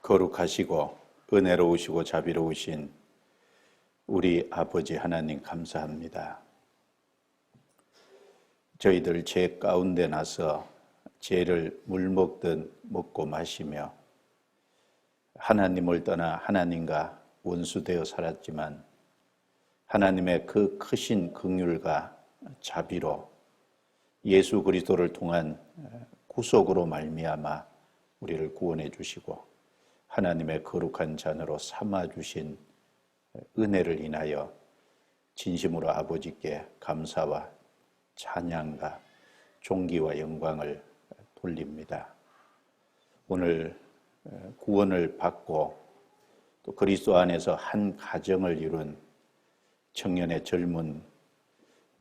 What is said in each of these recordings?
거룩하시고 은혜로우시고 자비로우신 우리 아버지 하나님 감사합니다. 저희들 죄 가운데 나서 죄를 물먹듯 먹고 마시며 하나님을 떠나 하나님과 원수되어 살았지만 하나님의 그 크신 긍휼과 자비로 예수 그리스도를 통한 구속으로 말미암아 우리를 구원해 주시고 하나님의 거룩한 자녀로 삼아 주신 은혜를 인하여 진심으로 아버지께 감사와 찬양과 존귀와 영광을 돌립니다. 오늘 구원을 받고 또 그리스도 안에서 한 가정을 이룬 청년의 젊은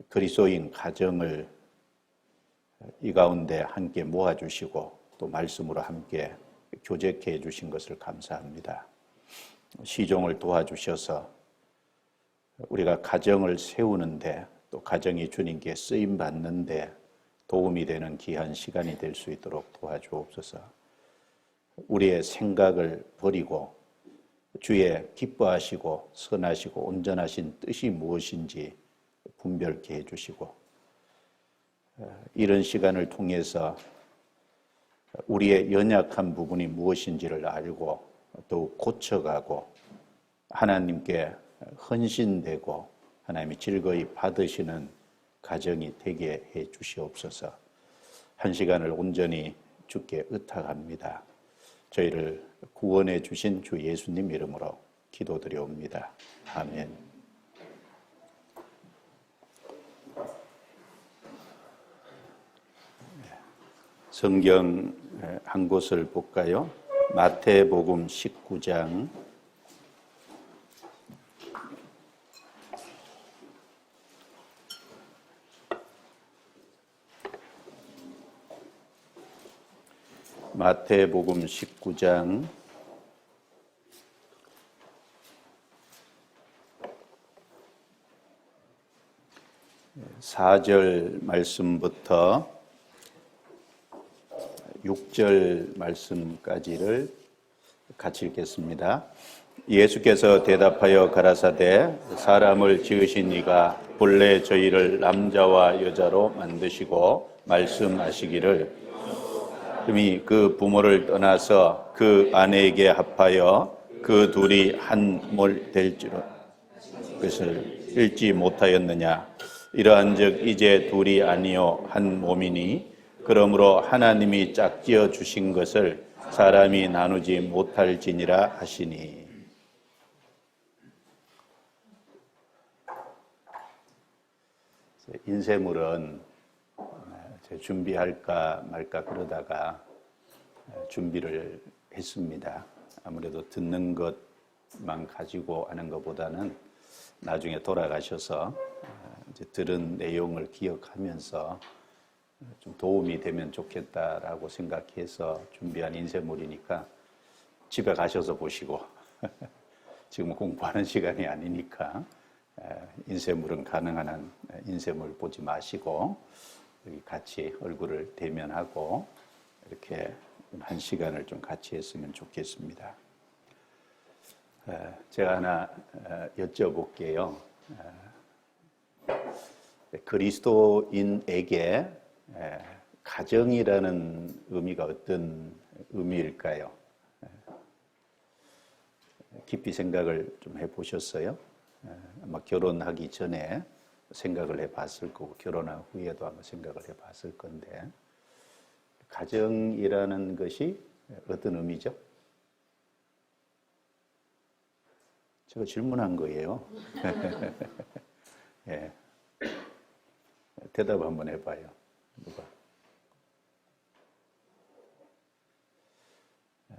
그리스도인 가정을 이 가운데 함께 모아주시고 또 말씀으로 함께 교제케 해주신 것을 감사합니다. 시종을 도와주셔서 우리가 가정을 세우는데 또 가정이 주님께 쓰임받는데 도움이 되는 귀한 시간이 될 수 있도록 도와주옵소서. 우리의 생각을 버리고 주의 기뻐하시고 선하시고 온전하신 뜻이 무엇인지 분별케 해주시고 이런 시간을 통해서 우리의 연약한 부분이 무엇인지를 알고 또 고쳐가고 하나님께 헌신되고 하나님이 즐거이 받으시는 가정이 되게 해 주시옵소서. 한 시간을 온전히 주께 의탁합니다. 저희를 구원해 주신 주 예수님 이름으로 기도드려옵니다. 아멘. 성경 한 곳을 볼까요? 마태복음 19장 마태복음 19장 4절 말씀부터 6절 말씀까지를 같이 읽겠습니다. 예수께서 대답하여 가라사대 사람을 지으신 이가 본래 저희를 남자와 여자로 만드시고 말씀하시기를 이미 그 부모를 떠나서 그 아내에게 합하여 그 둘이 한 몸 될지로 그것을 읽지 못하였느냐. 이러한즉 이제 둘이 아니요 한 몸이니 그러므로 하나님이 짝지어 주신 것을 사람이 나누지 못할지니라 하시니. 인쇄물은 준비할까 말까 그러다가 준비를 했습니다. 아무래도 듣는 것만 가지고 하는 것보다는 나중에 돌아가셔서 이제 들은 내용을 기억하면서 좀 도움이 되면 좋겠다라고 생각해서 준비한 인쇄물이니까 집에 가셔서 보시고 지금 공부하는 시간이 아니니까 인쇄물은 가능한 한 인쇄물 보지 마시고 여기 같이 얼굴을 대면하고 이렇게 한 시간을 좀 같이 했으면 좋겠습니다. 제가 하나 여쭤볼게요. 그리스도인에게 가정이라는 의미가 어떤 의미일까요? 깊이 생각을 좀 해보셨어요? 아마 결혼하기 전에 생각을 해봤을 거고 결혼한 후에도 아마 생각을 해봤을 건데 가정이라는 것이 어떤 의미죠? 제가 질문한 거예요. 예. 대답 한번 해봐요. 누가?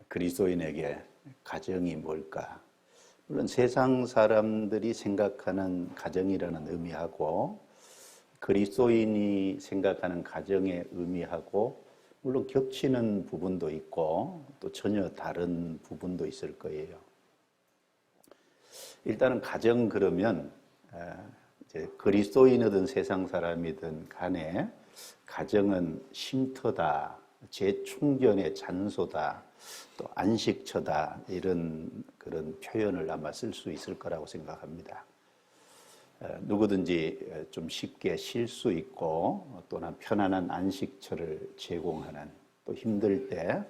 그리스도인에게 가정이 뭘까? 물론 세상 사람들이 생각하는 가정이라는 의미하고 그리스도인이 생각하는 가정의 의미하고 물론 겹치는 부분도 있고 또 전혀 다른 부분도 있을 거예요. 일단은 가정 그러면 이제 그리스도인이든 세상 사람이든 간에 가정은 쉼터다 재충전의 장소다, 또 안식처다, 이런 그런 표현을 아마 쓸 수 있을 거라고 생각합니다. 누구든지 좀 쉽게 쉴 수 있고 또는 편안한 안식처를 제공하는, 또 힘들 때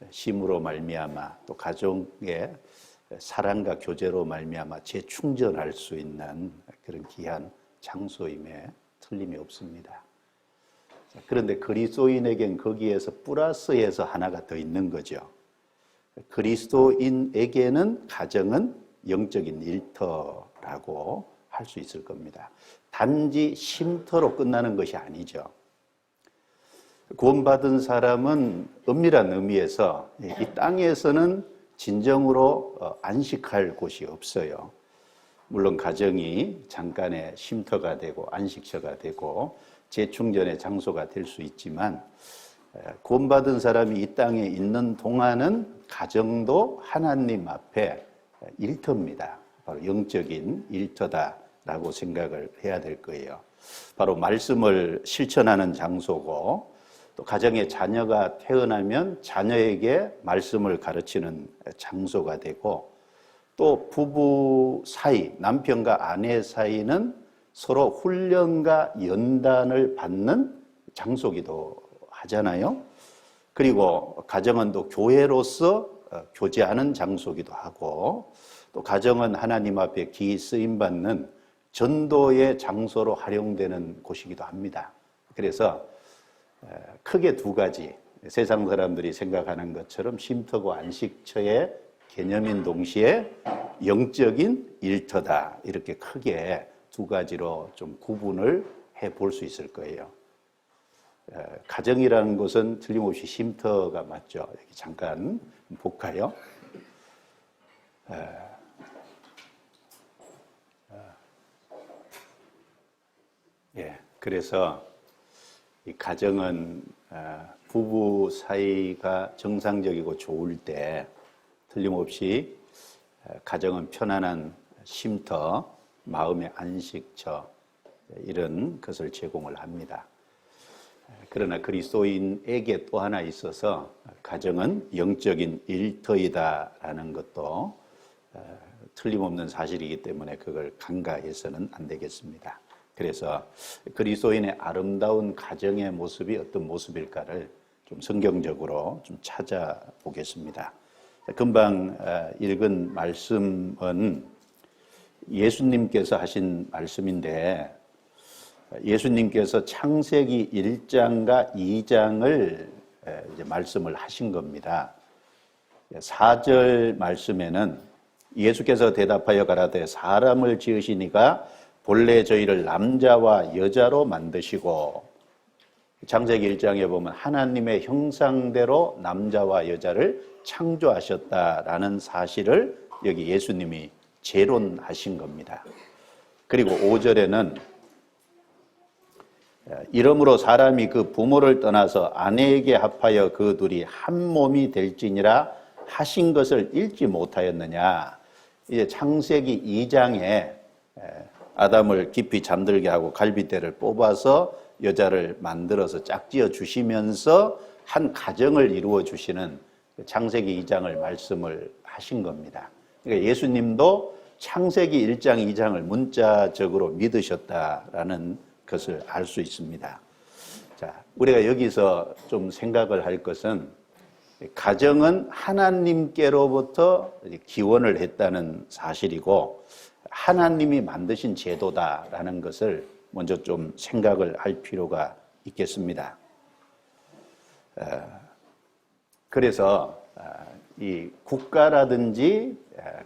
쉼으로 말미암아 또 가족의 사랑과 교제로 말미암아 재충전할 수 있는 그런 귀한 장소임에 틀림이 없습니다. 그런데 그리스도인에겐 거기에서 플러스해서 하나가 더 있는 거죠. 그리스도인에게는 가정은 영적인 일터라고 할 수 있을 겁니다. 단지 쉼터로 끝나는 것이 아니죠. 구원받은 사람은 엄밀한 의미에서 이 땅에서는 진정으로 안식할 곳이 없어요. 물론 가정이 잠깐의 쉼터가 되고 안식처가 되고 재충전의 장소가 될 수 있지만, 구원받은 사람이 이 땅에 있는 동안은 가정도 하나님 앞에 일터입니다. 바로 영적인 일터다라고 생각을 해야 될 거예요. 바로 말씀을 실천하는 장소고, 또 가정에 자녀가 태어나면 자녀에게 말씀을 가르치는 장소가 되고, 또 부부 사이, 남편과 아내 사이는 서로 훈련과 연단을 받는 장소기도 하잖아요. 그리고 가정은 또 교회로서 교제하는 장소기도 하고, 또 가정은 하나님 앞에 기이 쓰임받는 전도의 장소로 활용되는 곳이기도 합니다. 그래서 크게 두 가지, 세상 사람들이 생각하는 것처럼 쉼터고 안식처의 개념인 동시에 영적인 일터다, 이렇게 크게 두 가지로 좀 구분을 해볼 수 있을 거예요. 가정이라는 것은 틀림없이 쉼터가 맞죠. 여기 잠깐 볼까요? 그래서 이 가정은 부부 사이가 정상적이고 좋을 때 틀림없이 가정은 편안한 쉼터, 마음의 안식처, 이런 것을 제공을 합니다. 그러나 그리스도인에게 또 하나 있어서 가정은 영적인 일터이다라는 것도 틀림없는 사실이기 때문에 그걸 간과해서는 안 되겠습니다. 그래서 그리스도인의 아름다운 가정의 모습이 어떤 모습일까를 좀 성경적으로 좀 찾아보겠습니다. 금방 읽은 말씀은 예수님께서 하신 말씀인데, 예수님께서 창세기 1장과 2장을 이제 말씀을 하신 겁니다. 4절 말씀에는 예수께서 대답하여 가라되 사람을 지으시니가 본래 저희를 남자와 여자로 만드시고, 창세기 1장에 보면 하나님의 형상대로 남자와 여자를 창조하셨다라는 사실을 여기 예수님이 재론하신 겁니다. 그리고 5절에는 이러므로 사람이 그 부모를 떠나서 아내에게 합하여 그 둘이 한 몸이 될지니라 하신 것을 읽지 못하였느냐. 이제 창세기 2장에 아담을 깊이 잠들게 하고 갈빗대를 뽑아서 여자를 만들어서 짝지어 주시면서 한 가정을 이루어 주시는 창세기 2장을 말씀을 하신 겁니다. 그러니까 예수님도 창세기 1장, 2장을 문자적으로 믿으셨다라는 것을 알 수 있습니다. 자, 우리가 여기서 좀 생각을 할 것은, 가정은 하나님께로부터 기원을 했다는 사실이고 하나님이 만드신 제도다라는 것을 먼저 좀 생각을 할 필요가 있겠습니다. 그래서 이 국가라든지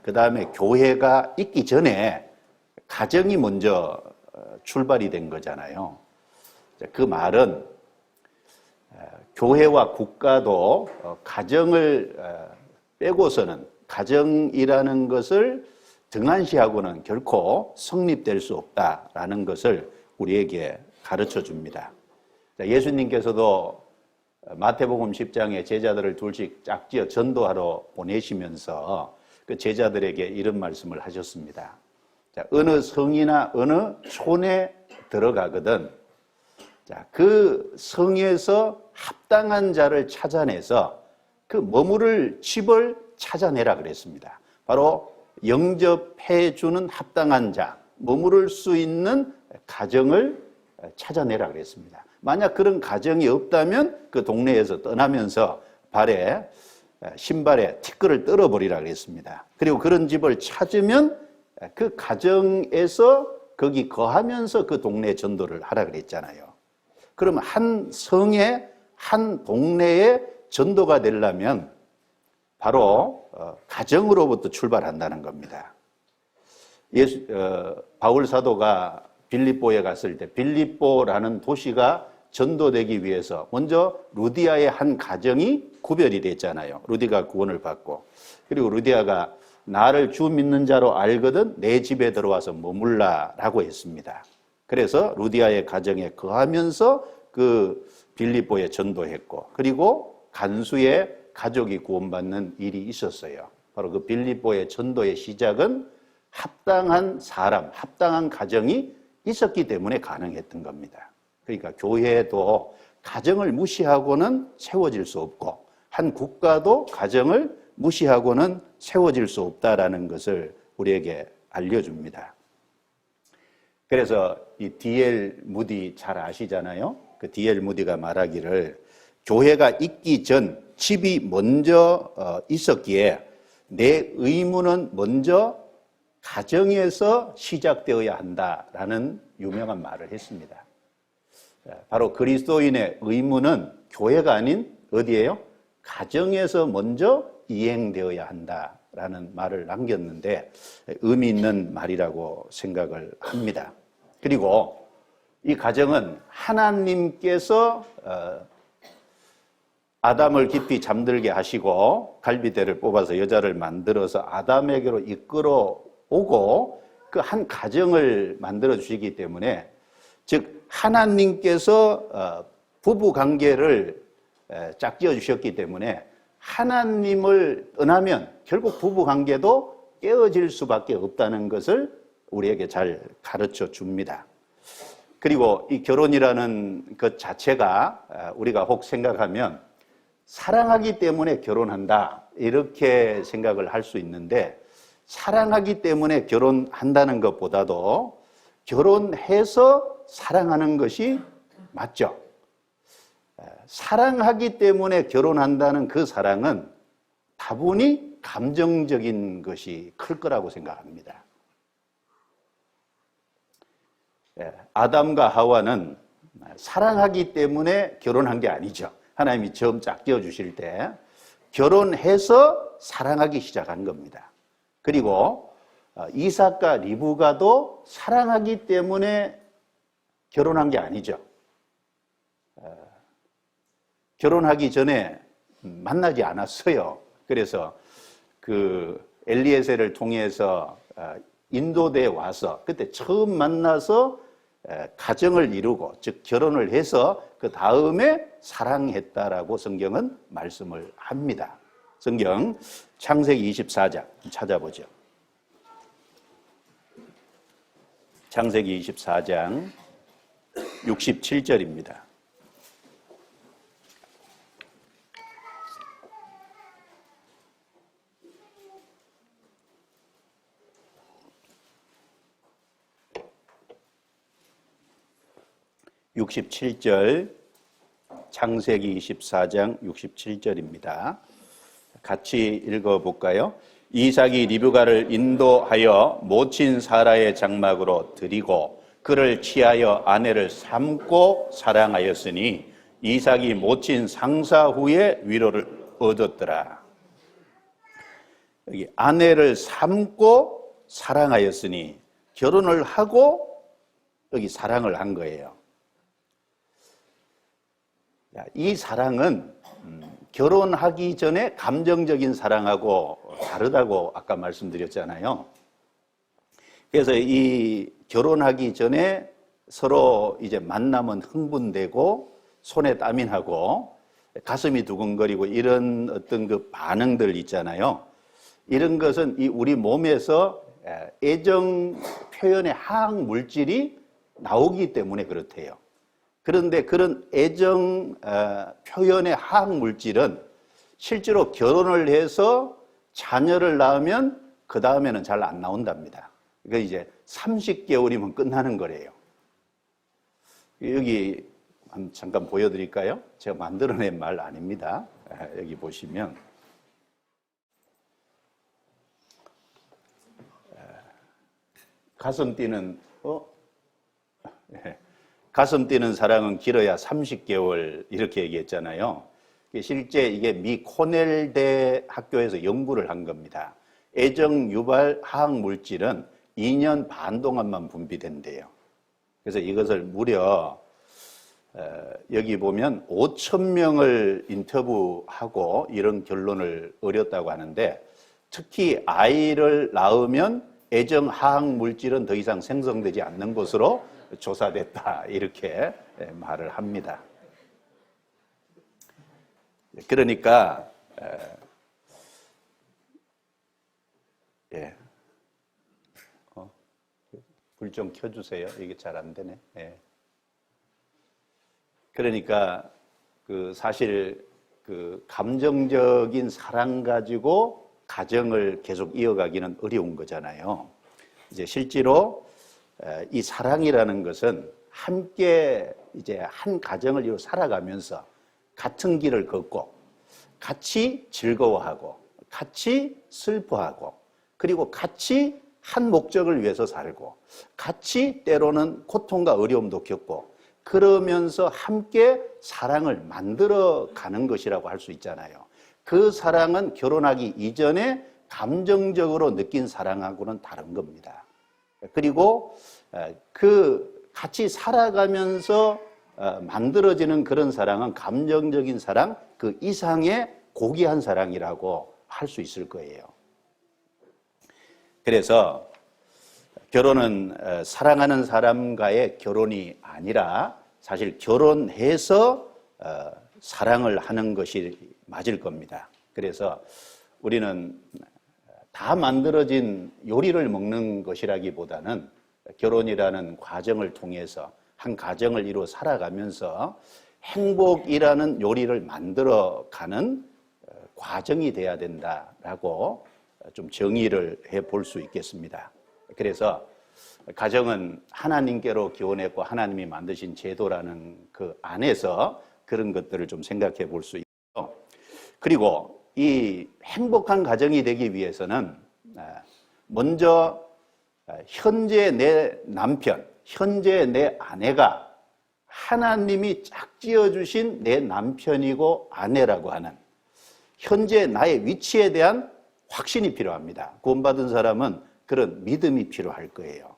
그 다음에 교회가 있기 전에 가정이 먼저 출발이 된 거잖아요. 그 말은 교회와 국가도 가정을 빼고서는, 가정이라는 것을 등한시하고는 결코 성립될 수 없다라는 것을 우리에게 가르쳐 줍니다. 예수님께서도 마태복음 10장에 제자들을 둘씩 짝지어 전도하러 보내시면서 그 제자들에게 이런 말씀을 하셨습니다. 자, 어느 성이나 어느 촌에 들어가거든 자, 그 성에서 합당한 자를 찾아내서 그 머무를 집을 찾아내라 그랬습니다. 바로 영접해 주는 합당한 자, 머무를 수 있는 가정을 찾아내라 그랬습니다. 만약 그런 가정이 없다면 그 동네에서 떠나면서 신발에 티끌을 떨어버리라 그랬습니다. 그리고 그런 집을 찾으면 그 가정에서 거기 거하면서 그 동네 전도를 하라 그랬잖아요. 그러면 한 성에, 한 동네에 전도가 되려면 바로 가정으로부터 출발한다는 겁니다. 바울 사도가 빌립보에 갔을 때 빌립보라는 도시가 전도되기 위해서 먼저 루디아의 한 가정이 구별이 됐잖아요. 루디가 구원을 받고, 그리고 루디아가 나를 주 믿는 자로 알거든 내 집에 들어와서 머물라라고 했습니다. 그래서 루디아의 가정에 거하면서 그 빌립보에 전도했고, 그리고 간수의 가족이 구원받는 일이 있었어요. 바로 그 빌립보의 전도의 시작은 합당한 사람, 합당한 가정이 있었기 때문에 가능했던 겁니다. 그러니까 교회도 가정을 무시하고는 세워질 수 없고, 한 국가도 가정을 무시하고는 세워질 수 없다라는 것을 우리에게 알려줍니다. 그래서 이 D.L. 무디 잘 아시잖아요. 그 D.L. 무디가 말하기를 교회가 있기 전 집이 먼저 있었기에 내 의무는 먼저 가정에서 시작되어야 한다라는 유명한 말을 했습니다. 바로 그리스도인의 의무는 교회가 아닌 어디예요? 가정에서 먼저 이행되어야 한다라는 말을 남겼는데 의미 있는 말이라고 생각을 합니다. 그리고 이 가정은 하나님께서 아담을 깊이 잠들게 하시고 갈비대를 뽑아서 여자를 만들어서 아담에게로 이끌어 오고 그 한 가정을 만들어 주시기 때문에, 즉 하나님께서 부부 관계를 짝지어 주셨기 때문에 하나님을 떠나면 결국 부부 관계도 깨어질 수밖에 없다는 것을 우리에게 잘 가르쳐 줍니다. 그리고 이 결혼이라는 것 자체가 우리가 혹 생각하면 사랑하기 때문에 결혼한다 이렇게 생각을 할 수 있는데, 사랑하기 때문에 결혼한다는 것보다도 결혼해서 사랑하는 것이 맞죠. 사랑하기 때문에 결혼한다는 그 사랑은 다분히 감정적인 것이 클 거라고 생각합니다. 아담과 하와는 사랑하기 때문에 결혼한 게 아니죠. 하나님이 처음 짝지어 주실 때 결혼해서 사랑하기 시작한 겁니다. 그리고 이삭과 리브가도 사랑하기 때문에 결혼한 게 아니죠. 결혼하기 전에 만나지 않았어요. 그래서 그 엘리에셀을 통해서 인도대에 와서 그때 처음 만나서 가정을 이루고, 즉 결혼을 해서 그 다음에 사랑했다라고 성경은 말씀을 합니다. 성경 창세기 24장 찾아보죠. 창세기 24장 67절입니다. 창세기 24장 67절입니다. 같이 읽어볼까요? 이삭이 리브가를 인도하여 모친 사라의 장막으로 들이고 그를 취하여 아내를 삼고 사랑하였으니 이삭이 모친 상사 후에 위로를 얻었더라. 여기 아내를 삼고 사랑하였으니 결혼을 하고 여기 사랑을 한 거예요. 이 사랑은 결혼하기 전에 감정적인 사랑하고 다르다고 아까 말씀드렸잖아요. 그래서 이 결혼하기 전에 서로 이제 만나면 흥분되고 손에 땀이 나고 가슴이 두근거리고 이런 어떤 그 반응들 있잖아요. 이런 것은 이 우리 몸에서 애정 표현의 화학 물질이 나오기 때문에 그렇대요. 그런데 그런 애정 표현의 화학 물질은 실제로 결혼을 해서 자녀를 낳으면 그 다음에는 잘 안 나온답니다. 그러니까 이제 30개월이면 끝나는 거래요. 여기 잠깐 보여드릴까요? 제가 만들어낸 말 아닙니다. 여기 보시면 가슴 뛰는 가슴 뛰는 사랑은 길어야 30개월 이렇게 얘기했잖아요. 실제 이게 미 코넬대 학교에서 연구를 한 겁니다. 애정 유발 화학 물질은 2년 반 동안만 분비된대요. 그래서 이것을 무려 여기 보면 5,000명을 인터뷰하고 이런 결론을 얻었다고 하는데, 특히 아이를 낳으면 애정 화학 물질은 더 이상 생성되지 않는 것으로 조사됐다, 이렇게 말을 합니다. 그러니까 불 좀 켜주세요. 이게 잘 안 되네. 그러니까 사실 감정적인 사랑 가지고 가정을 계속 이어가기는 어려운 거잖아요. 이제 실제로 이 사랑이라는 것은 함께 이제 한 가정을 이루어 살아가면서 같은 길을 걷고 같이 즐거워하고 같이 슬퍼하고 그리고 같이 한 목적을 위해서 살고 같이 때로는 고통과 어려움도 겪고 그러면서 함께 사랑을 만들어 가는 것이라고 할 수 있잖아요. 그 사랑은 결혼하기 이전에 감정적으로 느낀 사랑하고는 다른 겁니다. 그리고 같이 살아가면서 만들어지는 그런 사랑은 감정적인 사랑, 그 이상의 고귀한 사랑이라고 할 수 있을 거예요. 그래서 결혼은 사랑하는 사람과의 결혼이 아니라 사실 결혼해서 사랑을 하는 것이 맞을 겁니다. 그래서 우리는 다 만들어진 요리를 먹는 것이라기보다는 결혼이라는 과정을 통해서 한 가정을 이루어 살아가면서 행복이라는 요리를 만들어가는 과정이 돼야 된다라고 좀 정의를 해볼 수 있겠습니다. 그래서 가정은 하나님께로 기원했고 하나님이 만드신 제도라는 그 안에서 그런 것들을 좀 생각해 볼 수 있고, 그리고 이 행복한 가정이 되기 위해서는 먼저 현재 내 남편, 현재 내 아내가 하나님이 짝지어 주신 내 남편이고 아내라고 하는 현재 나의 위치에 대한 확신이 필요합니다. 구원받은 사람은 그런 믿음이 필요할 거예요.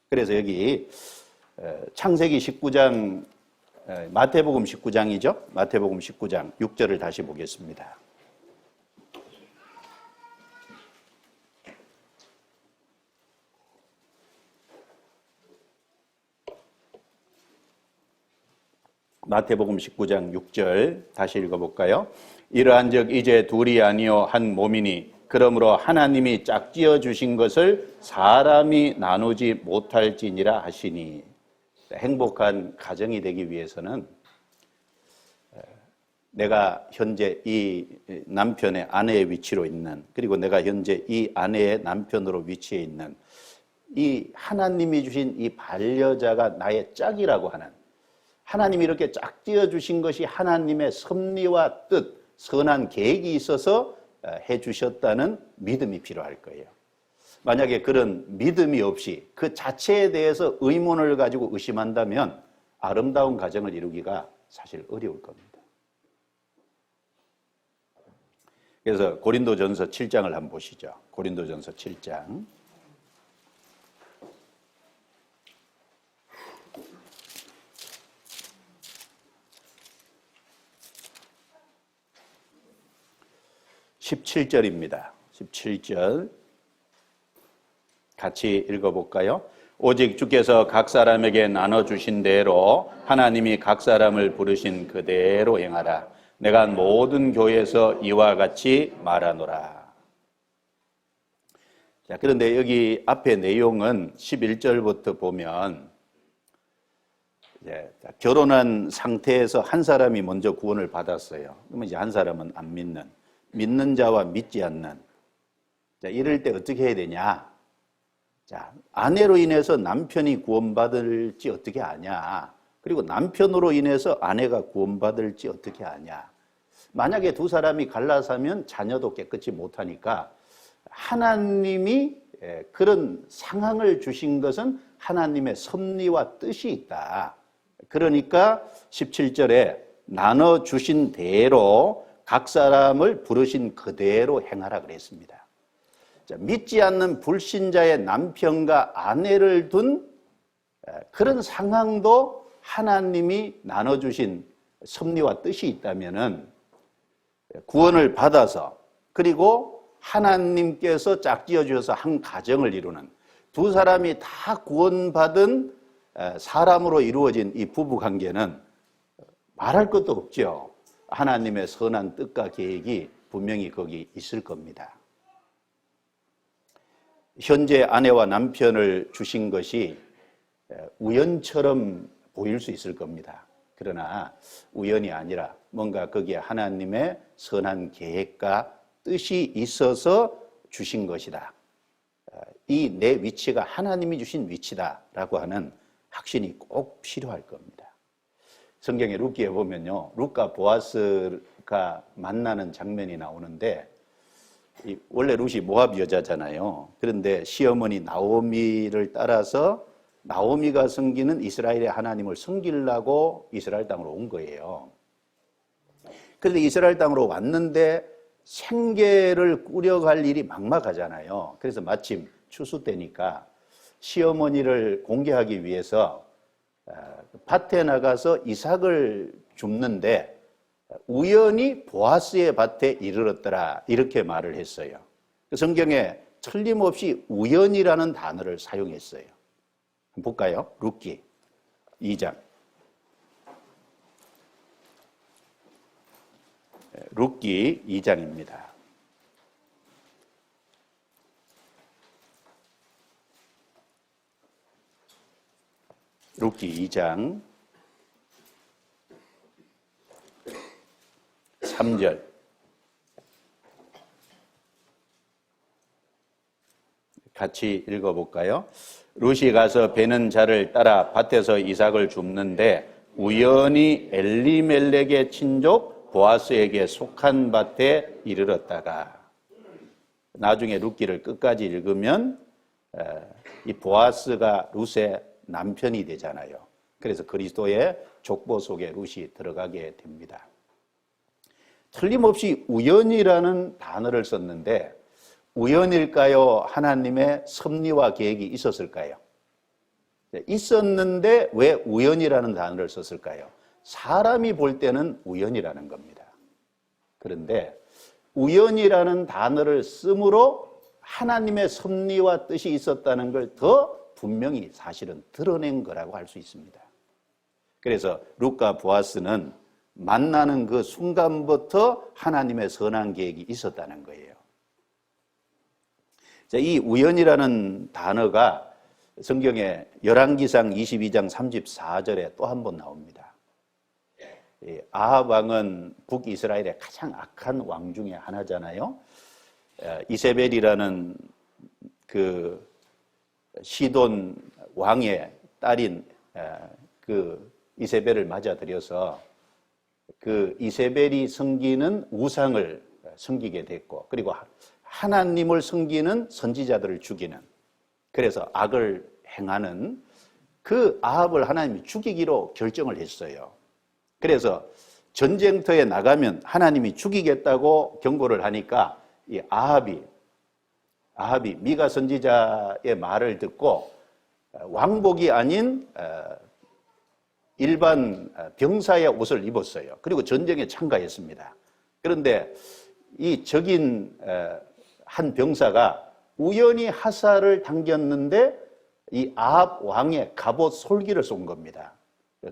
그래서 여기 창세기 19장, 마태복음 19장이죠. 마태복음 19장 6절을 다시 보겠습니다. 마태복음 19장 6절 다시 읽어볼까요? 이러한즉 이제 둘이 아니요 한 몸이니 그러므로 하나님이 짝지어 주신 것을 사람이 나누지 못할지니라 하시니. 행복한 가정이 되기 위해서는 내가 현재 이 남편의 아내의 위치로 있는, 그리고 내가 현재 이 아내의 남편으로 위치해 있는 이 하나님이 주신 이 반려자가 나의 짝이라고 하는, 하나님이 이렇게 짝지어 주신 것이 하나님의 섭리와 뜻, 선한 계획이 있어서 해주셨다는 믿음이 필요할 거예요. 만약에 그런 믿음이 없이 그 자체에 대해서 의문을 가지고 의심한다면 아름다운 가정을 이루기가 사실 어려울 겁니다. 그래서 고린도전서 7장을 한번 보시죠. 고린도전서 7장. (17절입니다) 17절 같이 읽어볼까요? 오직 주께서 각 사람에게 나눠주신 대로 하나님이 각 사람을 부르신 그대로 행하라. 내가 모든 교회에서 이와 같이 말하노라. 자, 그런데 여기 앞에 내용은 11절부터 보면 결혼한 상태에서 한 사람이 먼저 구원을 받았어요. 그러면 이제 한 사람은 안 믿는 자와 믿지 않는. 이럴 때 어떻게 해야 되냐? 아내로 인해서 남편이 구원받을지 어떻게 아냐? 그리고 남편으로 인해서 아내가 구원받을지 어떻게 아냐? 만약에 두 사람이 갈라서면 자녀도 깨끗이 못하니까 하나님이 그런 상황을 주신 것은 하나님의 섭리와 뜻이 있다. 그러니까 17절에 나눠주신 대로 각 사람을 부르신 그대로 행하라 그랬습니다. 믿지 않는 불신자의 남편과 아내를 둔 그런 상황도 하나님이 나눠주신 섭리와 뜻이 있다면은 구원을 받아서 그리고 하나님께서 짝지어 주셔서 한 가정을 이루는 두 사람이 다 구원받은 사람으로 이루어진 이 부부관계는 말할 것도 없죠. 하나님의 선한 뜻과 계획이 분명히 거기 있을 겁니다. 현재 아내와 남편을 주신 것이 우연처럼 보일 수 있을 겁니다. 그러나 우연이 아니라 뭔가 거기에 하나님의 선한 계획과 뜻이 있어서 주신 것이다. 이 내 위치가 하나님이 주신 위치다라고 하는 확신이 꼭 필요할 겁니다. 성경의 룻기에 보면요, 룻과 보아스가 만나는 장면이 나오는데 원래 룻이 모압 여자잖아요. 그런데 시어머니 나오미를 따라서 나오미가 섬기는 이스라엘의 하나님을 섬기려고 이스라엘 땅으로 온 거예요. 그런데 이스라엘 땅으로 왔는데 생계를 꾸려갈 일이 막막하잖아요. 그래서 마침 추수 때니까 시어머니를 공개하기 위해서 밭에 나가서 이삭을 줍는데 우연히 보아스의 밭에 이르렀더라 이렇게 말을 했어요. 성경에 틀림없이 우연이라는 단어를 사용했어요. 한번 볼까요? 룻기 2장. 룻기 2장입니다. 룻기 2장 3절. 같이 읽어볼까요? 룻이 가서 베는 자를 따라 밭에서 이삭을 줍는데 우연히 엘리멜렉의 친족 보아스에게 속한 밭에 이르렀다가, 나중에 룻기를 끝까지 읽으면 이 보아스가 룻의 남편이 되잖아요. 그래서 그리스도의 족보 속에 룻이 들어가게 됩니다. 틀림없이 우연이라는 단어를 썼는데 우연일까요? 하나님의 섭리와 계획이 있었을까요? 있었는데 왜 우연이라는 단어를 썼을까요? 사람이 볼 때는 우연이라는 겁니다. 그런데 우연이라는 단어를 쓰므로 하나님의 섭리와 뜻이 있었다는 걸 더 분명히 사실은 드러낸 거라고 할 수 있습니다. 그래서 룻과 보아스는 만나는 그 순간부터 하나님의 선한 계획이 있었다는 거예요. 이 우연이라는 단어가 성경에 열왕기상 22장 34절에 또 한 번 나옵니다. 아합 왕은 북이스라엘의 가장 악한 왕 중에 하나잖아요. 이세벨이라는 그 시돈 왕의 딸인 그 이세벨을 맞아들여서 그 이세벨이 섬기는 우상을 섬기게 됐고, 그리고 하나님을 섬기는 선지자들을 죽이는, 그래서 악을 행하는 그 아합을 하나님이 죽이기로 결정을 했어요. 그래서 전쟁터에 나가면 하나님이 죽이겠다고 경고를 하니까 이 아합이 미가 선지자의 말을 듣고 왕복이 아닌 일반 병사의 옷을 입었어요. 그리고 전쟁에 참가했습니다. 그런데 이 적인 한 병사가 우연히 화살을 당겼는데 이 아합 왕의 갑옷 솔기를 쏜 겁니다.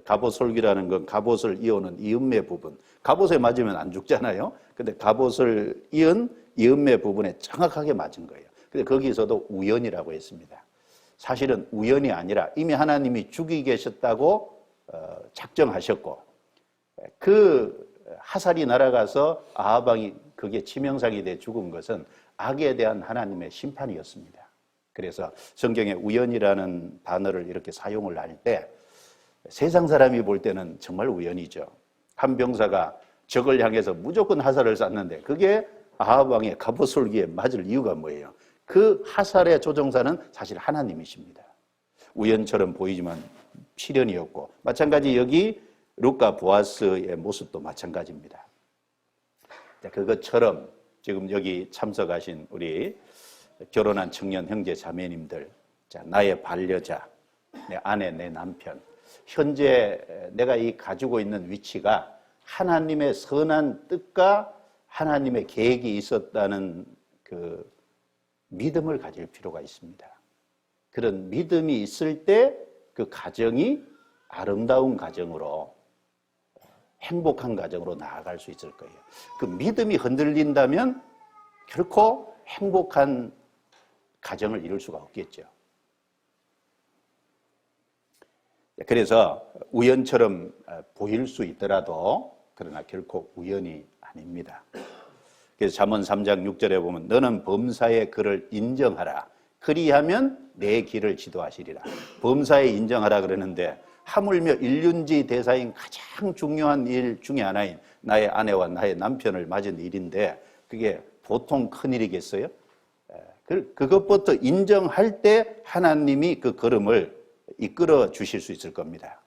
갑옷 솔기라는 건 갑옷을 이어는 이음매 부분. 갑옷에 맞으면 안 죽잖아요. 근데 갑옷을 이은 이음매 부분에 정확하게 맞은 거예요. 근데 거기서도 우연이라고 했습니다. 사실은 우연이 아니라 이미 하나님이 죽이고 계셨다고 작정하셨고, 그 하살이 날아가서 아합 왕이 그게 치명상이 돼 죽은 것은 악에 대한 하나님의 심판이었습니다. 그래서 성경에 우연이라는 단어를 이렇게 사용을 할 때 세상 사람이 볼 때는 정말 우연이죠. 한 병사가 적을 향해서 무조건 하살을 쐈는데 그게 아합 왕의 갑옷솔기에 맞을 이유가 뭐예요? 그 하살의 조종사는 사실 하나님이십니다. 우연처럼 보이지만 필연이었고, 마찬가지 여기 룻과 보아스의 모습도 마찬가지입니다. 그것처럼 지금 여기 참석하신 우리 결혼한 청년 형제 자매님들, 자, 나의 반려자, 내 아내, 내 남편, 현재 내가 이 가지고 있는 위치가 하나님의 선한 뜻과 하나님의 계획이 있었다는 그 믿음을 가질 필요가 있습니다. 그런 믿음이 있을 때 그 가정이 아름다운 가정으로, 행복한 가정으로 나아갈 수 있을 거예요. 그 믿음이 흔들린다면 결코 행복한 가정을 이룰 수가 없겠죠. 그래서 우연처럼 보일 수 있더라도 그러나 결코 우연이 아닙니다. 그래서 잠언 3장 6절에 보면 너는 범사의 그를 인정하라. 그리하면 내 길을 지도하시리라. 범사에 인정하라 그러는데 하물며 인륜지 대사인 가장 중요한 일 중에 하나인 나의 아내와 나의 남편을 맞은 일인데 그게 보통 큰일이겠어요? 그것부터 인정할 때 하나님이 그 걸음을 이끌어 주실 수 있을 겁니다.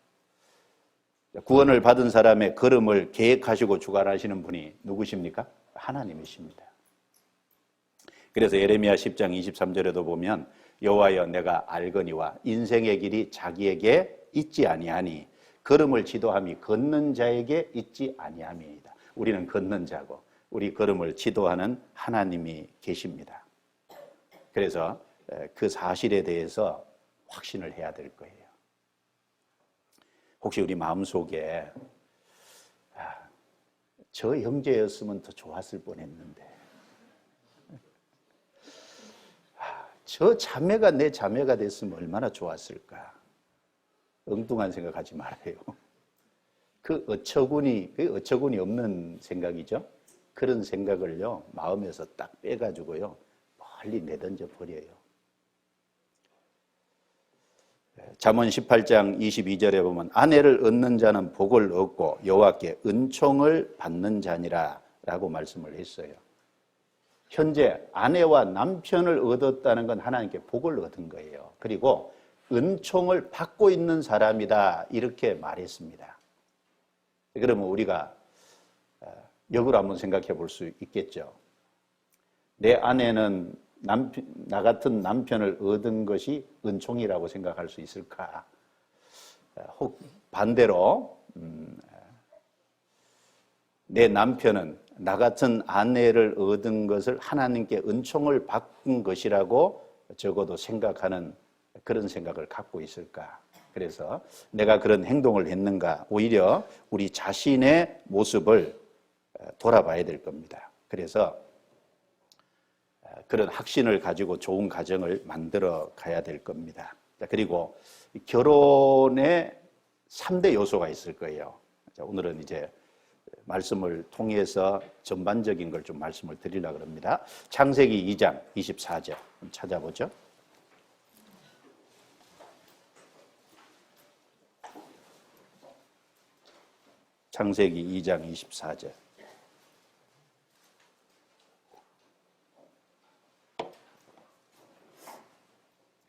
구원을 받은 사람의 걸음을 계획하시고 주관하시는 분이 누구십니까? 하나님이십니다. 그래서 예레미야 10장 23절에도 보면 여호와여 내가 알거니와 인생의 길이 자기에게 있지 아니하니 걸음을 지도함이 걷는 자에게 있지 아니함이니이다. 우리는 걷는 자고 우리 걸음을 지도하는 하나님이 계십니다. 그래서 그 사실에 대해서 확신을 해야 될 거예요. 혹시 우리 마음속에 저 형제였으면 더 좋았을 뻔했는데 저 자매가 내 자매가 됐으면 얼마나 좋았을까. 엉뚱한 생각하지 말아요. 그 어처구니 없는 생각이죠. 그런 생각을요 마음에서 딱 빼가지고요 멀리 내던져 버려요. 잠언 18장 22절에 보면 아내를 얻는 자는 복을 얻고 여호와께 은총을 받는 자니라 라고 말씀을 했어요. 현재 아내와 남편을 얻었다는 건 하나님께 복을 얻은 거예요. 그리고 은총을 받고 있는 사람이다 이렇게 말했습니다. 그러면 우리가 역으로 한번 생각해 볼 수 있겠죠. 내 아내는 나 같은 남편을 얻은 것이 은총이라고 생각할 수 있을까? 혹 반대로 내 남편은 나 같은 아내를 얻은 것을 하나님께 은총을 받은 것이라고 적어도 생각하는 그런 생각을 갖고 있을까? 그래서 내가 그런 행동을 했는가? 오히려 우리 자신의 모습을 돌아봐야 될 겁니다. 그래서 그런 확신을 가지고 좋은 가정을 만들어 가야 될 겁니다. 그리고 결혼에 3대 요소가 있을 거예요. 오늘은 이제 말씀을 통해서 전반적인 걸 좀 말씀을 드리려고 합니다. 창세기 2장 24절 찾아보죠. 창세기 2장 24절.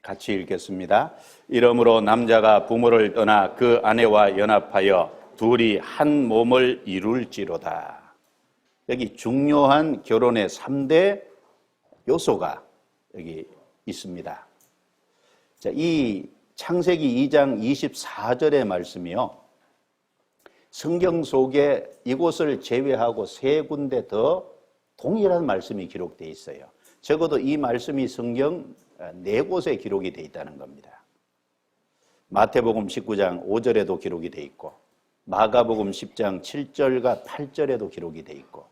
같이 읽겠습니다. 이러므로 남자가 부모를 떠나 그 아내와 연합하여 둘이 한 몸을 이룰지로다. 여기 중요한 결혼의 3대 요소가 여기 있습니다. 자, 이 창세기 2장 24절의 말씀이요. 성경 속에 이곳을 제외하고 3군데 더 동일한 말씀이 기록되어 있어요. 적어도 이 말씀이 성경 4곳에 기록이 되어 있다는 겁니다. 마태복음 19장 5절에도 기록이 되어 있고 마가복음 10장 7절과 8절에도 기록이 되어 있고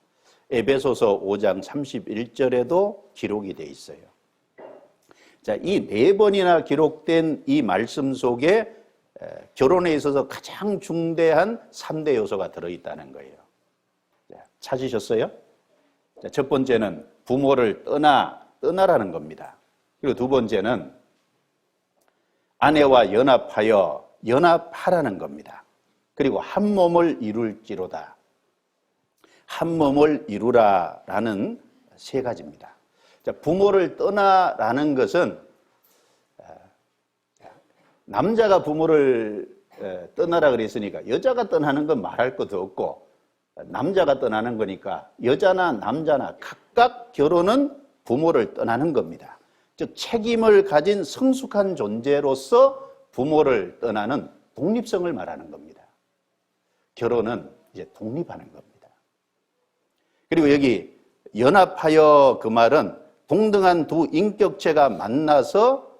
에베소서 5장 31절에도 기록이 되어 있어요. 자, 이 4번이나 기록된 이 말씀 속에 결혼에 있어서 가장 중대한 3대 요소가 들어있다는 거예요. 찾으셨어요? 첫 번째는 부모를 떠나라는 겁니다. 그리고 두 번째는 아내와 연합하라는 겁니다. 그리고 한 몸을 이룰지로다. 한 몸을 이루라라는 세 가지입니다. 부모를 떠나라는 것은 남자가 부모를 떠나라 그랬으니까 여자가 떠나는 건 말할 것도 없고 남자가 떠나는 거니까 여자나 남자나 각각 결혼은 부모를 떠나는 겁니다. 즉 책임을 가진 성숙한 존재로서 부모를 떠나는 독립성을 말하는 겁니다. 결혼은 이제 독립하는 겁니다. 그리고 여기 연합하여 그 말은 동등한 두 인격체가 만나서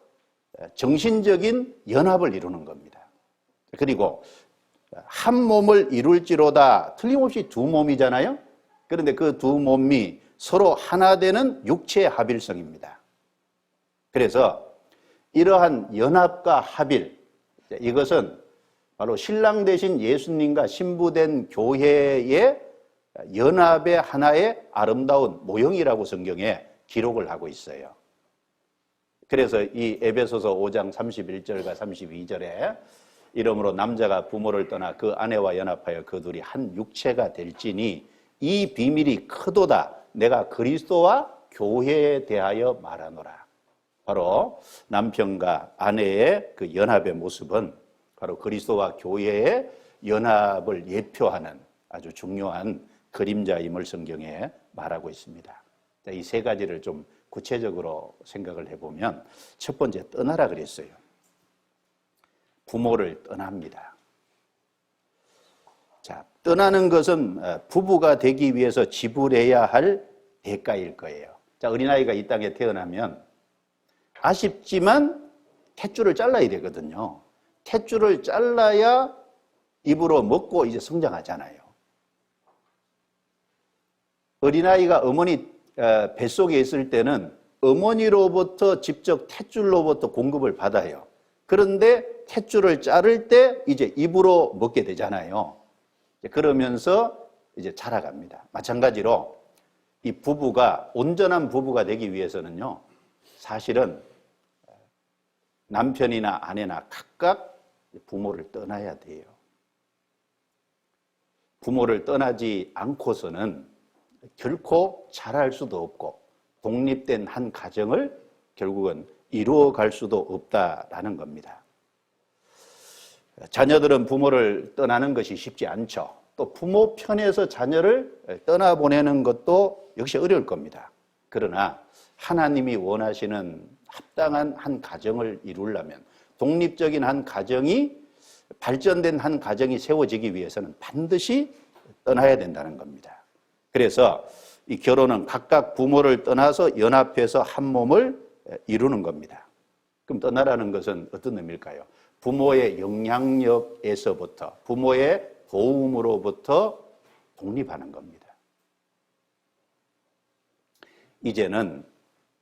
정신적인 연합을 이루는 겁니다. 그리고 한 몸을 이룰지로다. 틀림없이 두 몸이잖아요. 그런데 그 두 몸이 서로 하나 되는 육체의 합일성입니다. 그래서 이러한 연합과 합일, 이것은 바로 신랑 되신 예수님과 신부된 교회의 연합의 하나의 아름다운 모형이라고 성경에 기록을 하고 있어요. 그래서 이 에베소서 5장 31절과 32절에 이러므로 남자가 부모를 떠나 그 아내와 연합하여 그 둘이 한 육체가 될지니 이 비밀이 크도다. 내가 그리스도와 교회에 대하여 말하노라. 바로 남편과 아내의 그 연합의 모습은 바로 그리스도와 교회의 연합을 예표하는 아주 중요한 그림자임을 성경에 말하고 있습니다. 이 세 가지를 좀 구체적으로 생각을 해보면 첫 번째 떠나라 그랬어요. 부모를 떠납니다. 자, 떠나는 것은 부부가 되기 위해서 지불해야 할 대가일 거예요. 자, 어린아이가 이 땅에 태어나면 아쉽지만 탯줄을 잘라야 되거든요. 탯줄을 잘라야 입으로 먹고 이제 성장하잖아요. 어린아이가 어머니 뱃속에 있을 때는 어머니로부터 직접 탯줄로부터 공급을 받아요. 그런데 탯줄을 자를 때 이제 입으로 먹게 되잖아요. 그러면서 이제 자라갑니다. 마찬가지로 이 부부가 온전한 부부가 되기 위해서는요, 사실은 남편이나 아내나 각각 부모를 떠나야 돼요. 부모를 떠나지 않고서는 결코 잘할 수도 없고 독립된 한 가정을 결국은 이루어갈 수도 없다라는 겁니다. 자녀들은 부모를 떠나는 것이 쉽지 않죠. 또 부모 편에서 자녀를 떠나보내는 것도 역시 어려울 겁니다. 그러나 하나님이 원하시는 합당한 한 가정을 이루려면 독립적인 한 가정이 발전된 한 가정이 세워지기 위해서는 반드시 떠나야 된다는 겁니다. 그래서 이 결혼은 각각 부모를 떠나서 연합해서 한 몸을 이루는 겁니다. 그럼 떠나라는 것은 어떤 의미일까요? 부모의 영향력에서부터, 부모의 도움으로부터 독립하는 겁니다. 이제는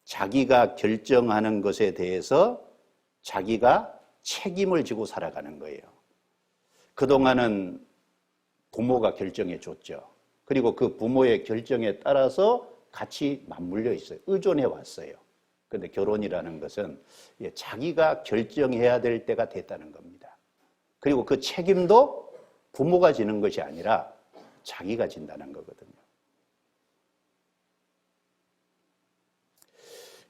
자기가 결정하는 것에 대해서 자기가 책임을 지고 살아가는 거예요. 그동안은 부모가 결정해 줬죠. 그리고 그 부모의 결정에 따라서 같이 맞물려 있어요. 의존해 왔어요. 그런데 결혼이라는 것은 자기가 결정해야 될 때가 됐다는 겁니다. 그리고 그 책임도 부모가 지는 것이 아니라 자기가 진다는 거거든요.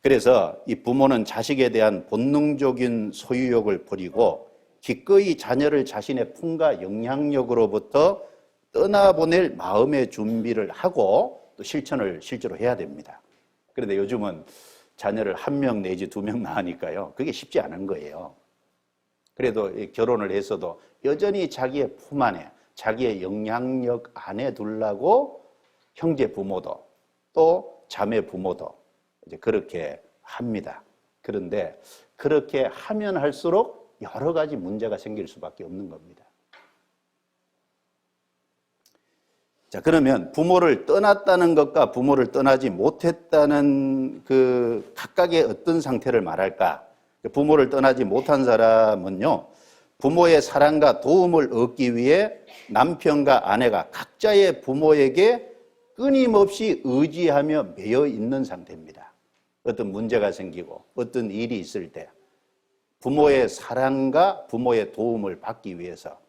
그래서 이 부모는 자식에 대한 본능적인 소유욕을 버리고 기꺼이 자녀를 자신의 품과 영향력으로부터 떠나보낼 마음의 준비를 하고 또 실천을 실제로 해야 됩니다. 그런데 요즘은 자녀를 1명 내지 2명 낳으니까요, 그게 쉽지 않은 거예요. 그래도 결혼을 했어도 여전히 자기의 품 안에, 자기의 영향력 안에 두려고 형제 부모도 또 자매 부모도 이제 그렇게 합니다. 그런데 그렇게 하면 할수록 여러 가지 문제가 생길 수밖에 없는 겁니다. 자, 그러면 부모를 떠났다는 것과 부모를 떠나지 못했다는 그 각각의 어떤 상태를 말할까? 부모를 떠나지 못한 사람은요, 부모의 사랑과 도움을 얻기 위해 남편과 아내가 각자의 부모에게 끊임없이 의지하며 매여 있는 상태입니다. 어떤 문제가 생기고 어떤 일이 있을 때 부모의 사랑과 부모의 도움을 받기 위해서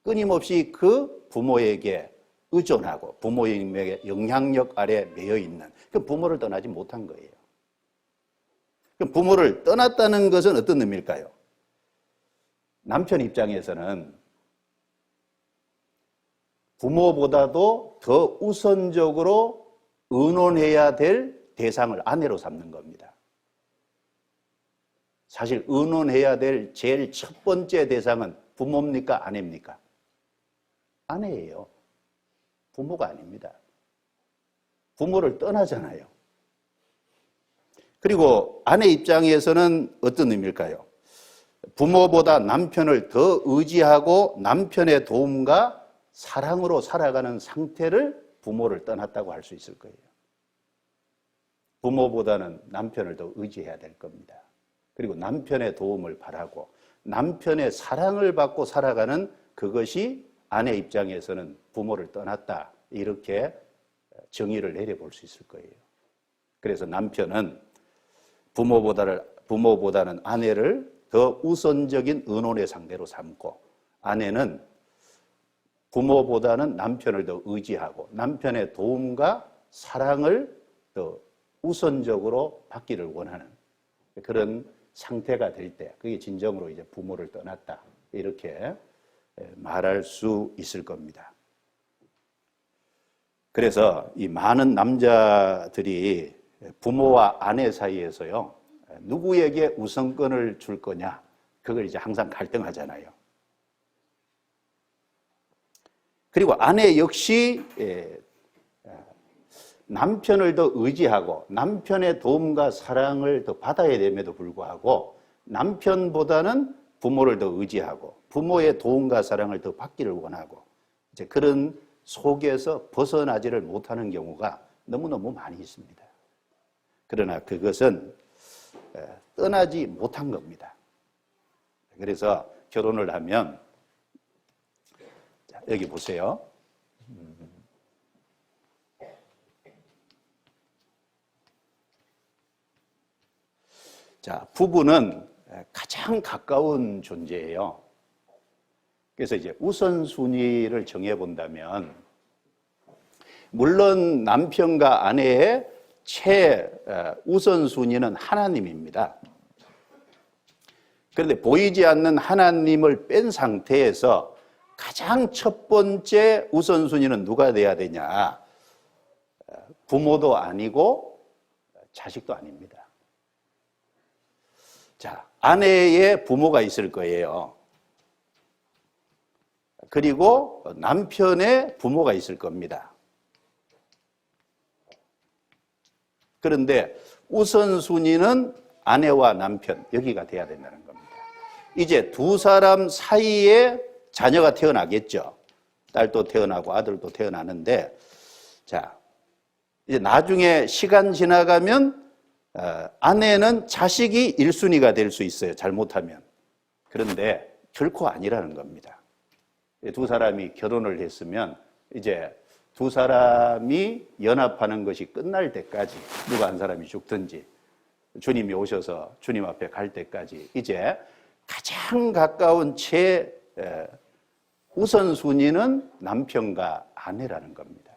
끊임없이 그 부모에게 의존하고 부모님의 영향력 아래 매여 있는 그 부모를 떠나지 못한 거예요. 그 부모를 떠났다는 것은 어떤 의미일까요? 남편 입장에서는 부모보다도 더 우선적으로 의논해야 될 대상을 아내로 삼는 겁니다. 사실 의논해야 될 제일 첫 번째 대상은 부모입니까? 아내입니까? 아내예요. 부모가 아닙니다. 부모를 떠나잖아요. 그리고 아내 입장에서는 어떤 의미일까요? 부모보다 남편을 더 의지하고 남편의 도움과 사랑으로 살아가는 상태를 부모를 떠났다고 할 수 있을 거예요. 부모보다는 남편을 더 의지해야 될 겁니다. 그리고 남편의 도움을 바라고 남편의 사랑을 받고 살아가는 그것이 아내 입장에서는 부모를 떠났다, 이렇게 정의를 내려볼 수 있을 거예요. 그래서 남편은 부모보다는 아내를 더 우선적인 의논의 상대로 삼고, 아내는 부모보다는 남편을 더 의지하고 남편의 도움과 사랑을 더 우선적으로 받기를 원하는 그런 상태가 될 때, 그게 진정으로 이제 부모를 떠났다, 이렇게 말할 수 있을 겁니다. 그래서 이 많은 남자들이 부모와 아내 사이에서요, 누구에게 우선권을 줄 거냐, 그걸 이제 항상 갈등하잖아요. 그리고 아내 역시 남편을 더 의지하고 남편의 도움과 사랑을 더 받아야 됨에도 불구하고 남편보다는 부모를 더 의지하고 부모의 도움과 사랑을 더 받기를 원하고, 이제 그런 속에서 벗어나지를 못하는 경우가 너무너무 많이 있습니다. 그러나 그것은 떠나지 못한 겁니다. 그래서 결혼을 하면, 여기 보세요. 자, 부부는 가장 가까운 존재예요. 그래서 이제 우선순위를 정해본다면, 물론 남편과 아내의 최우선순위는 하나님입니다. 그런데 보이지 않는 하나님을 뺀 상태에서 가장 첫 번째 우선순위는 누가 돼야 되냐? 부모도 아니고 자식도 아닙니다. 자, 아내의 부모가 있을 거예요. 그리고 남편의 부모가 있을 겁니다. 그런데 우선순위는 아내와 남편, 여기가 돼야 된다는 겁니다. 이제 두 사람 사이에 자녀가 태어나겠죠. 딸도 태어나고 아들도 태어나는데, 자, 이제 나중에 시간 지나가면 아내는 자식이 1순위가 될 수 있어요, 잘못하면. 그런데 결코 아니라는 겁니다. 두 사람이 결혼을 했으면 이제 두 사람이 연합하는 것이 끝날 때까지, 누가 한 사람이 죽든지 주님이 오셔서 주님 앞에 갈 때까지 이제 가장 가까운 우선순위는 남편과 아내라는 겁니다.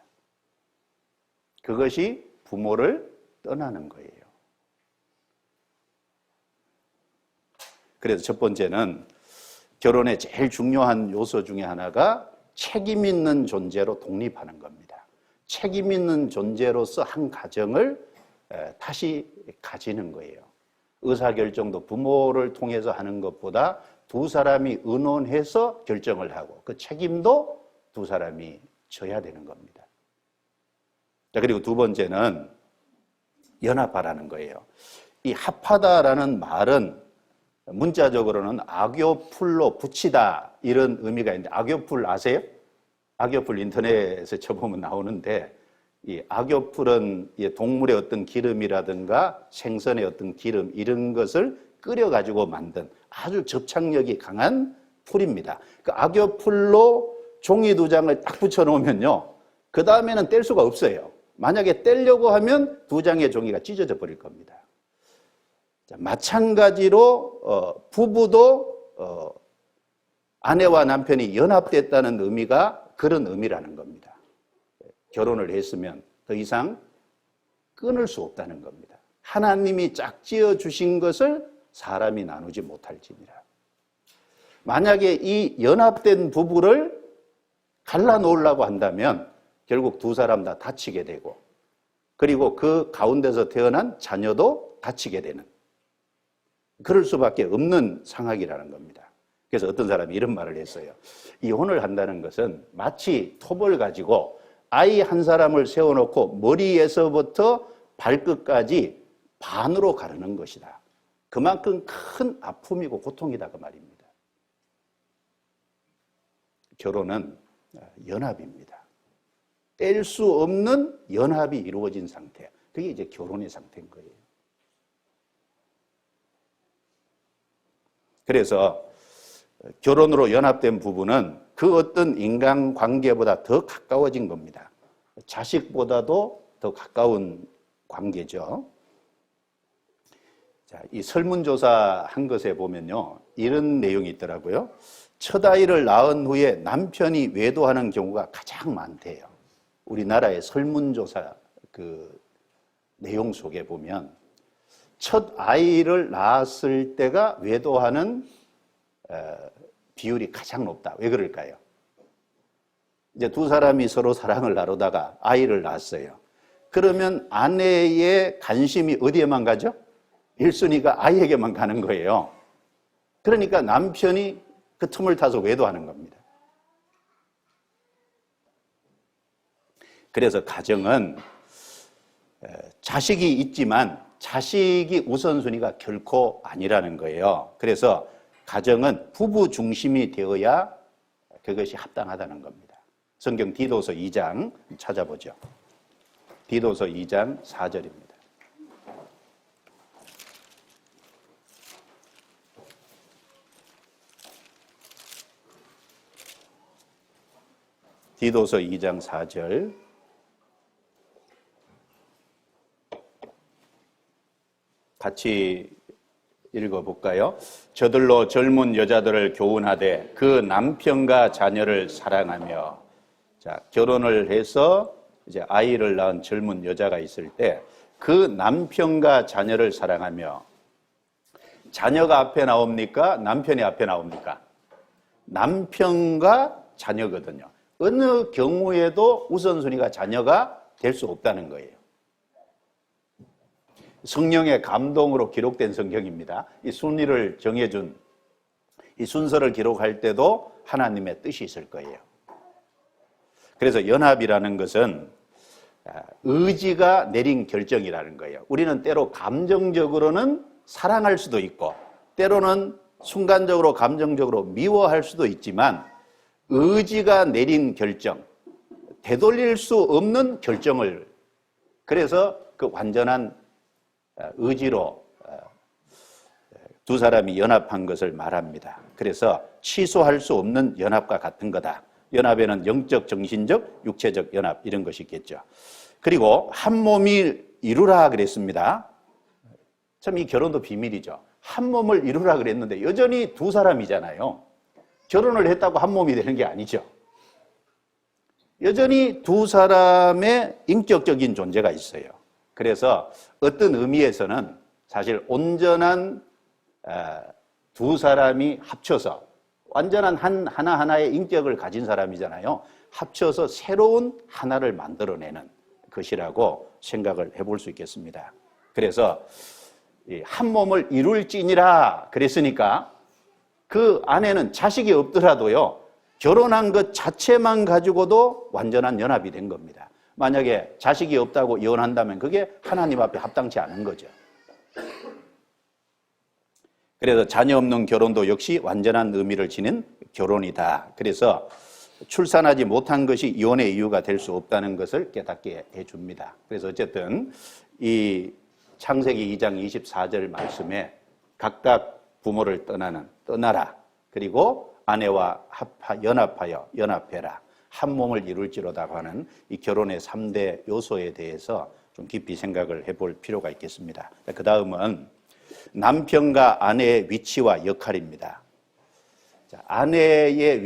그것이 부모를 떠나는 거예요. 그래서 첫 번째는 결혼의 제일 중요한 요소 중에 하나가 책임 있는 존재로 독립하는 겁니다. 책임 있는 존재로서 한 가정을 다시 가지는 거예요. 의사결정도 부모를 통해서 하는 것보다 두 사람이 의논해서 결정을 하고 그 책임도 두 사람이 져야 되는 겁니다. 자, 그리고 두 번째는 연합하라는 거예요. 이 합하다라는 말은 문자적으로는 악교풀로 붙이다, 이런 의미가 있는데, 악교풀 아세요? 악교풀 인터넷에 쳐보면 나오는데, 이 악교풀은 동물의 어떤 기름이라든가 생선의 어떤 기름, 이런 것을 끓여가지고 만든 아주 접착력이 강한 풀입니다. 그 악여풀로 종이 2장을 딱 붙여놓으면요, 그 다음에는 뗄 수가 없어요. 만약에 떼려고 하면 2장의 종이가 찢어져 버릴 겁니다. 자, 마찬가지로 부부도 아내와 남편이 연합됐다는 의미가 그런 의미라는 겁니다. 결혼을 했으면 더 이상 끊을 수 없다는 겁니다. 하나님이 짝지어 주신 것을 사람이 나누지 못할지니라. 만약에 이 연합된 부부를 갈라놓으려고 한다면 결국 2 사람 다 다치게 되고, 그리고 그 가운데서 태어난 자녀도 다치게 되는, 그럴 수밖에 없는 상황이라는 겁니다. 그래서 어떤 사람이 이런 말을 했어요. 이혼을 한다는 것은 마치 톱을 가지고 아이 한 사람을 세워놓고 머리에서부터 발끝까지 반으로 가르는 것이다. 그만큼 큰 아픔이고 고통이다, 그 말입니다. 결혼은 연합입니다. 뗄 수 없는 연합이 이루어진 상태. 그게 이제 결혼의 상태인 거예요. 그래서 결혼으로 연합된 부부는 그 어떤 인간관계보다 더 가까워진 겁니다. 자식보다도 더 가까운 관계죠. 자, 이 설문조사 한 것에 보면요, 이런 내용이 있더라고요. 첫 아이를 낳은 후에 남편이 외도하는 경우가 가장 많대요. 우리나라의 설문조사 그 내용 속에 보면 첫 아이를 낳았을 때가 외도하는 비율이 가장 높다. 왜 그럴까요? 이제 2 사람이 서로 사랑을 나누다가 아이를 낳았어요. 그러면 아내의 관심이 어디에만 가죠? 1순위가 아이에게만 가는 거예요. 그러니까 남편이 그 틈을 타서 외도하는 겁니다. 그래서 가정은 자식이 있지만 자식이 우선순위가 결코 아니라는 거예요. 그래서 가정은 부부 중심이 되어야 그것이 합당하다는 겁니다. 성경 디도서 2장 찾아보죠. 디도서 2장 4절입니다. 디도서 2장 4절. 같이 읽어볼까요? 저들로 젊은 여자들을 교훈하되 그 남편과 자녀를 사랑하며. 자, 결혼을 해서 이제 아이를 낳은 젊은 여자가 있을 때 그 남편과 자녀를 사랑하며. 자녀가 앞에 나옵니까? 남편이 앞에 나옵니까? 남편과 자녀거든요. 어느 경우에도 우선순위가 자녀가 될 수 없다는 거예요. 성령의 감동으로 기록된 성경입니다. 이 순위를 정해준, 이 순서를 기록할 때도 하나님의 뜻이 있을 거예요. 그래서 연합이라는 것은 의지가 내린 결정이라는 거예요. 우리는 때로 감정적으로는 사랑할 수도 있고, 때로는 순간적으로 감정적으로 미워할 수도 있지만, 의지가 내린 결정, 되돌릴 수 없는 결정을, 그래서 그 완전한 의지로 2 사람이 연합한 것을 말합니다. 그래서 취소할 수 없는 연합과 같은 거다. 연합에는 영적, 정신적, 육체적 연합 이런 것이 있겠죠. 그리고 한 몸이 이루라 그랬습니다. 참 이 결혼도 비밀이죠. 한 몸을 이루라 그랬는데 여전히 2 사람이잖아요. 결혼을 했다고 한 몸이 되는 게 아니죠. 여전히 2 사람의 인격적인 존재가 있어요. 그래서 어떤 의미에서는 사실 온전한 2 사람이 합쳐서 완전한 하나하나의 인격을 가진 사람이잖아요. 합쳐서 새로운 하나를 만들어내는 것이라고 생각을 해볼 수 있겠습니다. 그래서 한 몸을 이룰지니라 그랬으니까 그 안에는 자식이 없더라도요, 결혼한 것 자체만 가지고도 완전한 연합이 된 겁니다. 만약에 자식이 없다고 이혼한다면 그게 하나님 앞에 합당치 않은 거죠. 그래서 자녀 없는 결혼도 역시 완전한 의미를 지닌 결혼이다. 그래서 출산하지 못한 것이 이혼의 이유가 될 수 없다는 것을 깨닫게 해줍니다. 그래서 어쨌든 이 창세기 2장 24절 말씀에 각각 부모를 떠나라, 그리고 아내와 연합해라. 한 몸을 이룰지로다고 하는 이 결혼의 3대 요소에 대해서 좀 깊이 생각을 해볼 필요가 있겠습니다. 그 다음은 남편과 아내의 위치와 역할입니다. 아내의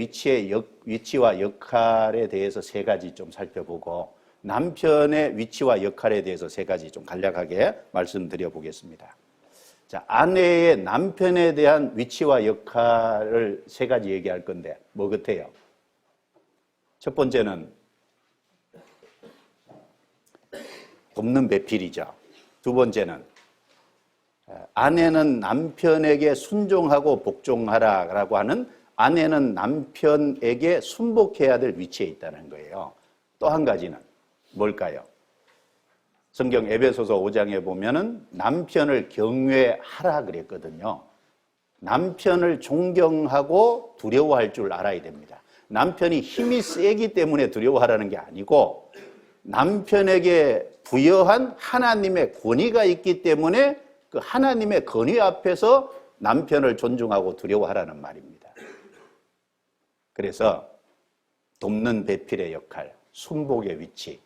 위치와 역할에 대해서 3가지 좀 살펴보고 남편의 위치와 역할에 대해서 3가지 좀 간략하게 말씀드려 보겠습니다. 자, 아내의 남편에 대한 위치와 역할을 3가지 얘기할 건데 뭐 같아요? 첫 번째는 돕는 배필이죠. 두 번째는 아내는 남편에게 순종하고 복종하라라고 하는 아내는 남편에게 순복해야 될 위치에 있다는 거예요. 또 한 가지는 뭘까요? 성경 에베소서 5장에 보면은 남편을 경외하라 그랬거든요. 남편을 존경하고 두려워할 줄 알아야 됩니다. 남편이 힘이 세기 때문에 두려워하라는 게 아니고 남편에게 부여한 하나님의 권위가 있기 때문에 그 하나님의 권위 앞에서 남편을 존중하고 두려워하라는 말입니다. 그래서 돕는 배필의 역할, 순복의 위치,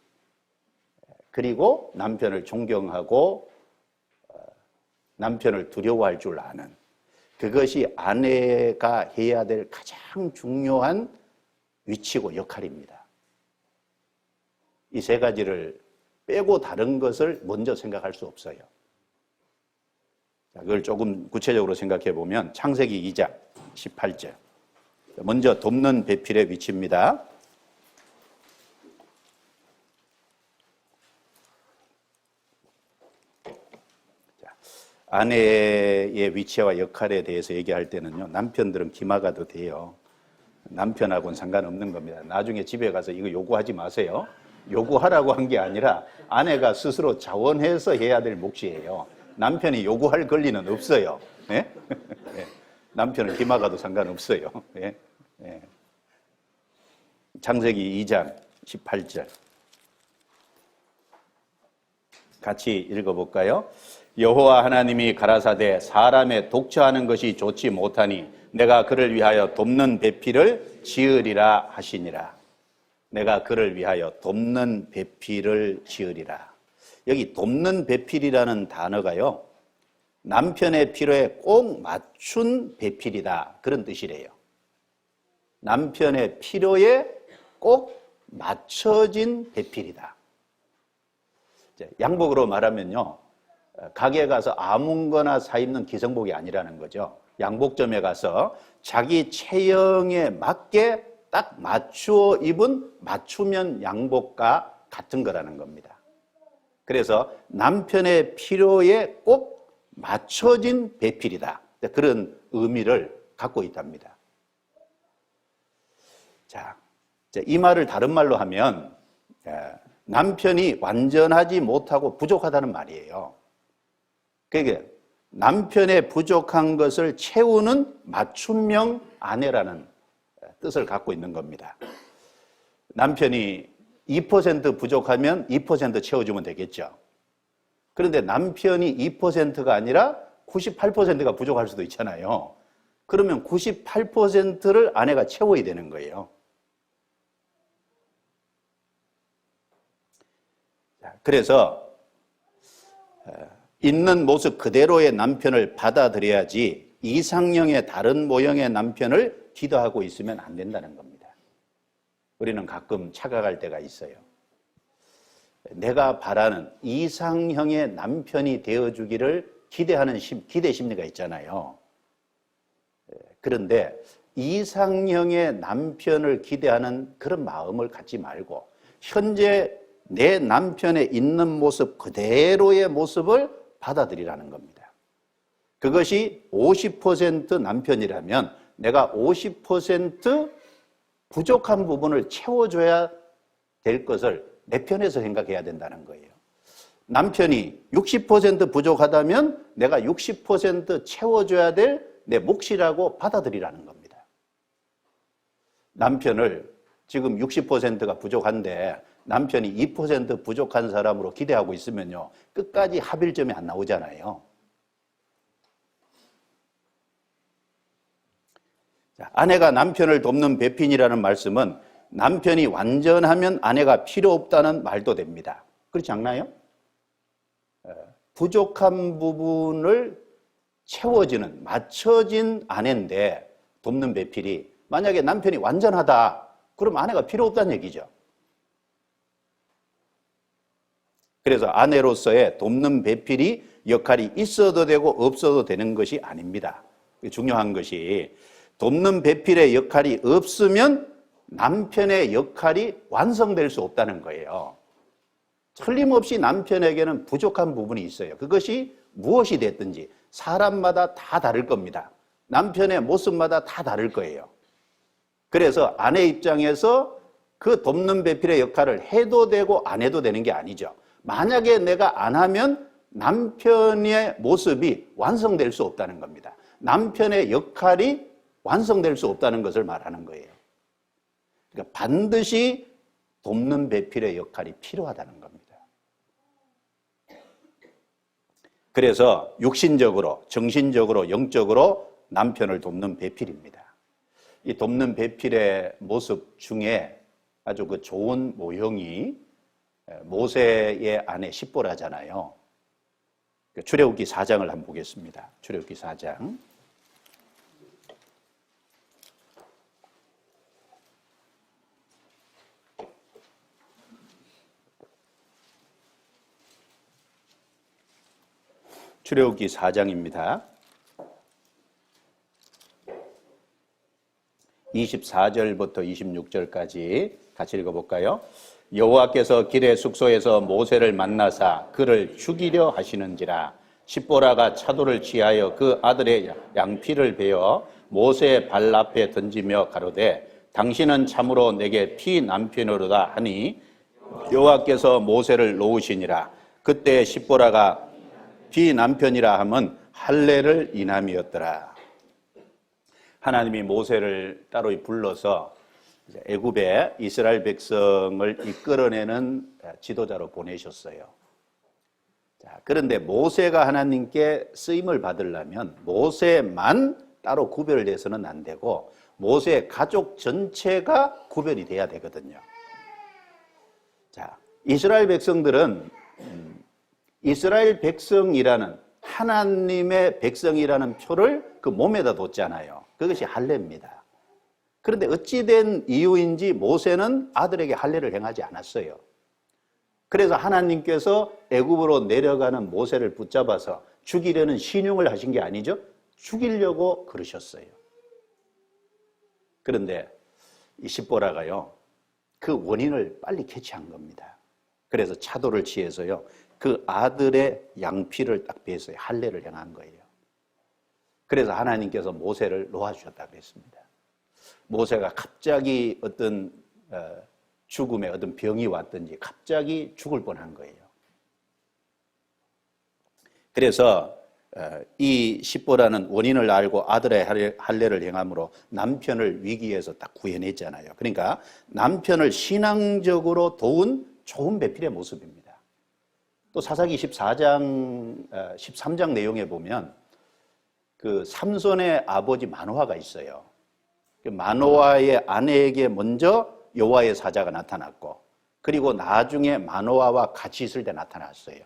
그리고 남편을 존경하고 남편을 두려워할 줄 아는 그것이 아내가 해야 될 가장 중요한 위치고 역할입니다. 이 3가지를 빼고 다른 것을 먼저 생각할 수 없어요. 그걸 조금 구체적으로 생각해 보면 창세기 2장 18절. 먼저 돕는 배필의 위치입니다. 아내의 위치와 역할에 대해서 얘기할 때는요, 남편들은 기막아도 돼요. 남편하고는 상관없는 겁니다. 나중에 집에 가서 이거 요구하지 마세요. 요구하라고 한 게 아니라 아내가 스스로 자원해서 해야 될 몫이에요. 남편이 요구할 권리는 없어요. 네? 네. 남편은 기막아도 상관없어요. 네? 네. 창세기 2장 18절 같이 읽어볼까요? 여호와 하나님이 가라사대 사람의 독처하는 것이 좋지 못하니 내가 그를 위하여 돕는 배필을 지으리라 하시니라. 내가 그를 위하여 돕는 배필을 지으리라. 여기 돕는 배필이라는 단어가요, 남편의 필요에 꼭 맞춘 배필이다, 그런 뜻이래요. 남편의 필요에 꼭 맞춰진 배필이다. 양복으로 말하면요, 가게에 가서 아무거나 사 입는 기성복이 아니라는 거죠. 양복점에 가서 자기 체형에 맞게 딱 맞추어 입은 맞춤형 양복과 같은 거라는 겁니다. 그래서 남편의 필요에 꼭 맞춰진 배필이다, 그런 의미를 갖고 있답니다. 자, 이 말을 다른 말로 하면 남편이 완전하지 못하고 부족하다는 말이에요. 그러니까 남편의 부족한 것을 채우는 맞춤형 아내라는 뜻을 갖고 있는 겁니다. 남편이 2% 부족하면 2% 채워주면 되겠죠. 그런데 남편이 2%가 아니라 98%가 부족할 수도 있잖아요. 그러면 98%를 아내가 채워야 되는 거예요. 그래서 있는 모습 그대로의 남편을 받아들여야지 이상형의 다른 모형의 남편을 기도하고 있으면 안 된다는 겁니다. 우리는 가끔 착각할 때가 있어요. 내가 바라는 이상형의 남편이 되어주기를 기대하는 기대 심리가 있잖아요. 그런데 이상형의 남편을 기대하는 그런 마음을 갖지 말고 현재 내 남편의 있는 모습 그대로의 모습을 받아들이라는 겁니다. 그것이 50% 남편이라면 내가 50% 부족한 부분을 채워줘야 될 것을 내 편에서 생각해야 된다는 거예요. 남편이 60% 부족하다면 내가 60% 채워줘야 될 내 몫이라고 받아들이라는 겁니다. 남편을 지금 60%가 부족한데 남편이 2% 부족한 사람으로 기대하고 있으면요, 끝까지 합일점이 안 나오잖아요. 아내가 남편을 돕는 배필이라는 말씀은 남편이 완전하면 아내가 필요 없다는 말도 됩니다. 그렇지 않나요? 부족한 부분을 채워지는, 맞춰진 아내인데 돕는 배필이, 만약에 남편이 완전하다, 그럼 아내가 필요 없다는 얘기죠. 그래서 아내로서의 돕는 배필이 역할이 있어도 되고 없어도 되는 것이 아닙니다. 중요한 것이 돕는 배필의 역할이 없으면 남편의 역할이 완성될 수 없다는 거예요. 틀림없이 남편에게는 부족한 부분이 있어요. 그것이 무엇이 됐든지 사람마다 다 다를 겁니다. 남편의 모습마다 다 다를 거예요. 그래서 아내 입장에서 그 돕는 배필의 역할을 해도 되고 안 해도 되는 게 아니죠. 만약에 내가 안 하면 남편의 모습이 완성될 수 없다는 겁니다. 남편의 역할이 완성될 수 없다는 것을 말하는 거예요. 그러니까 반드시 돕는 배필의 역할이 필요하다는 겁니다. 그래서 육신적으로, 정신적으로, 영적으로 남편을 돕는 배필입니다. 이 돕는 배필의 모습 중에 아주 그 좋은 모형이 모세의 아내 십보라잖아요. 출애굽기 4장을 한번 보겠습니다. 출애굽기 4장. 출애굽기 4장입니다. 24절부터 26절까지 같이 읽어볼까요? 여호와께서 길의 숙소에서 모세를 만나사 그를 죽이려 하시는지라 십보라가 차도를 취하여 그 아들의 양피를 베어 모세의 발 앞에 던지며 가로되 당신은 참으로 내게 피남편으로다 하니 여호와께서 모세를 놓으시니라. 그때 십보라가 피남편이라 함은 할례를 인함이었더라. 하나님이 모세를 따로 불러서 애굽에 이스라엘 백성을 이끌어내는 지도자로 보내셨어요. 자, 그런데 모세가 하나님께 쓰임을 받으려면 모세만 따로 구별돼서는 안 되고 모세 가족 전체가 구별이 돼야 되거든요. 자, 이스라엘 백성들은 이스라엘 백성이라는 하나님의 백성이라는 표를 그 몸에다 뒀잖아요. 그것이 할례입니다. 그런데 어찌된 이유인지 모세는 아들에게 할례를 행하지 않았어요. 그래서 하나님께서 애굽으로 내려가는 모세를 붙잡아서 죽이려는 신용을 하신 게 아니죠. 죽이려고 그러셨어요. 그런데 이 십보라가요, 그 원인을 빨리 캐치한 겁니다. 그래서 차도를 취해서요, 그 아들의 양피를 딱 베어서 할례를 행한 거예요. 그래서 하나님께서 모세를 놓아주셨다고 했습니다. 모세가 갑자기 어떤 죽음의 어떤 병이 왔든지 갑자기 죽을 뻔한 거예요. 그래서 이 십보라는 원인을 알고 아들의 할례를 행함으로 남편을 위기에서 딱 구해냈잖아요. 그러니까 남편을 신앙적으로 도운 좋은 배필의 모습입니다. 또 사사기 14장, 13장 내용에 보면 그 삼손의 아버지 마노아가 있어요. 그 마노아의 아내에게 먼저 여호와의 사자가 나타났고 그리고 나중에 마노아와 같이 있을 때 나타났어요.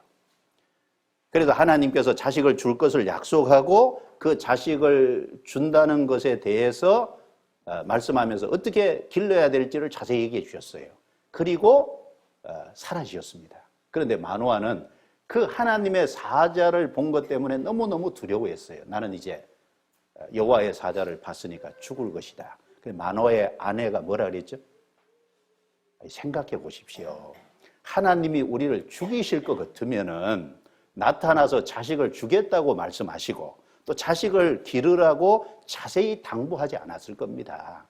그래서 하나님께서 자식을 줄 것을 약속하고 그 자식을 준다는 것에 대해서 말씀하면서 어떻게 길러야 될지를 자세히 얘기해 주셨어요. 그리고 사라지셨습니다. 그런데 마노아는 그 하나님의 사자를 본 것 때문에 너무너무 두려워했어요. 나는 이제 여호와의 사자를 봤으니까 죽을 것이다. 마노아의 아내가 뭐라 그랬죠? 생각해 보십시오. 하나님이 우리를 죽이실 것 같으면은 나타나서 자식을 주겠다고 말씀하시고 또 자식을 기르라고 자세히 당부하지 않았을 겁니다.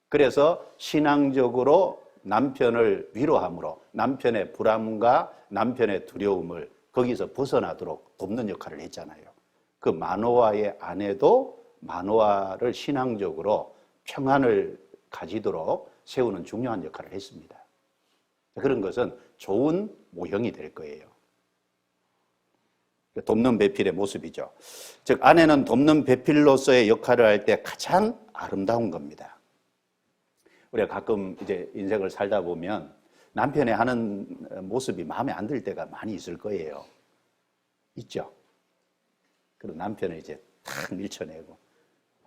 그래서 신앙적으로 남편을 위로함으로 남편의 불안과 남편의 두려움을 거기서 벗어나도록 돕는 역할을 했잖아요. 그 마노아의 아내도 마노아를 신앙적으로 평안을 가지도록 세우는 중요한 역할을 했습니다. 그런 것은 좋은 모형이 될 거예요. 돕는 배필의 모습이죠. 즉 아내는 돕는 배필로서의 역할을 할 때 가장 아름다운 겁니다. 우리가 가끔 이제 인생을 살다 보면 남편이 하는 모습이 마음에 안 들 때가 많이 있을 거예요. 있죠. 그리고 남편을 이제 탁 밀쳐내고,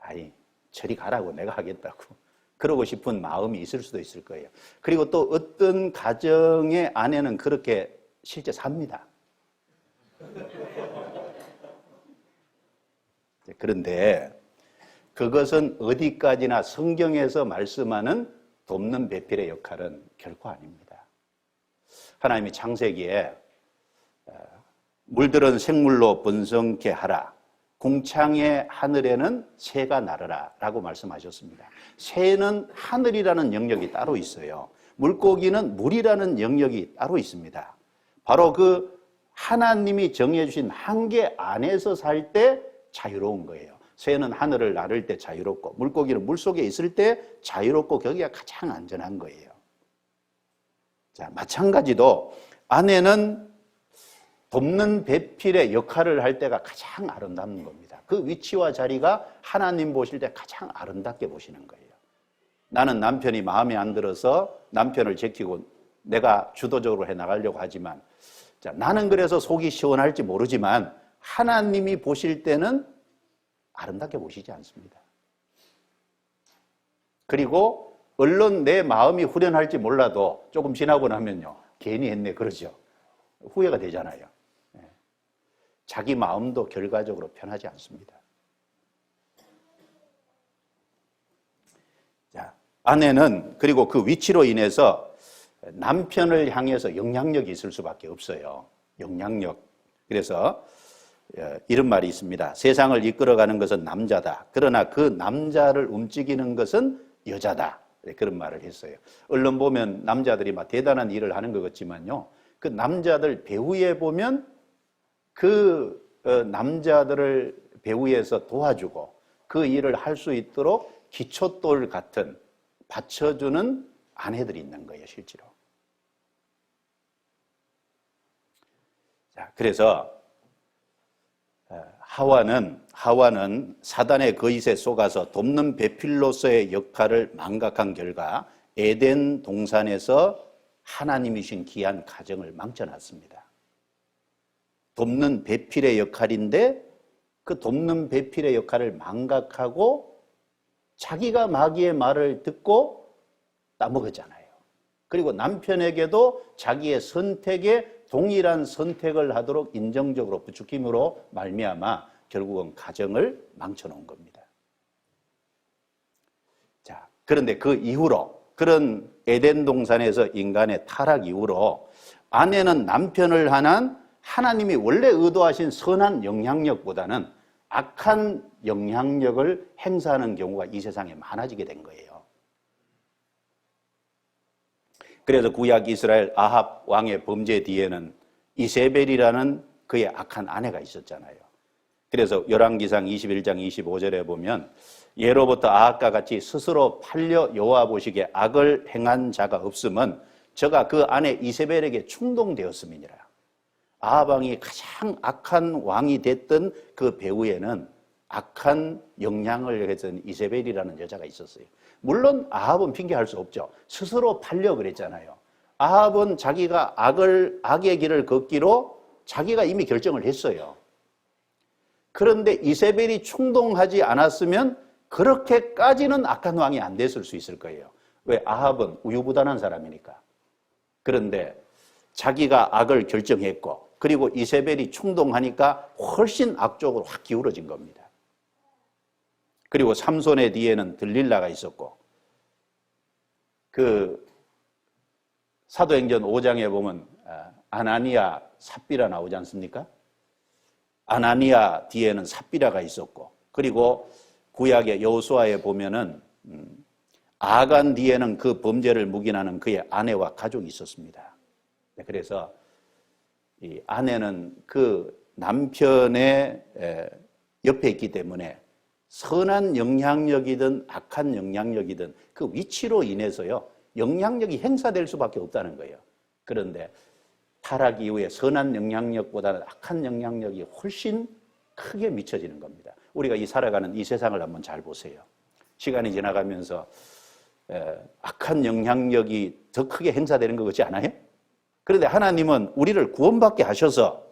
아이, 저리 가라고 내가 하겠다고. 그러고 싶은 마음이 있을 수도 있을 거예요. 그리고 또 어떤 가정의 아내는 그렇게 실제 삽니다. 그런데 그것은 어디까지나 성경에서 말씀하는 돕는 배필의 역할은 결코 아닙니다. 하나님이 창세기에 물들은 생물로 번성케 하라. 궁창의 하늘에는 새가 나르라 라고 말씀하셨습니다. 새는 하늘이라는 영역이 따로 있어요. 물고기는 물이라는 영역이 따로 있습니다. 바로 그 하나님이 정해주신 한계 안에서 살 때 자유로운 거예요. 새는 하늘을 나를 때 자유롭고 물고기는 물속에 있을 때 자유롭고 거기가 가장 안전한 거예요. 자, 마찬가지로 아내는 돕는 배필의 역할을 할 때가 가장 아름다운 겁니다. 그 위치와 자리가 하나님 보실 때 가장 아름답게 보시는 거예요. 나는 남편이 마음에 안 들어서 남편을 제키고 내가 주도적으로 해나가려고 하지만, 자, 나는 그래서 속이 시원할지 모르지만 하나님이 보실 때는 아름답게 보시지 않습니다. 그리고 물론 내 마음이 후련할지 몰라도 조금 지나고 나면요, 괜히 했네 그러죠. 후회가 되잖아요. 자기 마음도 결과적으로 편하지 않습니다. 자, 아내는 그리고 그 위치로 인해서 남편을 향해서 영향력이 있을 수밖에 없어요. 영향력. 그래서 이런 말이 있습니다. 세상을 이끌어가는 것은 남자다. 그러나 그 남자를 움직이는 것은 여자다. 그런 말을 했어요. 언론 보면 남자들이 막 대단한 일을 하는 것 같지만요, 그 남자들 배후에 보면 그 남자들을 배후에서 도와주고 그 일을 할 수 있도록 기초돌 같은 받쳐주는 아내들이 있는 거예요, 실제로. 자, 그래서 하와는 사단의 거짓에 속아서 돕는 배필로서의 역할을 망각한 결과 에덴 동산에서 하나님이신 귀한 가정을 망쳐놨습니다. 돕는 배필의 역할인데 그 돕는 배필의 역할을 망각하고 자기가 마귀의 말을 듣고 따먹었잖아요. 그리고 남편에게도 자기의 선택에 동일한 선택을 하도록 인정적으로 부추김으로 말미암아 결국은 가정을 망쳐놓은 겁니다. 자, 그런데 그 이후로, 그런 에덴 동산에서 인간의 타락 이후로 아내는 남편을 향한 하나님이 원래 의도하신 선한 영향력보다는 악한 영향력을 행사하는 경우가 이 세상에 많아지게 된 거예요. 그래서 구약 이스라엘 아합 왕의 범죄 뒤에는 이세벨이라는 그의 악한 아내가 있었잖아요. 그래서 열왕기상 21장 25절에 보면 예로부터 아합과 같이 스스로 팔려 여호와 보시기에 악을 행한 자가 없음은 저가 그 아내 이세벨에게 충동되었음이니라. 아합 왕이 가장 악한 왕이 됐던 그 배후에는 악한 영향을 했던 이세벨이라는 여자가 있었어요. 물론 아합은 핑계할 수 없죠. 스스로 팔려 그랬잖아요. 아합은 자기가 악의 길을 걷기로 자기가 이미 결정을 했어요. 그런데 이세벨이 충동하지 않았으면 그렇게까지는 악한 왕이 안 됐을 수 있을 거예요. 왜? 아합은 우유부단한 사람이니까. 그런데 자기가 악을 결정했고, 그리고 이세벨이 충동하니까 훨씬 악쪽으로 확 기울어진 겁니다. 그리고 삼손의 뒤에는 들릴라가 있었고, 그 사도행전 5장에 보면 아나니아, 삽비라 나오지 않습니까? 아나니아 뒤에는 삽비라가 있었고, 그리고 구약의 여호수아에 보면은 아간 뒤에는 그 범죄를 묵인하는 그의 아내와 가족이 있었습니다. 그래서 이 아내는 그 남편의 옆에 있기 때문에 선한 영향력이든 악한 영향력이든 그 위치로 인해서요, 영향력이 행사될 수밖에 없다는 거예요. 그런데 타락 이후에 선한 영향력보다는 악한 영향력이 훨씬 크게 미쳐지는 겁니다. 우리가 이 살아가는 이 세상을 한번 잘 보세요. 시간이 지나가면서 악한 영향력이 더 크게 행사되는 것 같지 않아요? 그런데 하나님은 우리를 구원받게 하셔서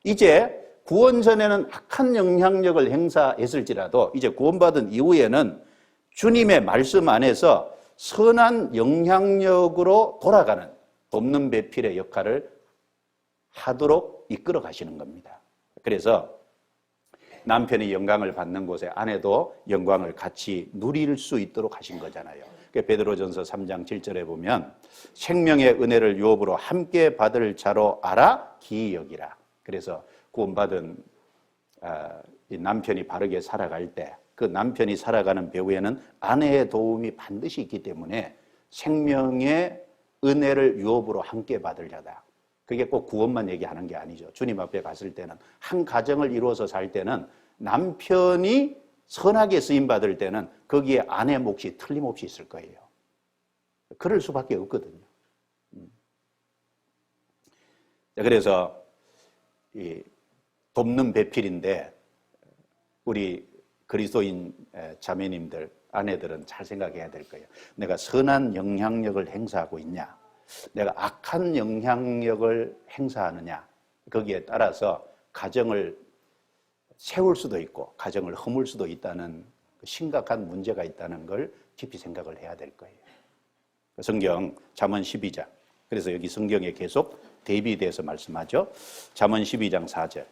이제 구원 전에는 악한 영향력을 행사했을지라도 이제 구원받은 이후에는 주님의 말씀 안에서 선한 영향력으로 돌아가는 돕는 배필의 역할을 하도록 이끌어 가시는 겁니다. 그래서 남편이 영광을 받는 곳에 아내도 영광을 같이 누릴 수 있도록 하신 거잖아요. 베드로전서 3장 7절에 보면 생명의 은혜를 유업으로 함께 받을 자로 알아 기이 여기라. 그래서 구원받은 이 남편이 바르게 살아갈 때 그 남편이 살아가는 배후에는 아내의 도움이 반드시 있기 때문에 생명의 은혜를 유업으로 함께 받을 자다. 그게 꼭 구원만 얘기하는 게 아니죠. 주님 앞에 갔을 때는 한 가정을 이루어서 살 때는 남편이 선하게 쓰임받을 때는 거기에 아내 몫이 틀림없이 있을 거예요. 그럴 수밖에 없거든요. 그래서 이 돕는 배필인데 우리 그리스도인 자매님들, 아내들은 잘 생각해야 될 거예요. 내가 선한 영향력을 행사하고 있냐? 내가 악한 영향력을 행사하느냐? 거기에 따라서 가정을 세울 수도 있고 가정을 허물 수도 있다는 심각한 문제가 있다는 걸 깊이 생각을 해야 될 거예요. 성경 잠언 12장. 그래서 여기 성경에 계속 대비에 대해서 말씀하죠. 잠언 12장 4절.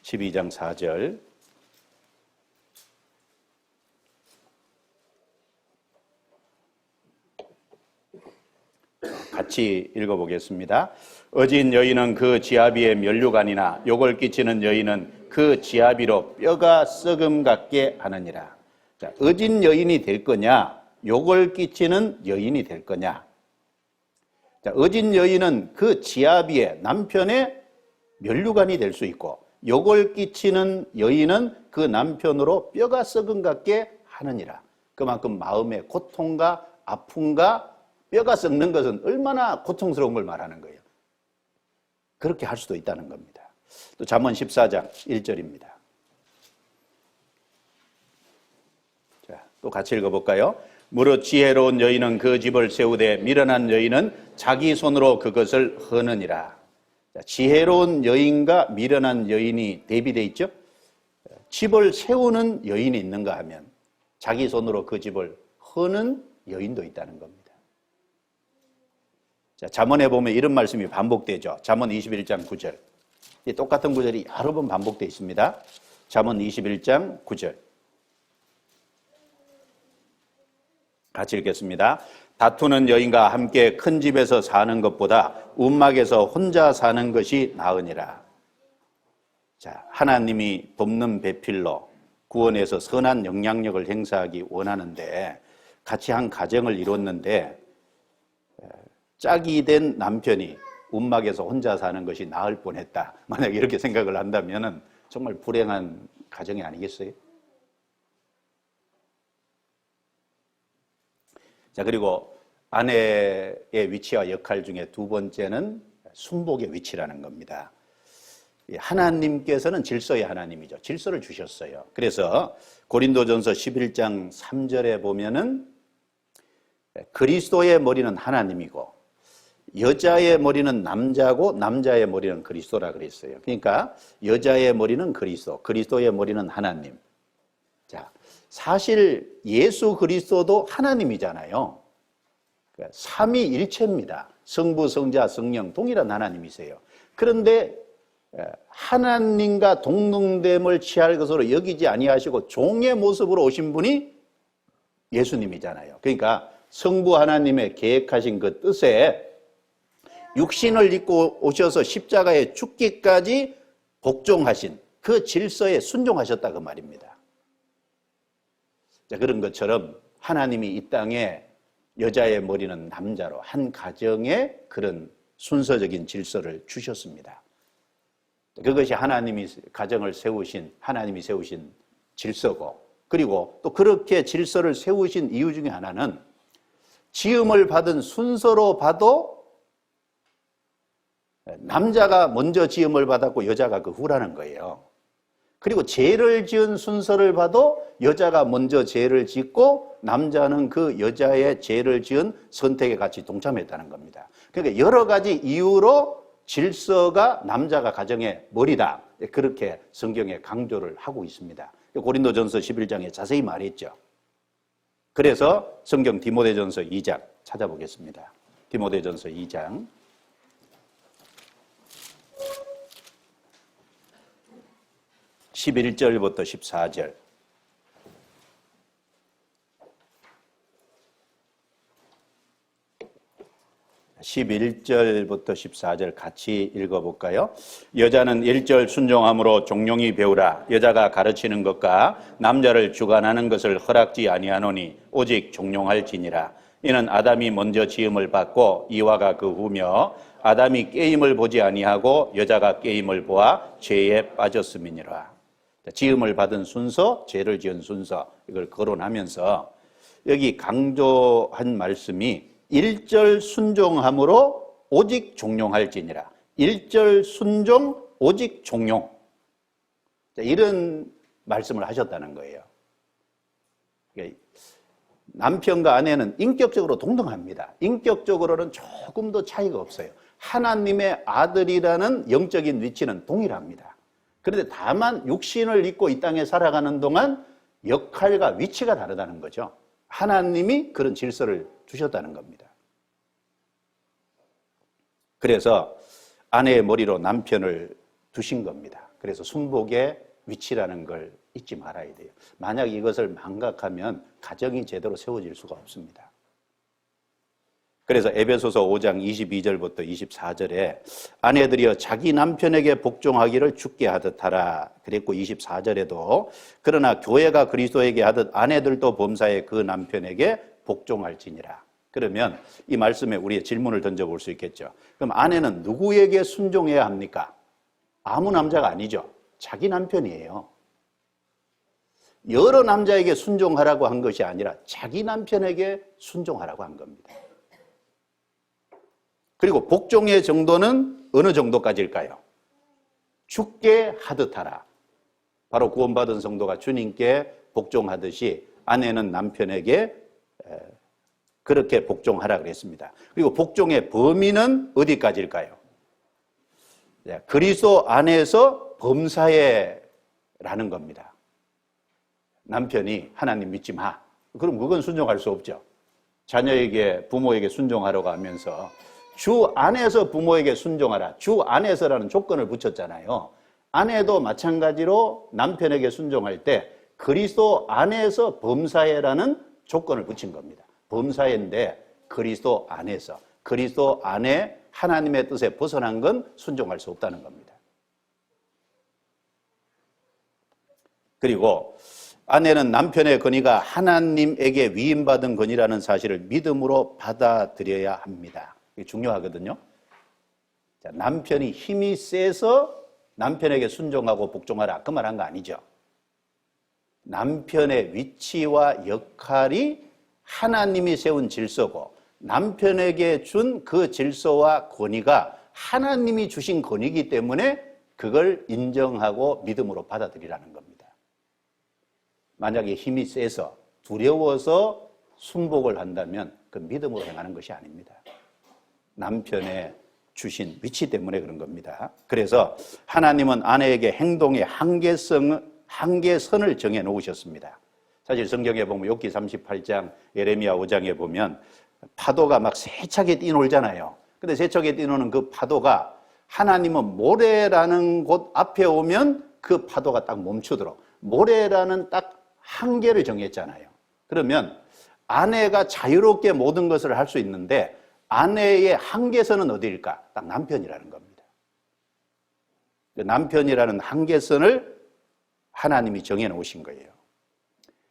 12장 4절. 같이 읽어보겠습니다. 어진 여인은 그 지아비의 면류관이나 욕을 끼치는 여인은 그 지아비로 뼈가 썩음 같게 하느니라. 자, 어진 여인이 될 거냐, 욕을 끼치는 여인이 될 거냐. 자, 어진 여인은 그 지아비의 남편의 면류관이 될 수 있고, 욕을 끼치는 여인은 그 남편으로 뼈가 썩은 같게 하느니라. 그만큼 마음의 고통과 아픔과 뼈가 썩는 것은 얼마나 고통스러운 걸 말하는 거예요. 그렇게 할 수도 있다는 겁니다. 또 잠언 14장 1절입니다. 자, 또 같이 읽어볼까요? 무릇 지혜로운 여인은 그 집을 세우되 미련한 여인은 자기 손으로 그것을 허느니라. 지혜로운 여인과 미련한 여인이 대비되어 있죠. 집을 세우는 여인이 있는가 하면 자기 손으로 그 집을 허는 여인도 있다는 겁니다. 자, 잠언에 보면 이런 말씀이 반복되죠. 잠언 21장 9절. 똑같은 구절이 여러 번 반복되어 있습니다. 잠언 21장 9절. 같이 읽겠습니다. 다투는 여인과 함께 큰 집에서 사는 것보다 움막에서 혼자 사는 것이 나으니라. 자, 하나님이 돕는 배필로 구원에서 선한 영향력을 행사하기 원하는데 같이 한 가정을 이뤘는데 짝이 된 남편이 움막에서 혼자 사는 것이 나을 뻔했다. 만약 이렇게 생각을 한다면 정말 불행한 가정이 아니겠어요? 자, 그리고 아내의 위치와 역할 중에 두 번째는 순복의 위치라는 겁니다. 하나님께서는 질서의 하나님이죠. 질서를 주셨어요. 그래서 고린도전서 11장 3절에 보면은 그리스도의 머리는 하나님이고 여자의 머리는 남자고 남자의 머리는 그리스도라 그랬어요. 그러니까 여자의 머리는 그리스도, 그리스도의 머리는 하나님. 자, 사실 예수 그리스도도 하나님이잖아요. 그러니까 삼위일체입니다. 성부, 성자, 성령 동일한 하나님이세요. 그런데 하나님과 동등됨을 취할 것으로 여기지 아니하시고 종의 모습으로 오신 분이 예수님이잖아요. 그러니까 성부 하나님의 계획하신 그 뜻에 육신을 입고 오셔서 십자가에 죽기까지 복종하신 그 질서에 순종하셨다 그 말입니다. 자, 그런 것처럼 하나님이 이 땅에 여자의 머리는 남자로 한 가정에 그런 순서적인 질서를 주셨습니다. 그것이 하나님이 가정을 세우신, 하나님이 세우신 질서고, 그리고 또 그렇게 질서를 세우신 이유 중에 하나는 지음을 받은 순서로 봐도 남자가 먼저 지음을 받았고 여자가 그 후라는 거예요. 그리고 죄를 지은 순서를 봐도 여자가 먼저 죄를 짓고 남자는 그 여자의 죄를 지은 선택에 같이 동참했다는 겁니다. 그러니까 여러 가지 이유로 질서가 남자가 가정의 머리다. 그렇게 성경에 강조를 하고 있습니다. 고린도전서 11장에 자세히 말했죠. 그래서 성경 디모데전서 2장 찾아보겠습니다. 디모데전서 2장 11절부터 14절. (11절부터) 14절 같이 읽어볼까요? 여자는 1절 순종함으로 종용이 배우라. 여자가 가르치는 것과 남자를 주관하는 것을 허락지 아니하노니 오직 종용할지니라. 이는 아담이 먼저 지음을 받고 이와가 그 후며 아담이 깨임을 보지 아니하고 여자가 깨임을 보아 죄에 빠졌음이니라. 지음을 받은 순서, 죄를 지은 순서, 이걸 거론하면서 여기 강조한 말씀이 1절 순종함으로 오직 종용할지니라. 1절 순종, 오직 종용. 이런 말씀을 하셨다는 거예요. 남편과 아내는 인격적으로 동등합니다. 인격적으로는 조금도 차이가 없어요. 하나님의 아들이라는 영적인 위치는 동일합니다. 그런데 다만 육신을 입고 이 땅에 살아가는 동안 역할과 위치가 다르다는 거죠. 하나님이 그런 질서를 주셨다는 겁니다. 그래서 아내의 머리로 남편을 두신 겁니다. 그래서 순복의 위치라는 걸 잊지 말아야 돼요. 만약 이것을 망각하면 가정이 제대로 세워질 수가 없습니다. 그래서 에베소서 5장 22절부터 24절에 아내들이여 자기 남편에게 복종하기를 주께 하듯 하라 그랬고, 24절에도 그러나 교회가 그리스도에게 하듯 아내들도 범사에 그 남편에게 복종할지니라. 그러면 이 말씀에 우리의 질문을 던져볼 수 있겠죠. 그럼 아내는 누구에게 순종해야 합니까? 아무 남자가 아니죠. 자기 남편이에요. 여러 남자에게 순종하라고 한 것이 아니라 자기 남편에게 순종하라고 한 겁니다. 그리고 복종의 정도는 어느 정도까지일까요? 주께 하듯 하라. 바로 구원받은 성도가 주님께 복종하듯이 아내는 남편에게 그렇게 복종하라 그랬습니다. 그리고 복종의 범위는 어디까지일까요? 그리스도 안에서 범사에라는 겁니다. 남편이 하나님 믿지 마. 그럼 그건 순종할 수 없죠. 자녀에게, 부모에게 순종하라고 하면서 주 안에서 부모에게 순종하라. 주 안에서라는 조건을 붙였잖아요. 아내도 마찬가지로 남편에게 순종할 때 그리스도 안에서 범사에라는 조건을 붙인 겁니다. 범사에인데 그리스도 안에서, 그리스도 안에 하나님의 뜻에 벗어난 건 순종할 수 없다는 겁니다. 그리고 아내는 남편의 건의가 하나님에게 위임받은 건의라는 사실을 믿음으로 받아들여야 합니다. 이게 중요하거든요. 자, 남편이 힘이 세서 남편에게 순종하고 복종하라 그 말 한 거 아니죠. 남편의 위치와 역할이 하나님이 세운 질서고 남편에게 준 그 질서와 권위가 하나님이 주신 권위이기 때문에 그걸 인정하고 믿음으로 받아들이라는 겁니다. 만약에 힘이 세서 두려워서 순복을 한다면 그 믿음으로 행하는 것이 아닙니다. 남편의 주신 위치 때문에 그런 겁니다. 그래서 하나님은 아내에게 행동의 한계선을 정해 놓으셨습니다. 사실 성경에 보면 욥기 38장, 예레미야 5장에 보면 파도가 막 세차게 뛰놀잖아요. 근데 세차게 뛰노는 그 파도가 하나님은 모래라는 곳 앞에 오면 그 파도가 딱 멈추도록 모래라는 딱 한계를 정했잖아요. 그러면 아내가 자유롭게 모든 것을 할 수 있는데 아내의 한계선은 어디일까? 딱 남편이라는 겁니다. 남편이라는 한계선을 하나님이 정해 놓으신 거예요.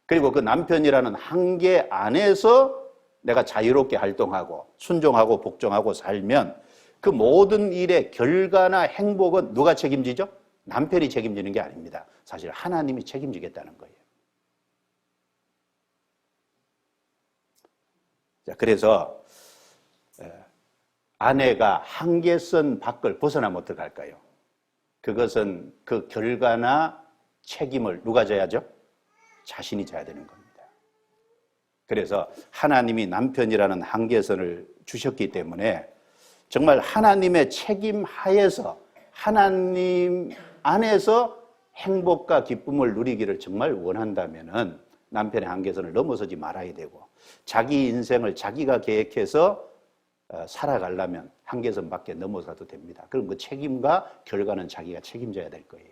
그리고 그 남편이라는 한계 안에서 내가 자유롭게 활동하고 순종하고 복종하고 살면 그 모든 일의 결과나 행복은 누가 책임지죠? 남편이 책임지는 게 아닙니다. 사실 하나님이 책임지겠다는 거예요. 자, 그래서 아내가 한계선 밖을 벗어나면 어떡할까요? 그것은 그 결과나 책임을 누가 져야죠? 자신이 져야 되는 겁니다. 그래서 하나님이 남편이라는 한계선을 주셨기 때문에 정말 하나님의 책임 하에서 하나님 안에서 행복과 기쁨을 누리기를 정말 원한다면은 남편의 한계선을 넘어서지 말아야 되고 자기 인생을 자기가 계획해서 살아가려면 한계선 밖에 넘어가도 됩니다. 그럼 그 책임과 결과는 자기가 책임져야 될 거예요.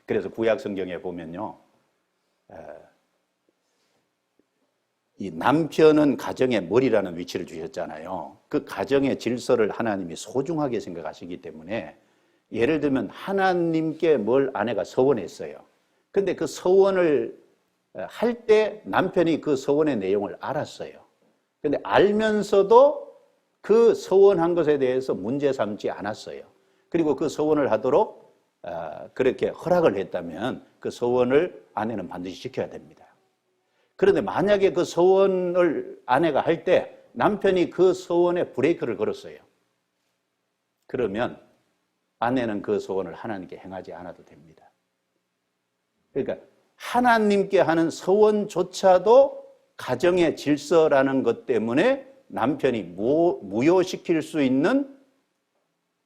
그래서 구약 성경에 보면요, 이 남편은 가정의 머리라는 위치를 주셨잖아요. 그 가정의 질서를 하나님이 소중하게 생각하시기 때문에 예를 들면 하나님께 뭘 아내가 서원했어요. 근데 그 서원을 할 때 남편이 그 서원의 내용을 알았어요. 근데 알면서도 그 서원한 것에 대해서 문제 삼지 않았어요. 그리고 그 서원을 하도록 그렇게 허락을 했다면 그 서원을 아내는 반드시 지켜야 됩니다. 그런데 만약에 그 서원을 아내가 할 때 남편이 그 서원에 브레이크를 걸었어요. 그러면 아내는 그 서원을 하나님께 행하지 않아도 됩니다. 그러니까 하나님께 하는 서원조차도 가정의 질서라는 것 때문에 남편이 무효시킬 수 있는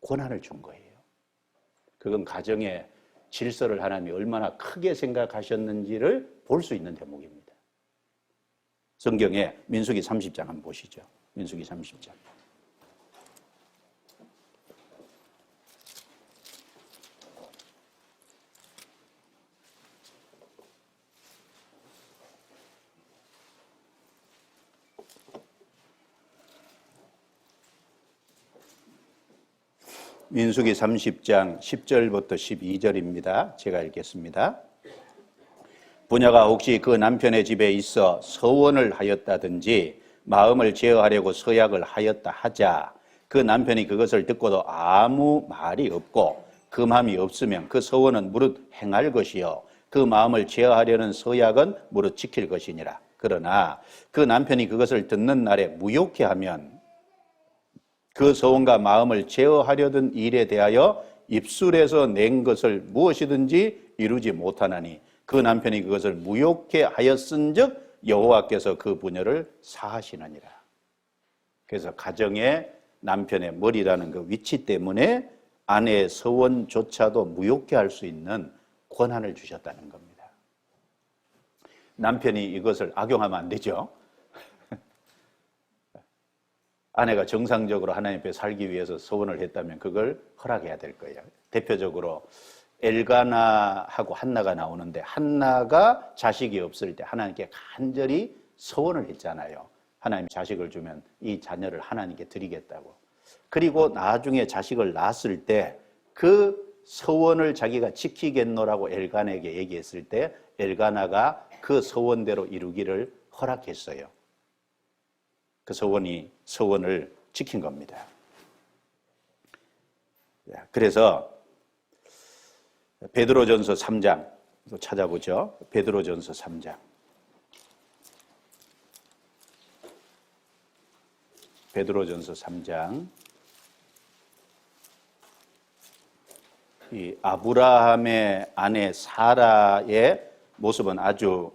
권한을 준 거예요. 그건 가정의 질서를 하나님이 얼마나 크게 생각하셨는지를 볼 수 있는 대목입니다. 성경에 민수기 30장 한번 보시죠. 민수기 30장. 민수기 30장 10절부터 12절입니다. 제가 읽겠습니다. 부녀가 혹시 그 남편의 집에 있어 서원을 하였다든지 마음을 제어하려고 서약을 하였다 하자 그 남편이 그것을 듣고도 아무 말이 없고 금함이 없으면 그 서원은 무릇 행할 것이요 그 마음을 제어하려는 서약은 무릇 지킬 것이니라. 그러나 그 남편이 그것을 듣는 날에 무효케 하면 그 서원과 마음을 제어하려던 일에 대하여 입술에서 낸 것을 무엇이든지 이루지 못하나니 그 남편이 그것을 무효케 하였은즉 여호와께서 그 부녀를 사하시느니라. 그래서 가정의 남편의 머리라는 그 위치 때문에 아내의 서원조차도 무효케 할 수 있는 권한을 주셨다는 겁니다. 남편이 이것을 악용하면 안 되죠. 아내가 정상적으로 하나님 앞에 살기 위해서 서원을 했다면 그걸 허락해야 될 거예요. 대표적으로 엘가나하고 한나가 나오는데 한나가 자식이 없을 때 하나님께 간절히 서원을 했잖아요. 하나님 자식을 주면 이 자녀를 하나님께 드리겠다고. 그리고 나중에 자식을 낳았을 때 그 서원을 자기가 지키겠노라고 엘가나에게 얘기했을 때 엘가나가 그 서원대로 이루기를 허락했어요. 그 서원을 지킨 겁니다. 그래서 베드로전서 3장 찾아보죠. 베드로전서 3장. 베드로전서 3장. 이 아브라함의 아내 사라의 모습은 아주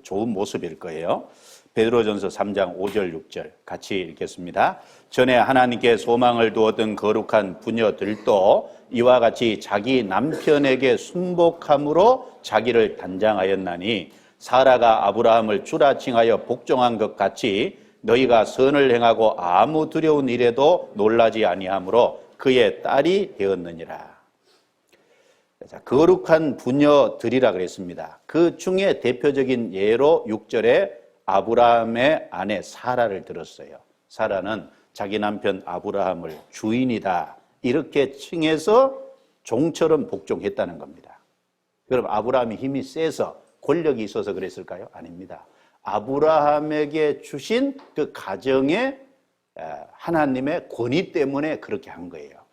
좋은 모습일 거예요. 베드로전서 3장 5절 6절 같이 읽겠습니다. 전에 하나님께 소망을 두었던 거룩한 부녀들도 이와 같이 자기 남편에게 순복함으로 자기를 단장하였나니 사라가 아브라함을 주라 칭하여 복종한 것 같이 너희가 선을 행하고 아무 두려운 일에도 놀라지 아니하므로 그의 딸이 되었느니라. 자, 거룩한 부녀들이라 그랬습니다. 그 중에 대표적인 예로 6절에 아브라함의 아내 사라를 들었어요. 사라는 자기 남편 아브라함을 주인이다 이렇게 칭해서 종처럼 복종했다는 겁니다. 그럼 아브라함이 힘이 세서 권력이 있어서 그랬을까요? 아닙니다. 아브라함에게 주신 그 가정의 하나님의 권위 때문에 그렇게 한 거예요.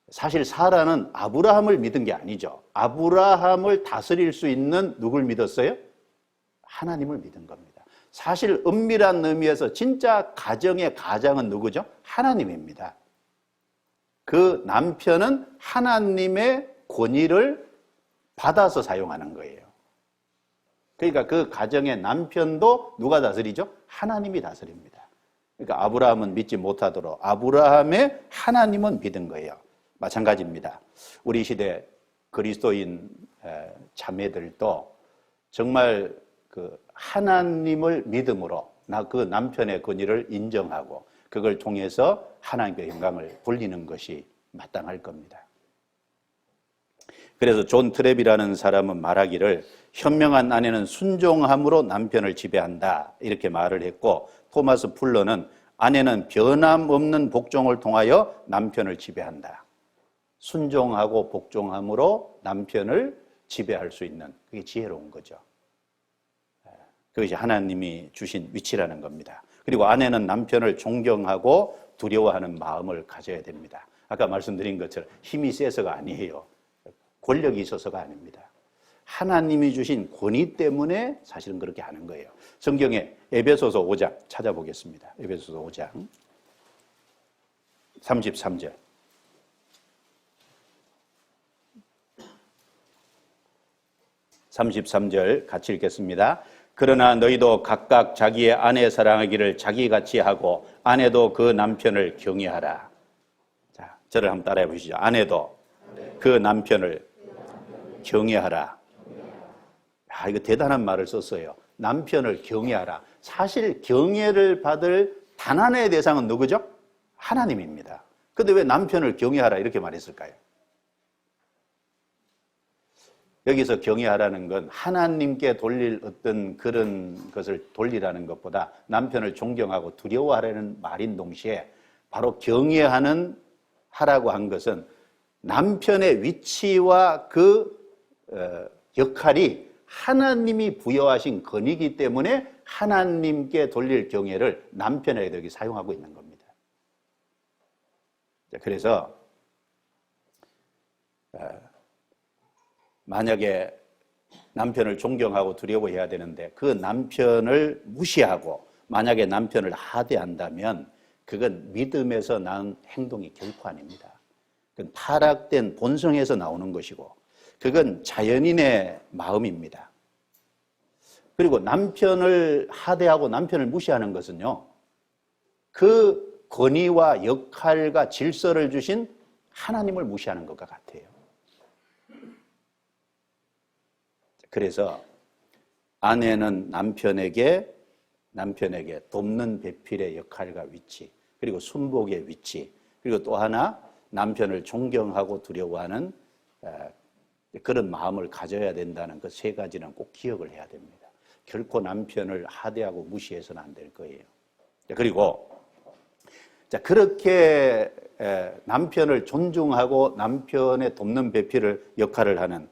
사실 사라는 아브라함을 믿은 게 아니죠. 아브라함을 다스릴 수 있는 누굴 믿었어요? 하나님을 믿은 겁니다. 사실 엄밀한 의미에서 진짜 가정의 가장은 누구죠? 하나님입니다. 그 남편은 하나님의 권위를 받아서 사용하는 거예요. 그러니까 그 가정의 남편도 누가 다스리죠? 하나님이 다스립니다. 그러니까 아브라함은 믿지 못하도록 아브라함의 하나님은 믿은 거예요. 마찬가지입니다. 우리 시대 그리스도인 자매들도 정말 그 하나님을 믿음으로 그 남편의 권위를 인정하고 그걸 통해서 하나님께 영광을 돌리는 것이 마땅할 겁니다. 그래서 존 트랩이라는 사람은 말하기를 현명한 아내는 순종함으로 남편을 지배한다 이렇게 말을 했고, 토마스 풀러는 아내는 변함없는 복종을 통하여 남편을 지배한다. 순종하고 복종함으로 남편을 지배할 수 있는, 그게 지혜로운 거죠. 그것이 하나님이 주신 위치라는 겁니다. 그리고 아내는 남편을 존경하고 두려워하는 마음을 가져야 됩니다. 아까 말씀드린 것처럼 힘이 세서가 아니에요. 권력이 있어서가 아닙니다. 하나님이 주신 권위 때문에 사실은 그렇게 하는 거예요. 성경에 에베소서 5장 찾아보겠습니다. 에베소서 5장 33절. 33절 같이 읽겠습니다. 그러나 너희도 각각 자기의 아내 사랑하기를 자기같이 하고 아내도 그 남편을 경외하라. 자, 저를 한번 따라해 보시죠. 아내도 그 남편을 경외하라. 이거 대단한 말을 썼어요. 남편을 경외하라. 사실 경외를 받을 단 하나의 대상은 누구죠? 하나님입니다. 그런데 왜 남편을 경외하라 이렇게 말했을까요? 여기서 경외하라는 건 하나님께 돌릴 어떤 그런 것을 돌리라는 것보다 남편을 존경하고 두려워하라는 말인 동시에 바로 경외하는 하라고 한 것은 남편의 위치와 그 역할이 하나님이 부여하신 권위이기 때문에 하나님께 돌릴 경외를 남편에게 여기 사용하고 있는 겁니다. 그래서 만약에 남편을 존경하고 두려워해야 되는데 그 남편을 무시하고 만약에 남편을 하대한다면 그건 믿음에서 나온 행동이 결코 아닙니다. 그건 타락된 본성에서 나오는 것이고 그건 자연인의 마음입니다. 그리고 남편을 하대하고 남편을 무시하는 것은요, 그 권위와 역할과 질서를 주신 하나님을 무시하는 것과 같아요. 그래서 아내는 남편에게 돕는 배필의 역할과 위치, 그리고 순복의 위치, 그리고 또 하나 남편을 존경하고 두려워하는 그런 마음을 가져야 된다는 그 세 가지는 꼭 기억을 해야 됩니다. 결코 남편을 하대하고 무시해서는 안 될 거예요. 그리고 그렇게 남편을 존중하고 남편의 돕는 배필을 역할을 하는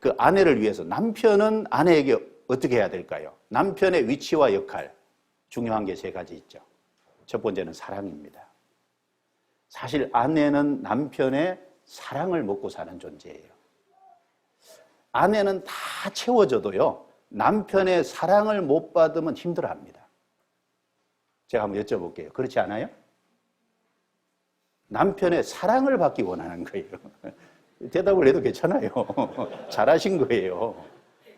그 아내를 위해서 남편은 아내에게 어떻게 해야 될까요? 남편의 위치와 역할, 중요한 게 세 가지 있죠. 첫 번째는 사랑입니다. 사실 아내는 남편의 사랑을 먹고 사는 존재예요. 아내는 다 채워져도요, 남편의 사랑을 못 받으면 힘들어합니다. 제가 한번 여쭤볼게요. 그렇지 않아요? 남편의 사랑을 받기 원하는 거예요. 대답을 해도 괜찮아요. 잘하신 거예요.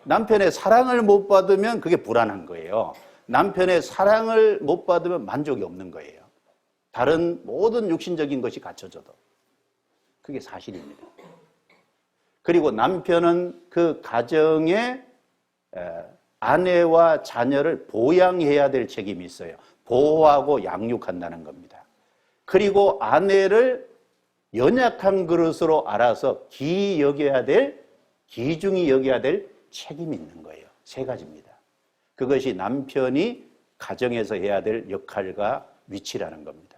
남편의 사랑을 못 받으면 그게 불안한 거예요. 남편의 사랑을 못 받으면 만족이 없는 거예요. 다른 모든 육신적인 것이 갖춰져도. 그게 사실입니다. 그리고 남편은 그 가정의 아내와 자녀를 보양해야 될 책임이 있어요. 보호하고 양육한다는 겁니다. 그리고 아내를 연약한 그릇으로 알아서 기중히 여겨야 될 책임이 있는 거예요. 세 가지입니다. 그것이 남편이 가정에서 해야 될 역할과 위치라는 겁니다.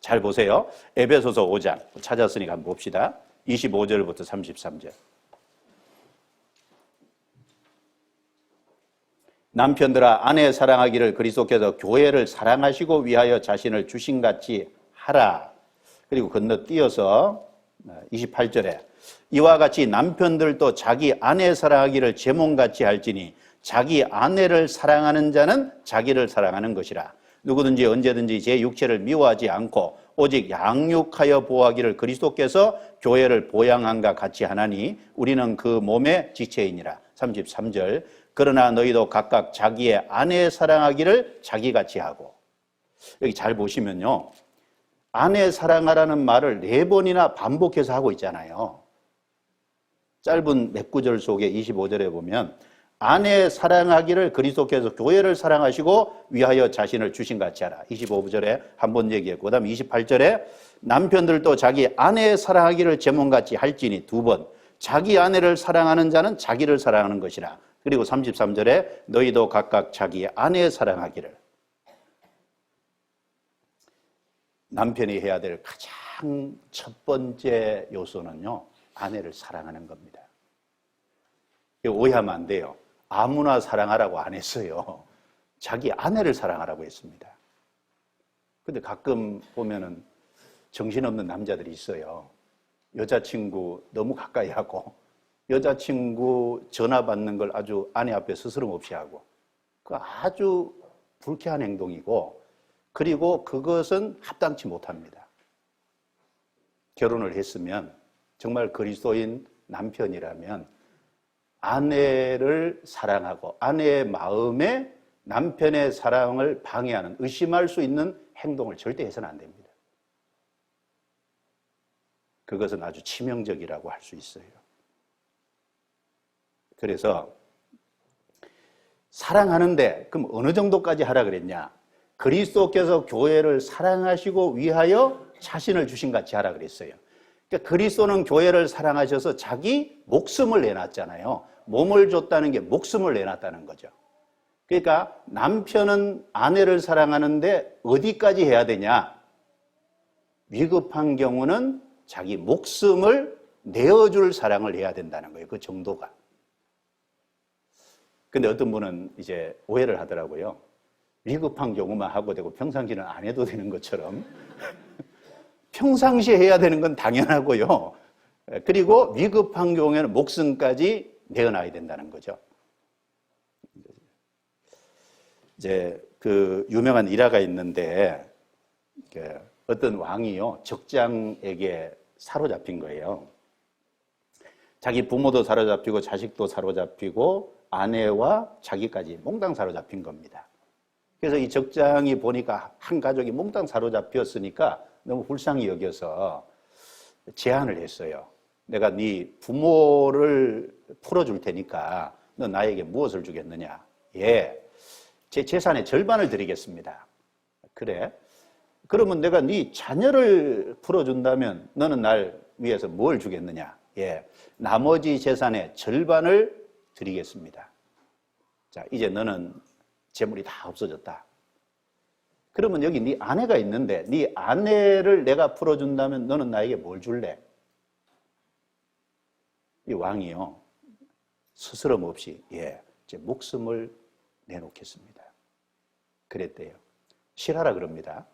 잘 보세요. 에베소서 5장 찾았으니까 한번 봅시다. 25절부터 33절. 남편들아 아내 사랑하기를 그리스도께서 교회를 사랑하시고 위하여 자신을 주신같이 하라. 그리고 건너뛰어서 28절에 이와 같이 남편들도 자기 아내 사랑하기를 제 몸같이 할지니 자기 아내를 사랑하는 자는 자기를 사랑하는 것이라. 누구든지 언제든지 제 육체를 미워하지 않고 오직 양육하여 보호하기를 그리스도께서 교회를 보양함과 같이 하나니 우리는 그 몸의 지체이니라. 33절. 그러나 너희도 각각 자기의 아내 사랑하기를 자기같이 하고. 여기 잘 보시면요, 아내 사랑하라는 말을 4번이나 반복해서 하고 있잖아요. 짧은 몇 구절 속에 25절에 보면 아내 사랑하기를 그리스도께서 교회를 사랑하시고 위하여 자신을 주신 같이 하라. 25절에 한 번 얘기했고, 그 다음 28절에 남편들도 자기 아내 사랑하기를 제 몸같이 할지니 2번. 자기 아내를 사랑하는 자는 자기를 사랑하는 것이라. 그리고 33절에 너희도 각각 자기 아내 사랑하기를. 남편이 해야 될 가장 첫 번째 요소는요, 아내를 사랑하는 겁니다. 오해하면 안 돼요. 아무나 사랑하라고 안 했어요. 자기 아내를 사랑하라고 했습니다. 근데 가끔 보면은 정신없는 남자들이 있어요. 여자친구 너무 가까이 하고, 여자친구 전화 받는 걸 아주 아내 앞에 스스럼 없이 하고, 그 아주 불쾌한 행동이고, 그리고 그것은 합당치 못합니다. 결혼을 했으면 정말 그리스도인 남편이라면 아내를 사랑하고 아내의 마음에 남편의 사랑을 방해하는, 의심할 수 있는 행동을 절대 해서는 안 됩니다. 그것은 아주 치명적이라고 할 수 있어요. 그래서 사랑하는데 그럼 어느 정도까지 하라 그랬냐? 그리스도께서 교회를 사랑하시고 위하여 자신을 주신 같이 하라 그랬어요. 그러니까 그리스도는 교회를 사랑하셔서 자기 목숨을 내놨잖아요. 몸을 줬다는 게 목숨을 내놨다는 거죠. 그러니까 남편은 아내를 사랑하는데 어디까지 해야 되냐? 위급한 경우는 자기 목숨을 내어줄 사랑을 해야 된다는 거예요. 그 정도가. 근데 어떤 분은 이제 오해를 하더라고요. 위급한 경우만 하고 되고 평상시는 안 해도 되는 것처럼 평상시에 해야 되는 건 당연하고요. 그리고 위급한 경우에는 목숨까지 내어놔야 된다는 거죠. 이제 그 유명한 일화가 있는데 어떤 왕이요, 적장에게 사로잡힌 거예요. 자기 부모도 사로잡히고 자식도 사로잡히고 아내와 자기까지 몽땅 사로잡힌 겁니다. 그래서 이 적장이 보니까 한 가족이 몽땅 사로잡혔으니까 너무 불쌍히 여겨서 제안을 했어요. 내가 네 부모를 풀어줄 테니까 너 나에게 무엇을 주겠느냐? 예, 제 재산의 절반을 드리겠습니다. 그래? 그러면 내가 네 자녀를 풀어준다면 너는 날 위해서 뭘 주겠느냐? 예, 나머지 재산의 절반을 드리겠습니다. 자, 이제 너는 재물이 다 없어졌다. 그러면 여기 네 아내가 있는데 네 아내를 내가 풀어준다면 너는 나에게 뭘 줄래? 이 왕이요, 스스럼 없이 예, 제 목숨을 내놓겠습니다. 그랬대요. 싫어하라 그럽니다.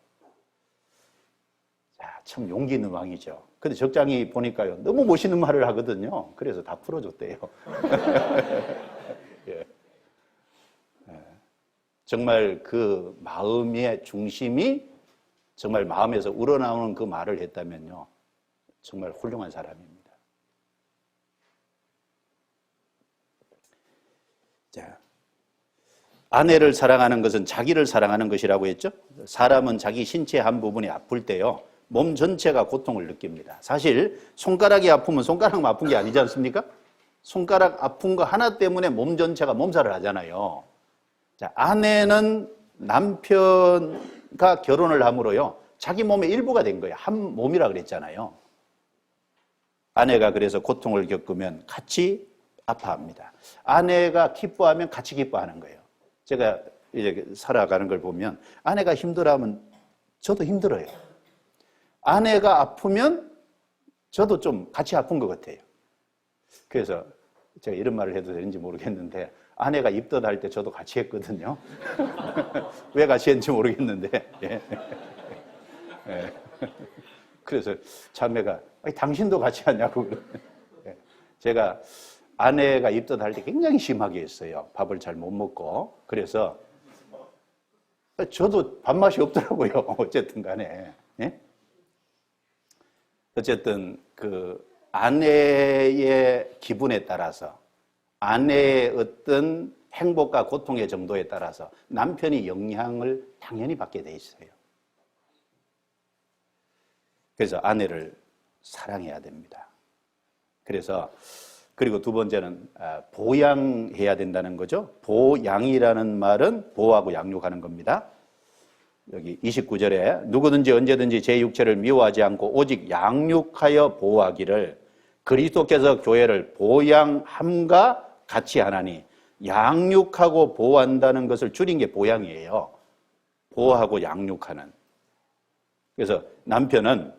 자, 참 용기 있는 왕이죠. 근데 적장이 보니까요, 너무 멋있는 말을 하거든요. 그래서 다 풀어줬대요. 예. 정말 그 마음의 중심이 정말 마음에서 우러나오는 그 말을 했다면요, 정말 훌륭한 사람입니다. 자, 아내를 사랑하는 것은 자기를 사랑하는 것이라고 했죠. 사람은 자기 신체 한 부분이 아플 때요, 몸 전체가 고통을 느낍니다. 사실 손가락이 아프면 손가락만 아픈 게 아니지 않습니까? 손가락 아픈 거 하나 때문에 몸 전체가 몸살을 하잖아요. 자, 아내는 남편과 결혼을 함으로요, 자기 몸의 일부가 된 거예요. 한 몸이라 그랬잖아요. 아내가 그래서 고통을 겪으면 같이 아파합니다. 아내가 기뻐하면 같이 기뻐하는 거예요. 제가 이제 살아가는 걸 보면 아내가 힘들어하면 저도 힘들어요. 아내가 아프면 저도 좀 같이 아픈 것 같아요. 그래서 제가 이런 말을 해도 되는지 모르겠는데 아내가 입덧할 때 저도 같이 했거든요. 왜 같이 했는지 모르겠는데. 예. 예. 그래서 자매가 당신도 같이 하냐고. 예. 제가 아내가 입덧할 때 굉장히 심하게 했어요. 밥을 잘 못 먹고. 그래서 저도 밥맛이 없더라고요. 어쨌든 간에. 예? 어쨌든 그 아내의 기분에 따라서 아내의 어떤 행복과 고통의 정도에 따라서 남편이 영향을 당연히 받게 돼 있어요. 그래서 아내를 사랑해야 됩니다. 그래서 그리고 두 번째는 보양해야 된다는 거죠. 보양이라는 말은 보호하고 양육하는 겁니다. 여기 29절에 누구든지 언제든지 제 육체를 미워하지 않고 오직 양육하여 보호하기를 그리스도께서 교회를 보양함과 같이 하나니, 양육하고 보호한다는 것을 줄인 게 보양이에요. 보호하고 양육하는. 그래서 남편은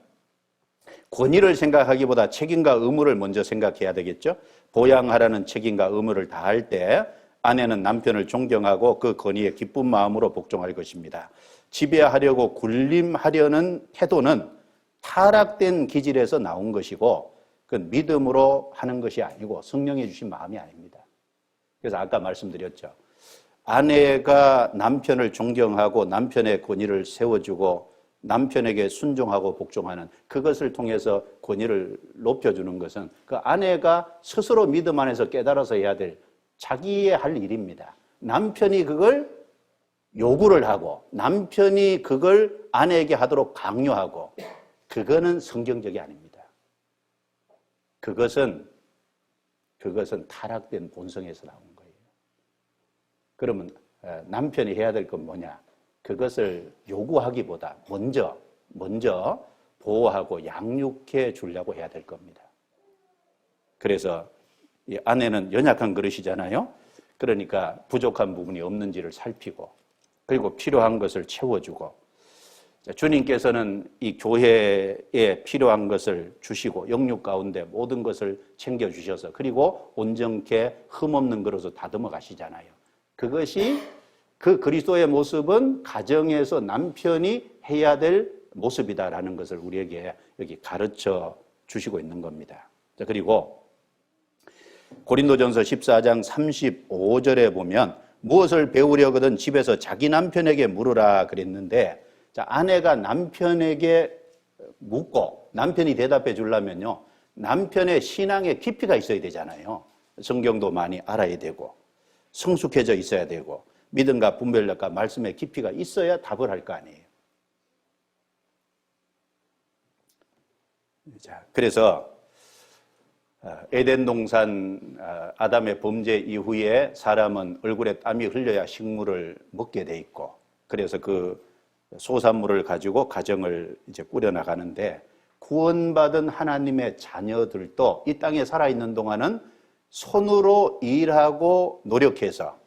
권위를 생각하기보다 책임과 의무를 먼저 생각해야 되겠죠. 보양하라는 책임과 의무를 다할 때 아내는 남편을 존경하고 그 권위에 기쁜 마음으로 복종할 것입니다. 지배하려고 군림하려는 태도는 타락된 기질에서 나온 것이고 그건 믿음으로 하는 것이 아니고 성령이 주신 마음이 아닙니다. 그래서 아까 말씀드렸죠. 아내가 남편을 존경하고 남편의 권위를 세워주고 남편에게 순종하고 복종하는 그것을 통해서 권위를 높여주는 것은 그 아내가 스스로 믿음 안에서 깨달아서 해야 될 자기의 할 일입니다. 남편이 그걸 요구를 하고 남편이 그걸 아내에게 하도록 강요하고 그거는 성경적이 아닙니다. 그것은 타락된 본성에서 나온 거예요. 그러면 남편이 해야 될 건 뭐냐? 그것을 요구하기보다 먼저 보호하고 양육해 주려고 해야 될 겁니다. 그래서 이 아내는 연약한 그릇이잖아요. 그러니까 부족한 부분이 없는지를 살피고 그리고 필요한 것을 채워주고 주님께서는 이 교회에 필요한 것을 주시고 영육 가운데 모든 것을 챙겨주셔서 그리고 온전케 흠없는 그릇으로 다듬어 가시잖아요. 그것이 그 그리스도의 모습은 가정에서 남편이 해야 될 모습이다라는 것을 우리에게 여기 가르쳐 주시고 있는 겁니다. 자, 그리고 고린도전서 14장 35절에 보면 무엇을 배우려거든 집에서 자기 남편에게 물으라 그랬는데 자, 아내가 남편에게 묻고 남편이 대답해 주려면요. 남편의 신앙의 깊이가 있어야 되잖아요. 성경도 많이 알아야 되고 성숙해져 있어야 되고 믿음과 분별력과 말씀의 깊이가 있어야 답을 할 거 아니에요. 자, 그래서 에덴 동산 아담의 범죄 이후에 사람은 얼굴에 땀이 흘려야 식물을 먹게 돼 있고 그래서 그 소산물을 가지고 가정을 이제 꾸려나가는데 구원받은 하나님의 자녀들도 이 땅에 살아있는 동안은 손으로 일하고 노력해서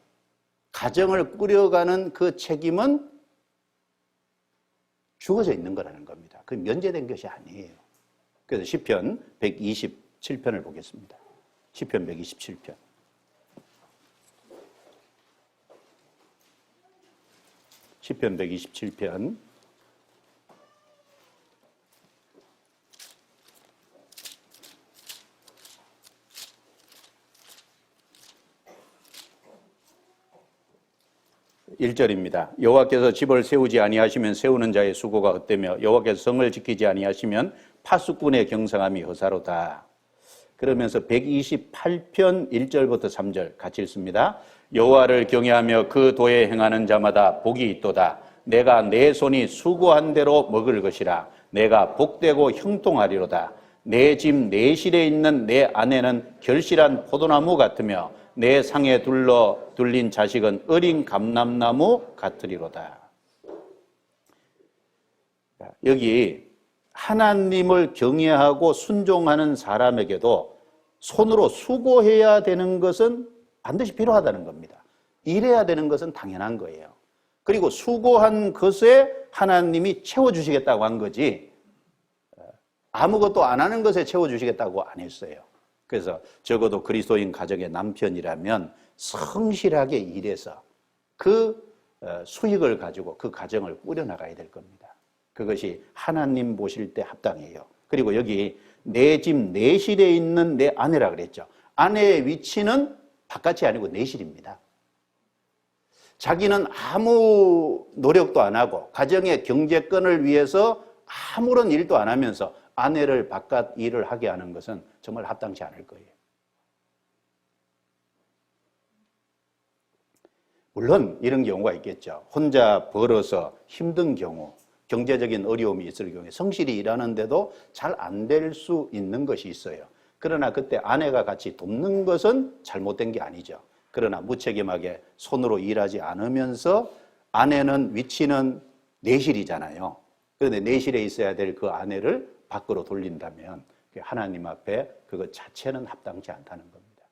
가정을 꾸려가는 그 책임은 주어져 있는 거라는 겁니다. 그 면제된 것이 아니에요. 그래서 시편 127편을 보겠습니다. 시편 127편. 시편 127편. (1절입니다) 여호와께서 집을 세우지 아니하시면 세우는 자의 수고가 헛되며 여호와께서 성을 지키지 아니하시면 파수꾼의 경성함이 허사로다. 그러면서 128편 1절부터 3절 같이 읽습니다. 여호와를 경외하며 그 도에 행하는 자마다 복이 있도다. 내가 내 손이 수고한 대로 먹을 것이라. 내가 복되고 형통하리로다. 내 집 내실에 있는 내 아내는 결실한 포도나무 같으며 내 상에 둘린 자식은 어린 감람나무 같으리로다. 여기 하나님을 경외하고 순종하는 사람에게도 손으로 수고해야 되는 것은 반드시 필요하다는 겁니다. 일해야 되는 것은 당연한 거예요. 그리고 수고한 것에 하나님이 채워주시겠다고 한 거지 아무것도 안 하는 것에 채워주시겠다고 안 했어요. 그래서 적어도 그리스도인 가정의 남편이라면 성실하게 일해서 그 수익을 가지고 그 가정을 꾸려나가야 될 겁니다. 그것이 하나님 보실 때 합당해요. 그리고 여기 내 집 내실에 있는 내 아내라 그랬죠. 아내의 위치는 바깥이 아니고 내실입니다. 자기는 아무 노력도 안 하고 가정의 경제권을 위해서 아무런 일도 안 하면서 아내를 바깥 일을 하게 하는 것은 정말 합당치 않을 거예요. 물론 이런 경우가 있겠죠. 혼자 벌어서 힘든 경우, 경제적인 어려움이 있을 경우에 성실히 일하는데도 잘 안 될 수 있는 것이 있어요. 그러나 그때 아내가 같이 돕는 것은 잘못된 게 아니죠. 그러나 무책임하게 손으로 일하지 않으면서 아내는 위치는 내실이잖아요. 그런데 내실에 있어야 될 그 아내를 밖으로 돌린다면 하나님 앞에 그것 자체는 합당치 않다는 겁니다.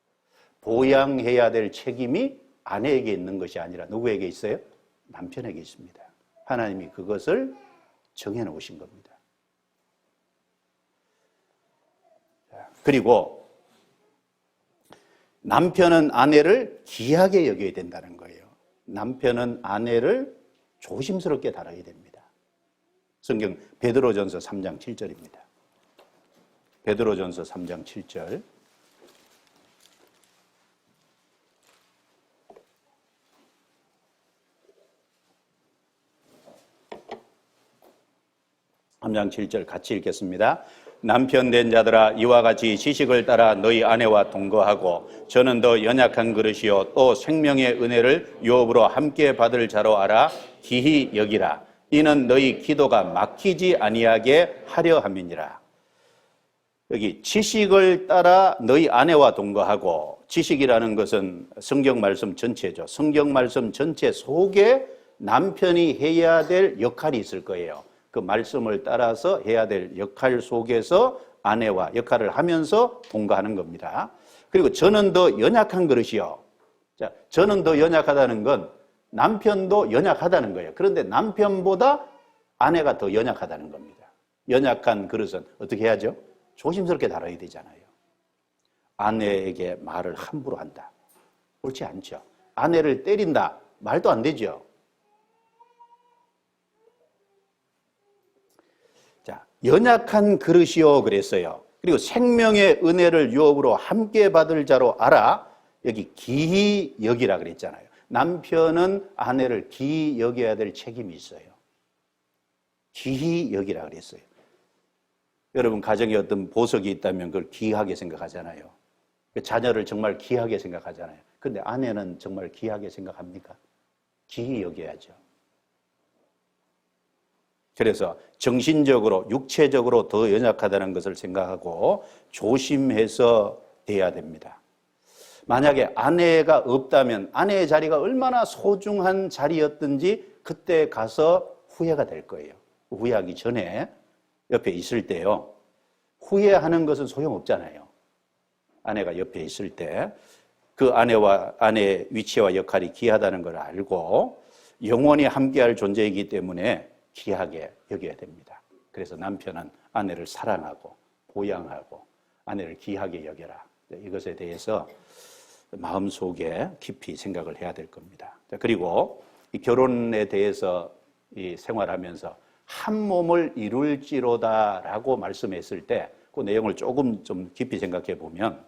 보양해야 될 책임이 아내에게 있는 것이 아니라 누구에게 있어요? 남편에게 있습니다. 하나님이 그것을 정해놓으신 겁니다. 그리고 남편은 아내를 귀하게 여겨야 된다는 거예요. 남편은 아내를 조심스럽게 다뤄야 됩니다. 성경 베드로전서 3장 7절입니다. 베드로전서 3장 7절. (3장 7절) 같이 읽겠습니다. 남편 된 자들아 이와 같이 지식을 따라 너희 아내와 동거하고 저는 더 연약한 그릇이요 또 생명의 은혜를 유업으로 함께 받을 자로 알아 기히 여기라. 이는 너희 기도가 막히지 아니하게 하려 함이니라. 여기 지식을 따라 너희 아내와 동거하고, 지식이라는 것은 성경 말씀 전체죠. 성경 말씀 전체 속에 남편이 해야 될 역할이 있을 거예요. 그 말씀을 따라서 해야 될 역할 속에서 아내와 역할을 하면서 동거하는 겁니다. 그리고 저는 더 연약한 그릇이요. 자, 저는 더 연약하다는 건 남편도 연약하다는 거예요. 그런데 남편보다 아내가 더 연약하다는 겁니다. 연약한 그릇은 어떻게 해야죠? 조심스럽게 다뤄야 되잖아요. 아내에게 말을 함부로 한다. 옳지 않죠. 아내를 때린다. 말도 안 되죠. 자, 연약한 그릇이요 그랬어요. 그리고 생명의 은혜를 유업으로 함께 받을 자로 알아. 여기 기히 여기라 그랬잖아요. 남편은 아내를 기히 여겨야 될 책임이 있어요. 기히 여기라 그랬어요. 여러분 가정에 어떤 보석이 있다면 그걸 귀하게 생각하잖아요. 자녀를 정말 귀하게 생각하잖아요. 그런데 아내는 정말 귀하게 생각합니까? 귀히 여겨야죠. 그래서 정신적으로 육체적으로 더 연약하다는 것을 생각하고 조심해서 대해야 됩니다. 만약에 아내가 없다면 아내의 자리가 얼마나 소중한 자리였든지 그때 가서 후회가 될 거예요. 후회하기 전에 옆에 있을 때요. 후회하는 것은 소용없잖아요. 아내가 옆에 있을 때 그 아내의 위치와 역할이 귀하다는 걸 알고 영원히 함께할 존재이기 때문에 귀하게 여겨야 됩니다. 그래서 남편은 아내를 사랑하고 보양하고 아내를 귀하게 여겨라. 이것에 대해서 마음속에 깊이 생각을 해야 될 겁니다. 그리고 이 결혼에 대해서 이 생활하면서 한 몸을 이룰지로다라고 말씀했을 때 그 내용을 조금 좀 깊이 생각해 보면,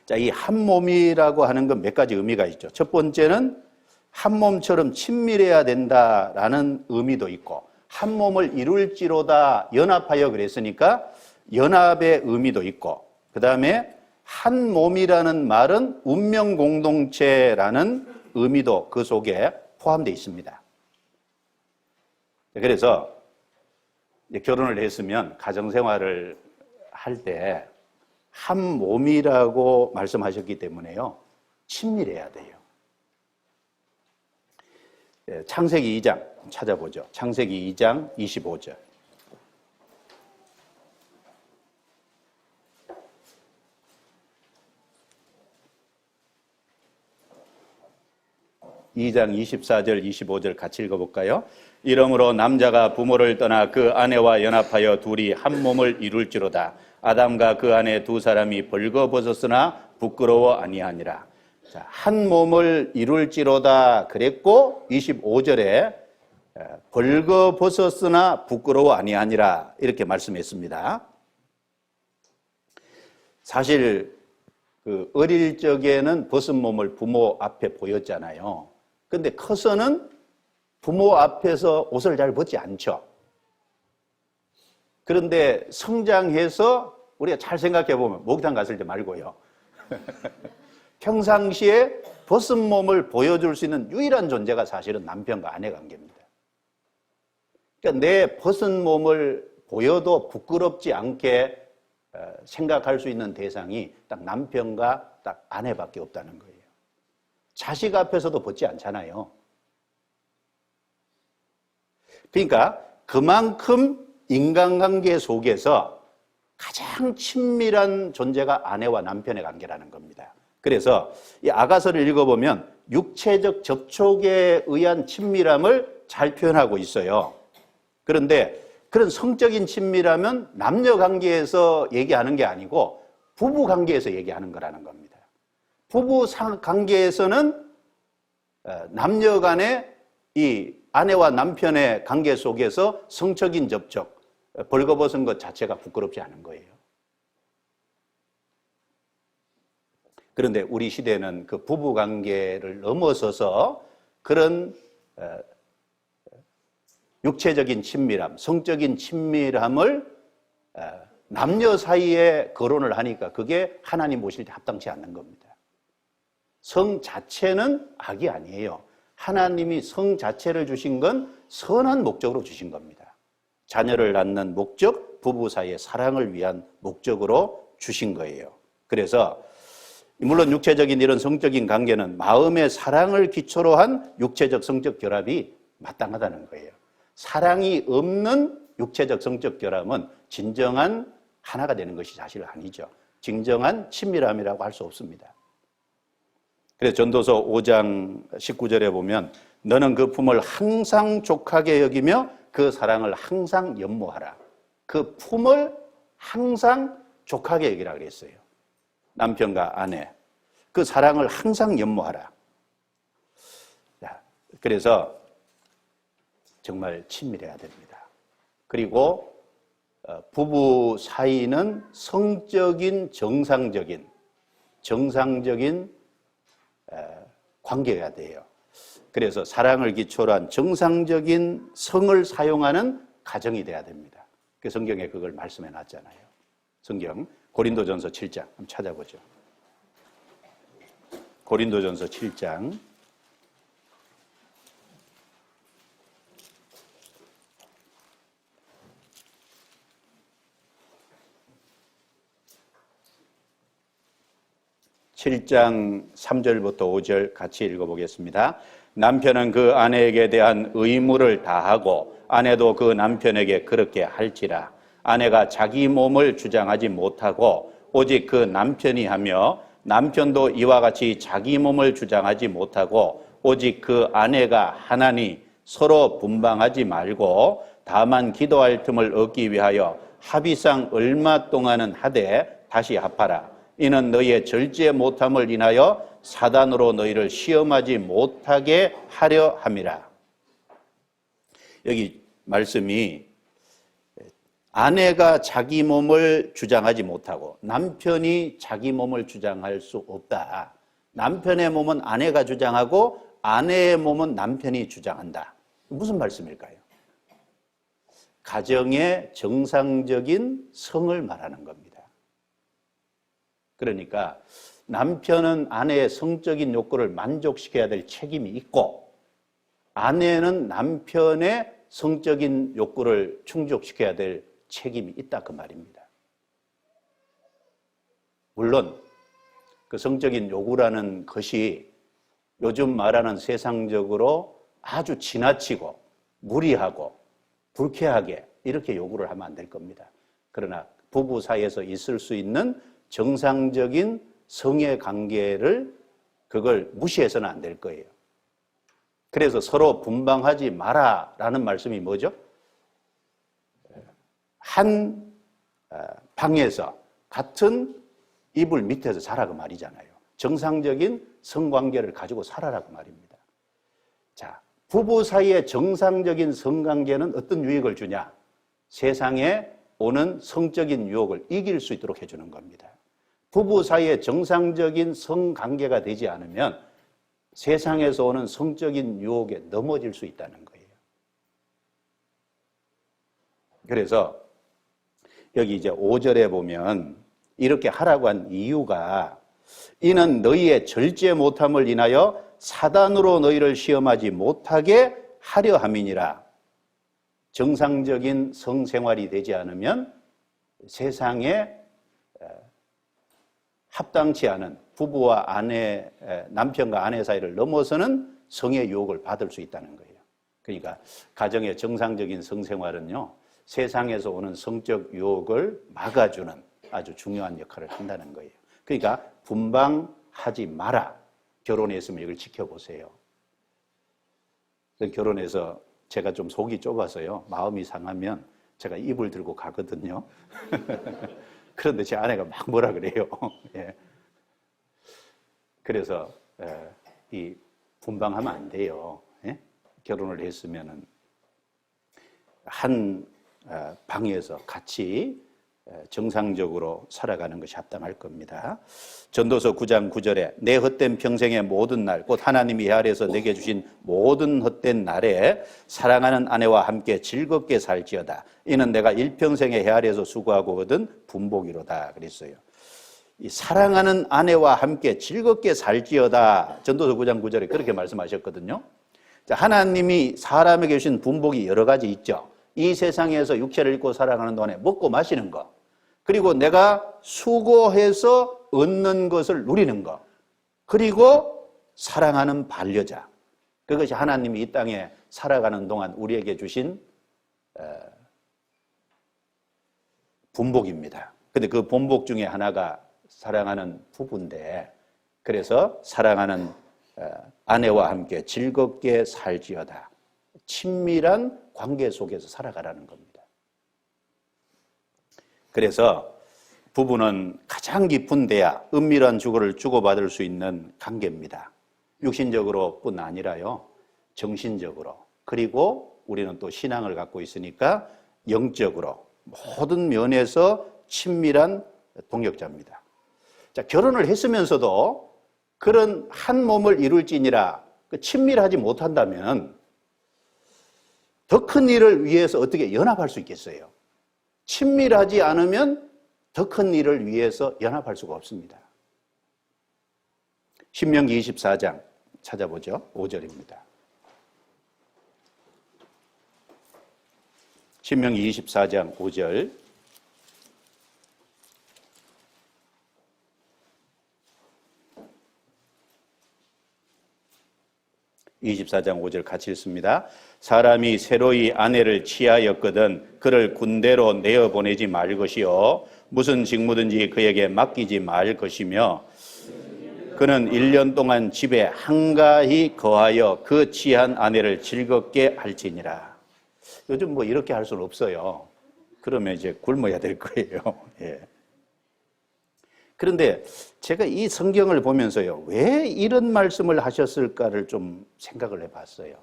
자, 이 한 몸이라고 하는 건 몇 가지 의미가 있죠. 첫 번째는 한 몸처럼 친밀해야 된다라는 의미도 있고, 한 몸을 이룰지로다 연합하여 그랬으니까 연합의 의미도 있고, 그 다음에 한 몸이라는 말은 운명 공동체라는 의미도 그 속에 포함되어 있습니다. 그래서 결혼을 했으면 가정생활을 할 때 한 몸이라고 말씀하셨기 때문에요, 친밀해야 돼요. 창세기 2장 찾아보죠. 창세기 2장 25절. (2장) 24절 25절 같이 읽어볼까요? 이러므로 남자가 부모를 떠나 그 아내와 연합하여 둘이 한 몸을 이룰지로다. 아담과 그 아내 두 사람이 벌거벗었으나 부끄러워 아니하니라. 자, 한 몸을 이룰지로다 그랬고 25절에 벌거벗었으나 부끄러워 아니하니라 이렇게 말씀했습니다. 사실 그 어릴 적에는 벗은 몸을 부모 앞에 보였잖아요. 근데 커서는 부모 앞에서 옷을 잘 벗지 않죠. 그런데 성장해서 우리가 잘 생각해 보면, 목욕탕 갔을 때 말고요. 평상시에 벗은 몸을 보여줄 수 있는 유일한 존재가 사실은 남편과 아내 관계입니다. 그러니까 내 벗은 몸을 보여도 부끄럽지 않게 생각할 수 있는 대상이 딱 남편과 딱 아내밖에 없다는 거예요. 자식 앞에서도 벗지 않잖아요. 그러니까 그만큼 인간관계 속에서 가장 친밀한 존재가 아내와 남편의 관계라는 겁니다. 그래서 이 아가서를 읽어보면 육체적 접촉에 의한 친밀함을 잘 표현하고 있어요. 그런데 그런 성적인 친밀함은 남녀 관계에서 얘기하는 게 아니고 부부 관계에서 얘기하는 거라는 겁니다. 부부 관계에서는 남녀 간의 이 아내와 남편의 관계 속에서 성적인 접촉, 벌거벗은 것 자체가 부끄럽지 않은 거예요. 그런데 우리 시대는 그 부부 관계를 넘어서서 그런 육체적인 친밀함, 성적인 친밀함을 남녀 사이에 거론을 하니까 그게 하나님 보실 때 합당치 않는 겁니다. 성 자체는 악이 아니에요. 하나님이 성 자체를 주신 건 선한 목적으로 주신 겁니다. 자녀를 낳는 목적, 부부 사이의 사랑을 위한 목적으로 주신 거예요. 그래서 물론 육체적인 이런 성적인 관계는 마음의 사랑을 기초로 한 육체적 성적 결합이 마땅하다는 거예요. 사랑이 없는 육체적 성적 결합은 진정한 하나가 되는 것이 사실 아니죠. 진정한 친밀함이라고 할 수 없습니다. 그래서 전도서 5장 19절에 보면 너는 그 품을 항상 족하게 여기며 그 사랑을 항상 연모하라. 그 품을 항상 족하게 여기라 그랬어요. 남편과 아내. 그 사랑을 항상 연모하라. 그래서 정말 친밀해야 됩니다. 그리고 부부 사이는 성적인 정상적인 관계가 돼요. 그래서 사랑을 기초로 한 정상적인 성을 사용하는 가정이 돼야 됩니다. 그 성경에 그걸 말씀해 놨잖아요. 성경 고린도전서 7장 한번 찾아보죠. 고린도전서 7장 7장 3절부터 5절 같이 읽어보겠습니다. 남편은 그 아내에게 대한 의무를 다하고 아내도 그 남편에게 그렇게 할지라. 아내가 자기 몸을 주장하지 못하고 오직 그 남편이 하며 남편도 이와 같이 자기 몸을 주장하지 못하고 오직 그 아내가 하나니 서로 분방하지 말고 다만 기도할 틈을 얻기 위하여 합의상 얼마 동안은 하되 다시 합하라. 이는 너희의 절제 못함을 인하여 사단으로 너희를 시험하지 못하게 하려 함이라. 여기 말씀이 아내가 자기 몸을 주장하지 못하고 남편이 자기 몸을 주장할 수 없다. 남편의 몸은 아내가 주장하고 아내의 몸은 남편이 주장한다. 무슨 말씀일까요? 가정의 정상적인 성을 말하는 겁니다. 그러니까 남편은 아내의 성적인 욕구를 만족시켜야 될 책임이 있고 아내는 남편의 성적인 욕구를 충족시켜야 될 책임이 있다 그 말입니다. 물론 그 성적인 요구라는 것이 요즘 말하는 세상적으로 아주 지나치고 무리하고 불쾌하게 이렇게 요구를 하면 안 될 겁니다. 그러나 부부 사이에서 있을 수 있는 정상적인 성의 관계를 그걸 무시해서는 안 될 거예요. 그래서 서로 분방하지 마라라는 말씀이 뭐죠? 한 방에서 같은 이불 밑에서 자라고 말이잖아요. 정상적인 성관계를 가지고 살아라고 말입니다. 자, 부부 사이의 정상적인 성관계는 어떤 유익을 주냐? 세상에 오는 성적인 유혹을 이길 수 있도록 해주는 겁니다. 부부 사이에 정상적인 성관계가 되지 않으면 세상에서 오는 성적인 유혹에 넘어질 수 있다는 거예요. 그래서 여기 이제 5절에 보면 이렇게 하라고 한 이유가 이는 너희의 절제 못함을 인하여 사단으로 너희를 시험하지 못하게 하려 함이니라. 정상적인 성생활이 되지 않으면 세상에 합당치 않은 부부와 아내, 남편과 아내 사이를 넘어서는 성의 유혹을 받을 수 있다는 거예요. 그러니까 가정의 정상적인 성생활은요, 세상에서 오는 성적 유혹을 막아주는 아주 중요한 역할을 한다는 거예요. 그러니까 분방하지 마라. 결혼했으면 이걸 지켜보세요. 결혼해서 제가 좀 속이 좁아서요, 마음이 상하면 제가 입을 들고 가거든요. 그런데 제 아내가 막 뭐라 그래요. 예. 그래서 이 분방하면 안 돼요. 예? 결혼을 했으면은 한 방에서 같이 정상적으로 살아가는 것이 합당할 겁니다. 전도서 9장 9절에 내 헛된 평생의 모든 날, 곧 하나님이 아래에서 내게 주신 모든 헛된 날에 사랑하는 아내와 함께 즐겁게 살지어다. 이는 내가 일평생의 해 아래에서 수고하고 얻은 분복이로다. 그랬어요. 이 사랑하는 아내와 함께 즐겁게 살지어다. 전도서 9장 9절에 그렇게 말씀하셨거든요. 하나님이 사람에게 주신 분복이 여러 가지 있죠. 이 세상에서 육체를 입고 살아가는 동안에 먹고 마시는 것, 그리고 내가 수고해서 얻는 것을 누리는 것, 그리고 사랑하는 반려자. 그것이 하나님이 이 땅에 살아가는 동안 우리에게 주신 분복입니다. 근데 그 분복 중에 하나가 사랑하는 부부인데, 그래서 사랑하는 아내와 함께 즐겁게 살지어다. 친밀한 관계 속에서 살아가라는 겁니다. 그래서 부부는 가장 깊은 대화, 은밀한 주거를 주고받을 수 있는 관계입니다. 육신적으로 뿐 아니라요, 정신적으로, 그리고 우리는 또 신앙을 갖고 있으니까 영적으로 모든 면에서 친밀한 동역자입니다. 자, 결혼을 했으면서도 그런 한 몸을 이룰지니라 친밀하지 못한다면 더 큰 일을 위해서 어떻게 연합할 수 있겠어요? 친밀하지 않으면 더 큰 일을 위해서 연합할 수가 없습니다. 신명기 24장 찾아보죠. 5절입니다. 신명기 24장 5절. (24장 5절) 같이 읽습니다. 사람이 새로이 아내를 취하였거든 그를 군대로 내어보내지 말 것이요 무슨 직무든지 그에게 맡기지 말 것이며 그는 1년 동안 집에 한가히 거하여 그 취한 아내를 즐겁게 할지니라. 요즘 뭐 이렇게 할 수는 없어요. 그러면 이제 굶어야 될 거예요. 예. 그런데 제가 이 성경을 보면서요, 왜 이런 말씀을 하셨을까를 좀 생각을 해봤어요.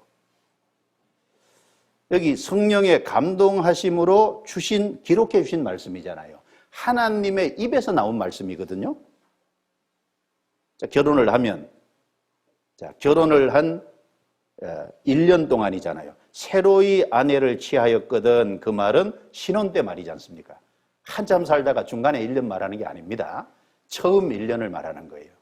여기 성령의 감동하심으로 기록해 주신 말씀이잖아요. 하나님의 입에서 나온 말씀이거든요. 자, 결혼을 한 1년 동안이잖아요. 새로이 아내를 취하였거든. 그 말은 신혼 때 말이지 않습니까? 한참 살다가 중간에 1년 말하는 게 아닙니다. 처음 1년을 말하는 거예요.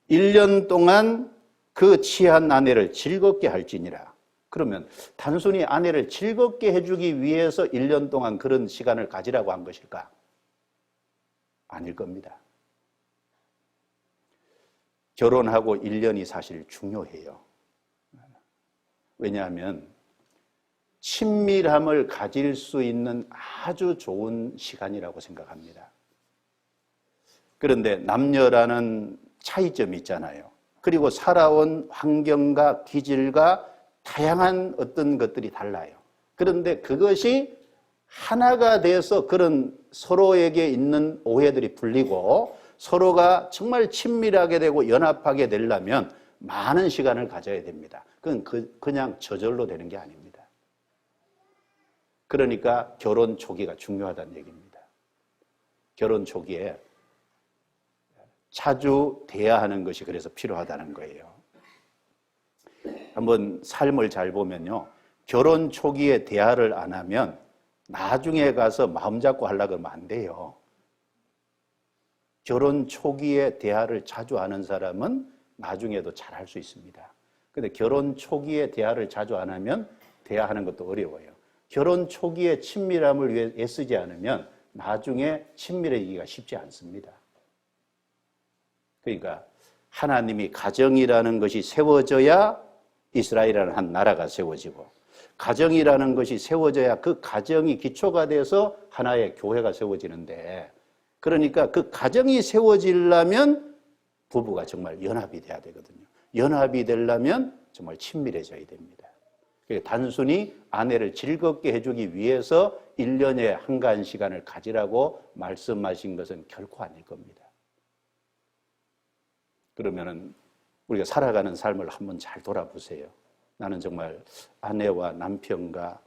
1년 동안 그 취한 아내를 즐겁게 할지니라. 그러면 단순히 아내를 즐겁게 해주기 위해서 1년 동안 그런 시간을 가지라고 한 것일까? 아닐 겁니다. 결혼하고 1년이 사실 중요해요. 왜냐하면 친밀함을 가질 수 있는 아주 좋은 시간이라고 생각합니다. 그런데 남녀라는 차이점이 있잖아요. 그리고 살아온 환경과 기질과 다양한 어떤 것들이 달라요. 그런데 그것이 하나가 돼서 그런 서로에게 있는 오해들이 풀리고 서로가 정말 친밀하게 되고 연합하게 되려면 많은 시간을 가져야 됩니다. 그건 그냥 저절로 되는 게 아닙니다. 그러니까 결혼 초기가 중요하다는 얘기입니다. 결혼 초기에 자주 대화하는 것이 그래서 필요하다는 거예요. 한번 삶을 잘 보면요, 결혼 초기에 대화를 안 하면 나중에 가서 마음 잡고 하려고 하면 안 돼요. 결혼 초기에 대화를 자주 하는 사람은 나중에도 잘 할 수 있습니다. 근데 결혼 초기에 대화를 자주 안 하면 대화하는 것도 어려워요. 결혼 초기에 친밀함을 위해 애쓰지 않으면 나중에 친밀해지기가 쉽지 않습니다. 그러니까 하나님이 가정이라는 것이 세워져야 이스라엘이라는 한 나라가 세워지고, 가정이라는 것이 세워져야 그 가정이 기초가 돼서 하나의 교회가 세워지는데, 그러니까 그 가정이 세워지려면 부부가 정말 연합이 돼야 되거든요. 연합이 되려면 정말 친밀해져야 됩니다. 그러니까 단순히 아내를 즐겁게 해주기 위해서 1년에 한가한 시간을 가지라고 말씀하신 것은 결코 아닐 겁니다. 그러면은 우리가 살아가는 삶을 한번 잘 돌아보세요. 나는 정말 아내와 남편과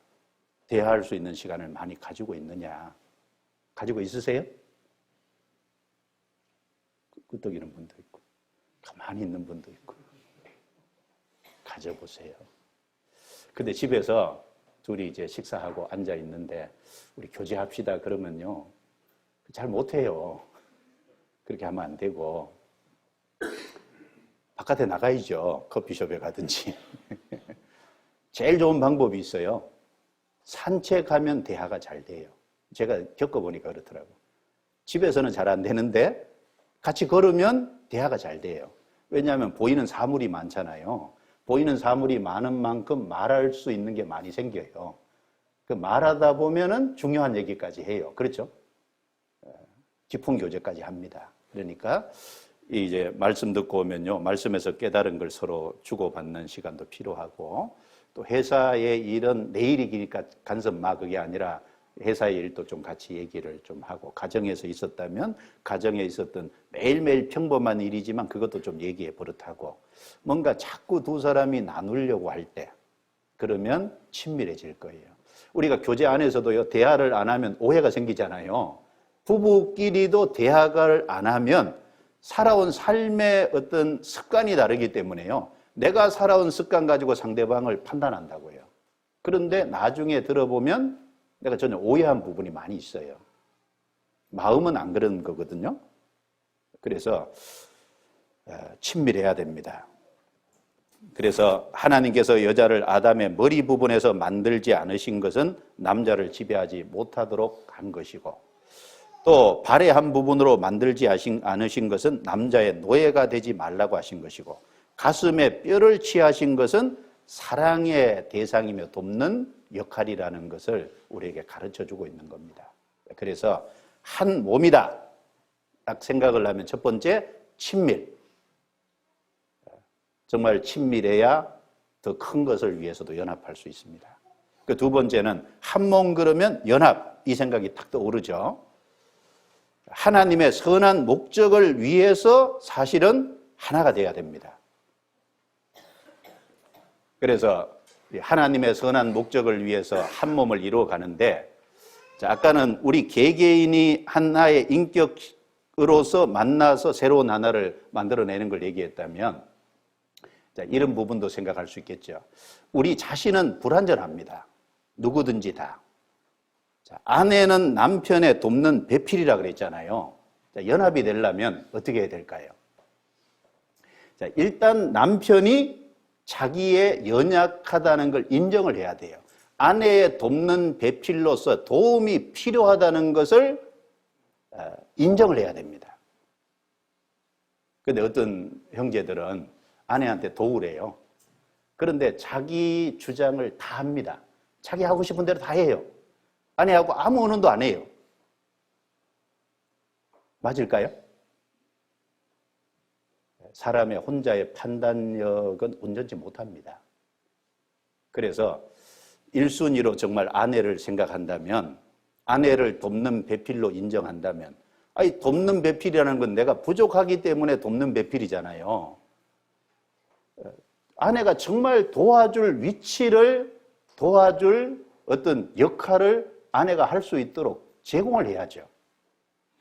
대화할 수 있는 시간을 많이 가지고 있느냐? 가지고 있으세요? 끄떡이는 분도 있고, 가만히 있는 분도 있고. 가져보세요. 근데 집에서 둘이 이제 식사하고 앉아 있는데 우리 교제합시다 그러면요, 잘 못해요. 그렇게 하면 안 되고 바깥에 나가야죠. 커피숍에 가든지. 제일 좋은 방법이 있어요. 산책하면 대화가 잘 돼요. 제가 겪어보니까 그렇더라고요. 집에서는 잘 안 되는데 같이 걸으면 대화가 잘 돼요. 왜냐하면 보이는 사물이 많잖아요. 보이는 사물이 많은 만큼 말할 수 있는 게 많이 생겨요. 그 말하다 보면은 중요한 얘기까지 해요. 그렇죠? 깊은 교제까지 합니다. 그러니까 이제 말씀 듣고 오면요, 말씀에서 깨달은 걸 서로 주고받는 시간도 필요하고, 또 회사의 일은 내일이 기니까 간섭 마, 그게 아니라 회사의 일도 좀 같이 얘기를 좀 하고, 가정에서 있었다면 가정에 있었던 매일매일 평범한 일이지만 그것도 좀 얘기해 버릇하고, 뭔가 자꾸 두 사람이 나누려고 할 때 그러면 친밀해질 거예요. 우리가 교제 안에서도요, 대화를 안 하면 오해가 생기잖아요. 부부끼리도 대화를 안 하면 살아온 삶의 어떤 습관이 다르기 때문에요, 내가 살아온 습관 가지고 상대방을 판단한다고요. 그런데 나중에 들어보면 내가 전혀 오해한 부분이 많이 있어요. 마음은 안 그런 거거든요. 그래서 친밀해야 됩니다. 그래서 하나님께서 여자를 아담의 머리 부분에서 만들지 않으신 것은 남자를 지배하지 못하도록 한 것이고, 또 발의 한 부분으로 만들지 않으신 것은 남자의 노예가 되지 말라고 하신 것이고, 가슴에 뼈를 취하신 것은 사랑의 대상이며 돕는 역할이라는 것을 우리에게 가르쳐주고 있는 겁니다. 그래서 한 몸이다 딱 생각을 하면 첫 번째, 친밀. 정말 친밀해야 더 큰 것을 위해서도 연합할 수 있습니다. 그 두 번째는 한 몸 그러면 연합, 이 생각이 탁 떠오르죠. 하나님의 선한 목적을 위해서 사실은 하나가 돼야 됩니다. 그래서 하나님의 선한 목적을 위해서 한 몸을 이루어 가는데, 아까는 우리 개개인이 하나의 인격으로서 만나서 새로운 하나를 만들어내는 걸 얘기했다면, 이런 부분도 생각할 수 있겠죠. 우리 자신은 불완전합니다. 누구든지 다. 아내는 남편의 돕는 배필이라 그랬잖아요. 연합이 되려면 어떻게 해야 될까요? 일단 남편이 자기의 연약하다는 걸 인정을 해야 돼요. 아내의 돕는 배필로서 도움이 필요하다는 것을 인정을 해야 됩니다. 그런데 어떤 형제들은 아내한테 도우래요. 그런데 자기 주장을 다 합니다. 자기 하고 싶은 대로 다 해요. 아내하고 아무 언어도 안 해요. 맞을까요? 사람의 혼자의 판단력은 온전치 못합니다. 그래서 1순위로 정말 아내를 생각한다면, 아내를 돕는 배필로 인정한다면, 아니, 돕는 배필이라는 건 내가 부족하기 때문에 돕는 배필이잖아요. 아내가 정말 도와줄 위치를, 도와줄 어떤 역할을 아내가 할 수 있도록 제공을 해야죠.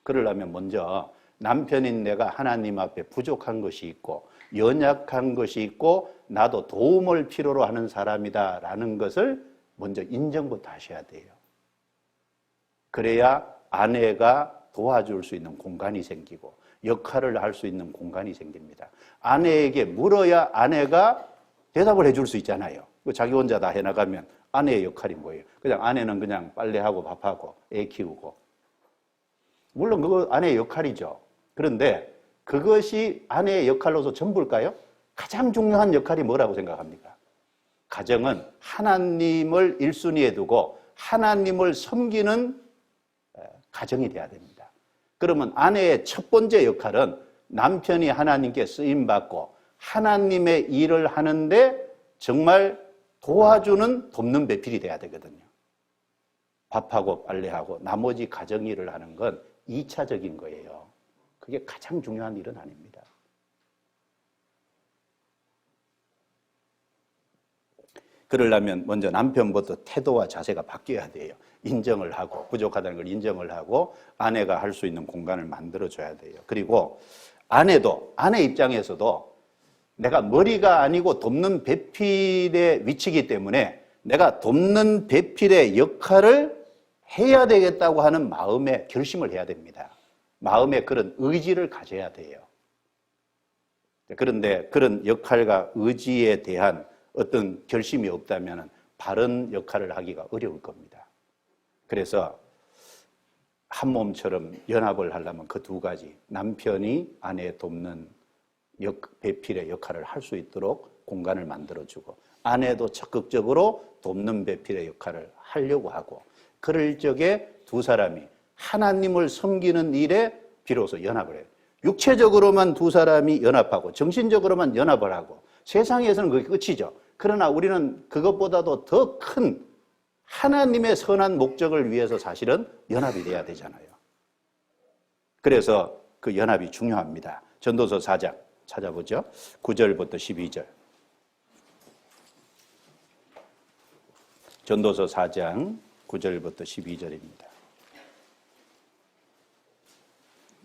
그러려면 먼저 남편인 내가 하나님 앞에 부족한 것이 있고 연약한 것이 있고 나도 도움을 필요로 하는 사람이다라는 것을 먼저 인정부터 하셔야 돼요. 그래야 아내가 도와줄 수 있는 공간이 생기고 역할을 할 수 있는 공간이 생깁니다. 아내에게 물어야 아내가 대답을 해줄 수 있잖아요. 자기 혼자 다 해나가면 아내의 역할이 뭐예요? 그냥 아내는 그냥 빨래하고 밥하고 애 키우고. 물론 그거 아내의 역할이죠. 그런데 그것이 아내의 역할로서 전부일까요? 가장 중요한 역할이 뭐라고 생각합니까? 가정은 하나님을 1순위에 두고 하나님을 섬기는 가정이 돼야 됩니다. 그러면 아내의 첫 번째 역할은 남편이 하나님께 쓰임받고 하나님의 일을 하는데 정말 도와주는 돕는 배필이 돼야 되거든요. 밥하고 빨래하고 나머지 가정 일을 하는 건 2차적인 거예요. 그게 가장 중요한 일은 아닙니다. 그러려면 먼저 남편부터 태도와 자세가 바뀌어야 돼요. 인정을 하고 부족하다는 걸 인정을 하고 아내가 할 수 있는 공간을 만들어줘야 돼요. 그리고 아내도 아내 입장에서도 내가 머리가 아니고 돕는 배필의 위치이기 때문에 내가 돕는 배필의 역할을 해야 되겠다고 하는 마음의 결심을 해야 됩니다. 마음에 그런 의지를 가져야 돼요. 그런데 그런 역할과 의지에 대한 어떤 결심이 없다면 바른 역할을 하기가 어려울 겁니다. 그래서 한 몸처럼 연합을 하려면 그 두 가지, 남편이 아내 돕는 배필의 역할을 할 수 있도록 공간을 만들어주고 아내도 적극적으로 돕는 배필의 역할을 하려고 하고 그럴 적에 두 사람이 하나님을 섬기는 일에 비로소 연합을 해요. 육체적으로만 두 사람이 연합하고 정신적으로만 연합을 하고 세상에서는 그게 끝이죠. 그러나 우리는 그것보다도 더 큰 하나님의 선한 목적을 위해서 사실은 연합이 돼야 되잖아요. 그래서 그 연합이 중요합니다. 전도서 4장 찾아보죠. 9절부터 12절. 전도서 4장 9절부터 12절입니다.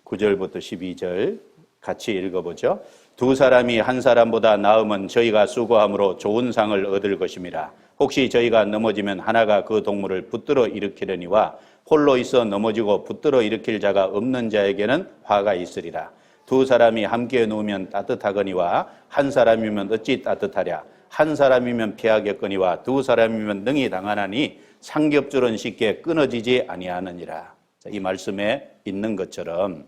9절부터 12절 같이 읽어보죠. 두 사람이 한 사람보다 나음은 저희가 수고함으로 좋은 상을 얻을 것임이라. 혹시 저희가 넘어지면 하나가 그 동물을 붙들어 일으키려니와 홀로 있어 넘어지고 붙들어 일으킬 자가 없는 자에게는 화가 있으리라. 두 사람이 함께 누우면 따뜻하거니와 한 사람이면 어찌 따뜻하랴. 한 사람이면 피하겠거니와 두 사람이면 능히 당하나니 삼겹줄은 쉽게 끊어지지 아니하느니라. 이 말씀에 있는 것처럼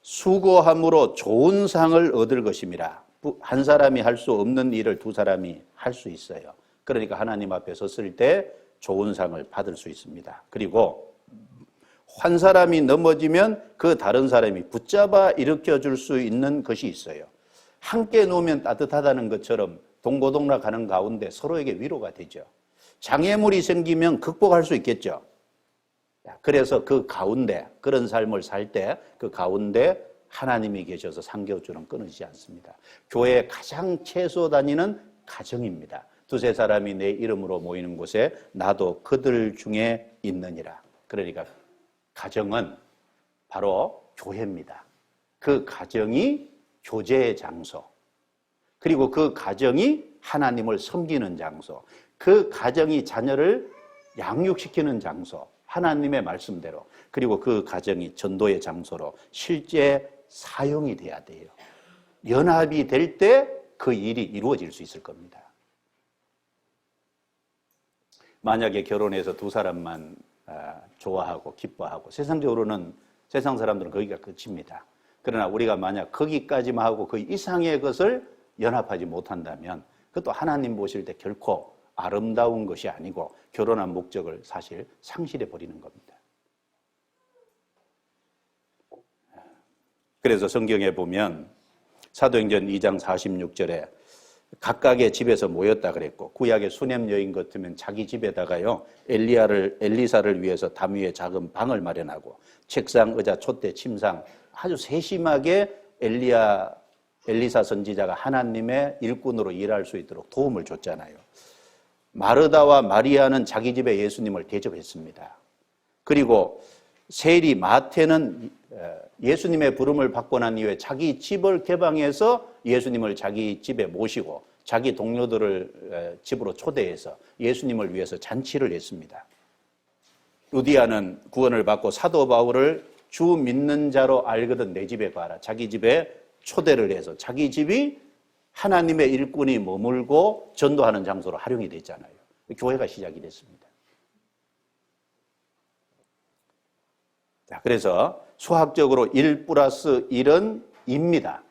수고함으로 좋은 상을 얻을 것임이라. 한 사람이 할 수 없는 일을 두 사람이 할 수 있어요. 그러니까 하나님 앞에 섰을 때 좋은 상을 받을 수 있습니다. 그리고 한 사람이 넘어지면 그 다른 사람이 붙잡아 일으켜 줄 수 있는 것이 있어요. 함께 놓으면 따뜻하다는 것처럼 동고동락하는 가운데 서로에게 위로가 되죠. 장애물이 생기면 극복할 수 있겠죠. 그래서 그 가운데 그런 삶을 살 때 그 가운데 하나님이 계셔서 삼겹줄은 끊어지지 않습니다. 교회에 가장 최소 다니는 가정입니다. 두세 사람이 내 이름으로 모이는 곳에 나도 그들 중에 있느니라. 그러니까 가정은 바로 교회입니다. 그 가정이 교제의 장소, 그리고 그 가정이 하나님을 섬기는 장소, 그 가정이 자녀를 양육시키는 장소, 하나님의 말씀대로, 그리고 그 가정이 전도의 장소로 실제 사용이 돼야 돼요. 연합이 될 때 그 일이 이루어질 수 있을 겁니다. 만약에 결혼해서 두 사람만 좋아하고 기뻐하고 세상적으로는 세상 사람들은 거기가 끝입니다. 그러나 우리가 만약 거기까지만 하고 그 이상의 것을 연합하지 못한다면 그것도 하나님 보실 때 결코 아름다운 것이 아니고 결혼한 목적을 사실 상실해 버리는 겁니다. 그래서 성경에 보면 사도행전 2장 46절에 각각의 집에서 모였다 그랬고 구약의 수냄 여인 같으면 자기 집에다가요 엘리사를 위해서 담 위에 작은 방을 마련하고 책상, 의자, 촛대, 침상 아주 세심하게 엘리사 선지자가 하나님의 일꾼으로 일할 수 있도록 도움을 줬잖아요. 마르다와 마리아는 자기 집에 예수님을 대접했습니다. 그리고 세리 마태는 예수님의 부름을 받고 난 이후에 자기 집을 개방해서 예수님을 자기 집에 모시고 자기 동료들을 집으로 초대해서 예수님을 위해서 잔치를 했습니다. 루디아는 구원을 받고 사도 바울을 주 믿는 자로 알거든 내 집에 가라. 자기 집에 초대를 해서 자기 집이 하나님의 일꾼이 머물고 전도하는 장소로 활용이 됐잖아요. 교회가 시작이 됐습니다. 자, 그래서 수학적으로 1 플러스 1은 2입니다.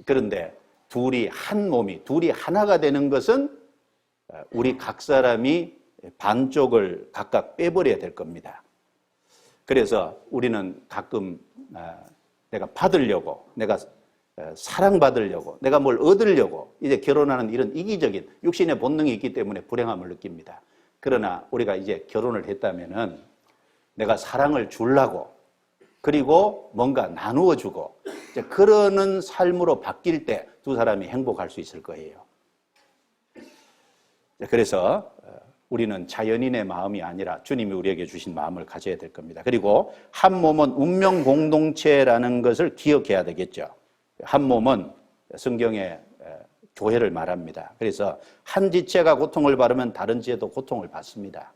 그런데 둘이 한 몸이, 둘이 하나가 되는 것은 우리 각 사람이 반쪽을 각각 빼버려야 될 겁니다. 그래서 우리는 가끔 내가 받으려고, 내가 사랑받으려고, 내가 뭘 얻으려고 이제 결혼하는 이런 이기적인 육신의 본능이 있기 때문에 불행함을 느낍니다. 그러나 우리가 이제 결혼을 했다면은 내가 사랑을 주려고, 그리고 뭔가 나누어 주고, 그러는 삶으로 바뀔 때 두 사람이 행복할 수 있을 거예요. 그래서 우리는 자연인의 마음이 아니라 주님이 우리에게 주신 마음을 가져야 될 겁니다. 그리고 한 몸은 운명 공동체라는 것을 기억해야 되겠죠. 한 몸은 성경의 교회를 말합니다. 그래서 한 지체가 고통을 받으면 다른 지체도 고통을 받습니다.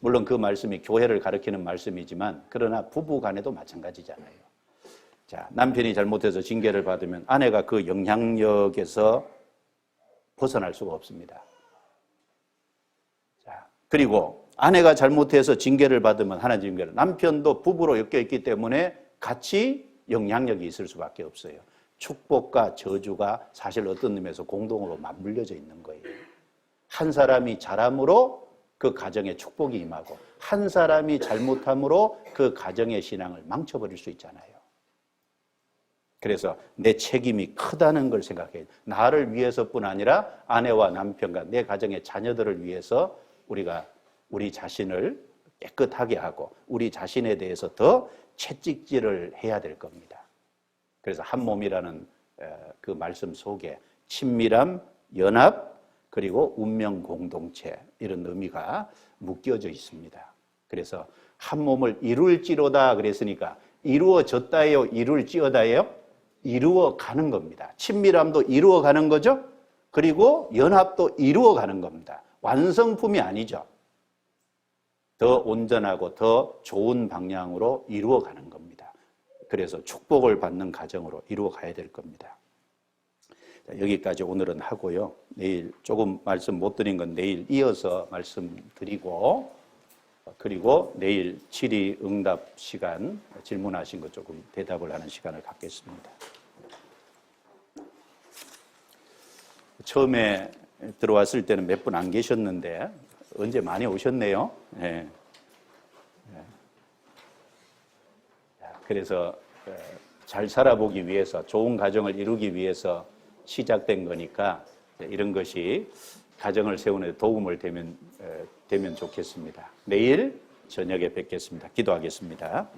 물론 그 말씀이 교회를 가리키는 말씀이지만 그러나 부부 간에도 마찬가지잖아요. 자, 남편이 잘못해서 징계를 받으면 아내가 그 영향력에서 벗어날 수가 없습니다. 자, 그리고 아내가 잘못해서 징계를 받으면 하나님 징계를, 남편도 부부로 엮여 있기 때문에 같이 영향력이 있을 수밖에 없어요. 축복과 저주가 사실 어떤 의미에서 공동으로 맞물려져 있는 거예요. 한 사람이 잘함으로 그 가정에 축복이 임하고 한 사람이 잘못함으로 그 가정의 신앙을 망쳐버릴 수 있잖아요. 그래서 내 책임이 크다는 걸 생각해요. 나를 위해서뿐 아니라 아내와 남편과 내 가정의 자녀들을 위해서 우리가 우리 자신을 깨끗하게 하고 우리 자신에 대해서 더 채찍질을 해야 될 겁니다. 그래서 한 몸이라는 그 말씀 속에 친밀함, 연합, 그리고 운명 공동체 이런 의미가 묶여져 있습니다. 그래서 한 몸을 이룰지로다 그랬으니까 이루어졌다예요? 이룰지어다예요? 이루어가는 겁니다. 친밀함도 이루어가는 거죠. 그리고 연합도 이루어가는 겁니다. 완성품이 아니죠. 더 온전하고 더 좋은 방향으로 이루어가는 겁니다. 그래서 축복을 받는 가정으로 이루어가야 될 겁니다. 여기까지 오늘은 하고요. 내일 조금 말씀 못 드린 건 내일 이어서 말씀드리고, 그리고 내일 질의 응답 시간, 질문하신 거 조금 대답을 하는 시간을 갖겠습니다. 처음에 들어왔을 때는 몇 분 안 계셨는데 언제 많이 오셨네요. 네. 그래서 잘 살아보기 위해서, 좋은 가정을 이루기 위해서 시작된 거니까 이런 것이 가정을 세우는 데 도움을 되면 좋겠습니다. 내일 저녁에 뵙겠습니다. 기도하겠습니다.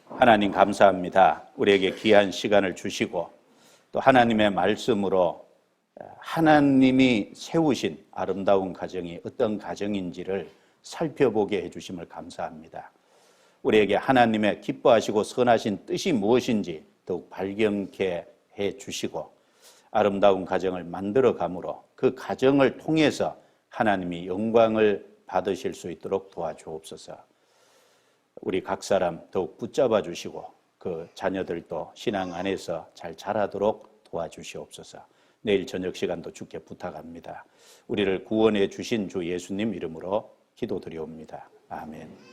하나님 감사합니다. 우리에게 귀한 시간을 주시고 또 하나님의 말씀으로 하나님이 세우신 아름다운 가정이 어떤 가정인지를 살펴보게 해주심을 감사합니다. 우리에게 하나님의 기뻐하시고 선하신 뜻이 무엇인지 더욱 발견케 해주시고 아름다운 가정을 만들어감으로 그 가정을 통해서 하나님이 영광을 받으실 수 있도록 도와주옵소서. 우리 각 사람 더욱 붙잡아 주시고 그 자녀들도 신앙 안에서 잘 자라도록 도와주시옵소서. 내일 저녁 시간도 주께 부탁합니다. 우리를 구원해 주신 주 예수님 이름으로 기도드리옵니다. 아멘.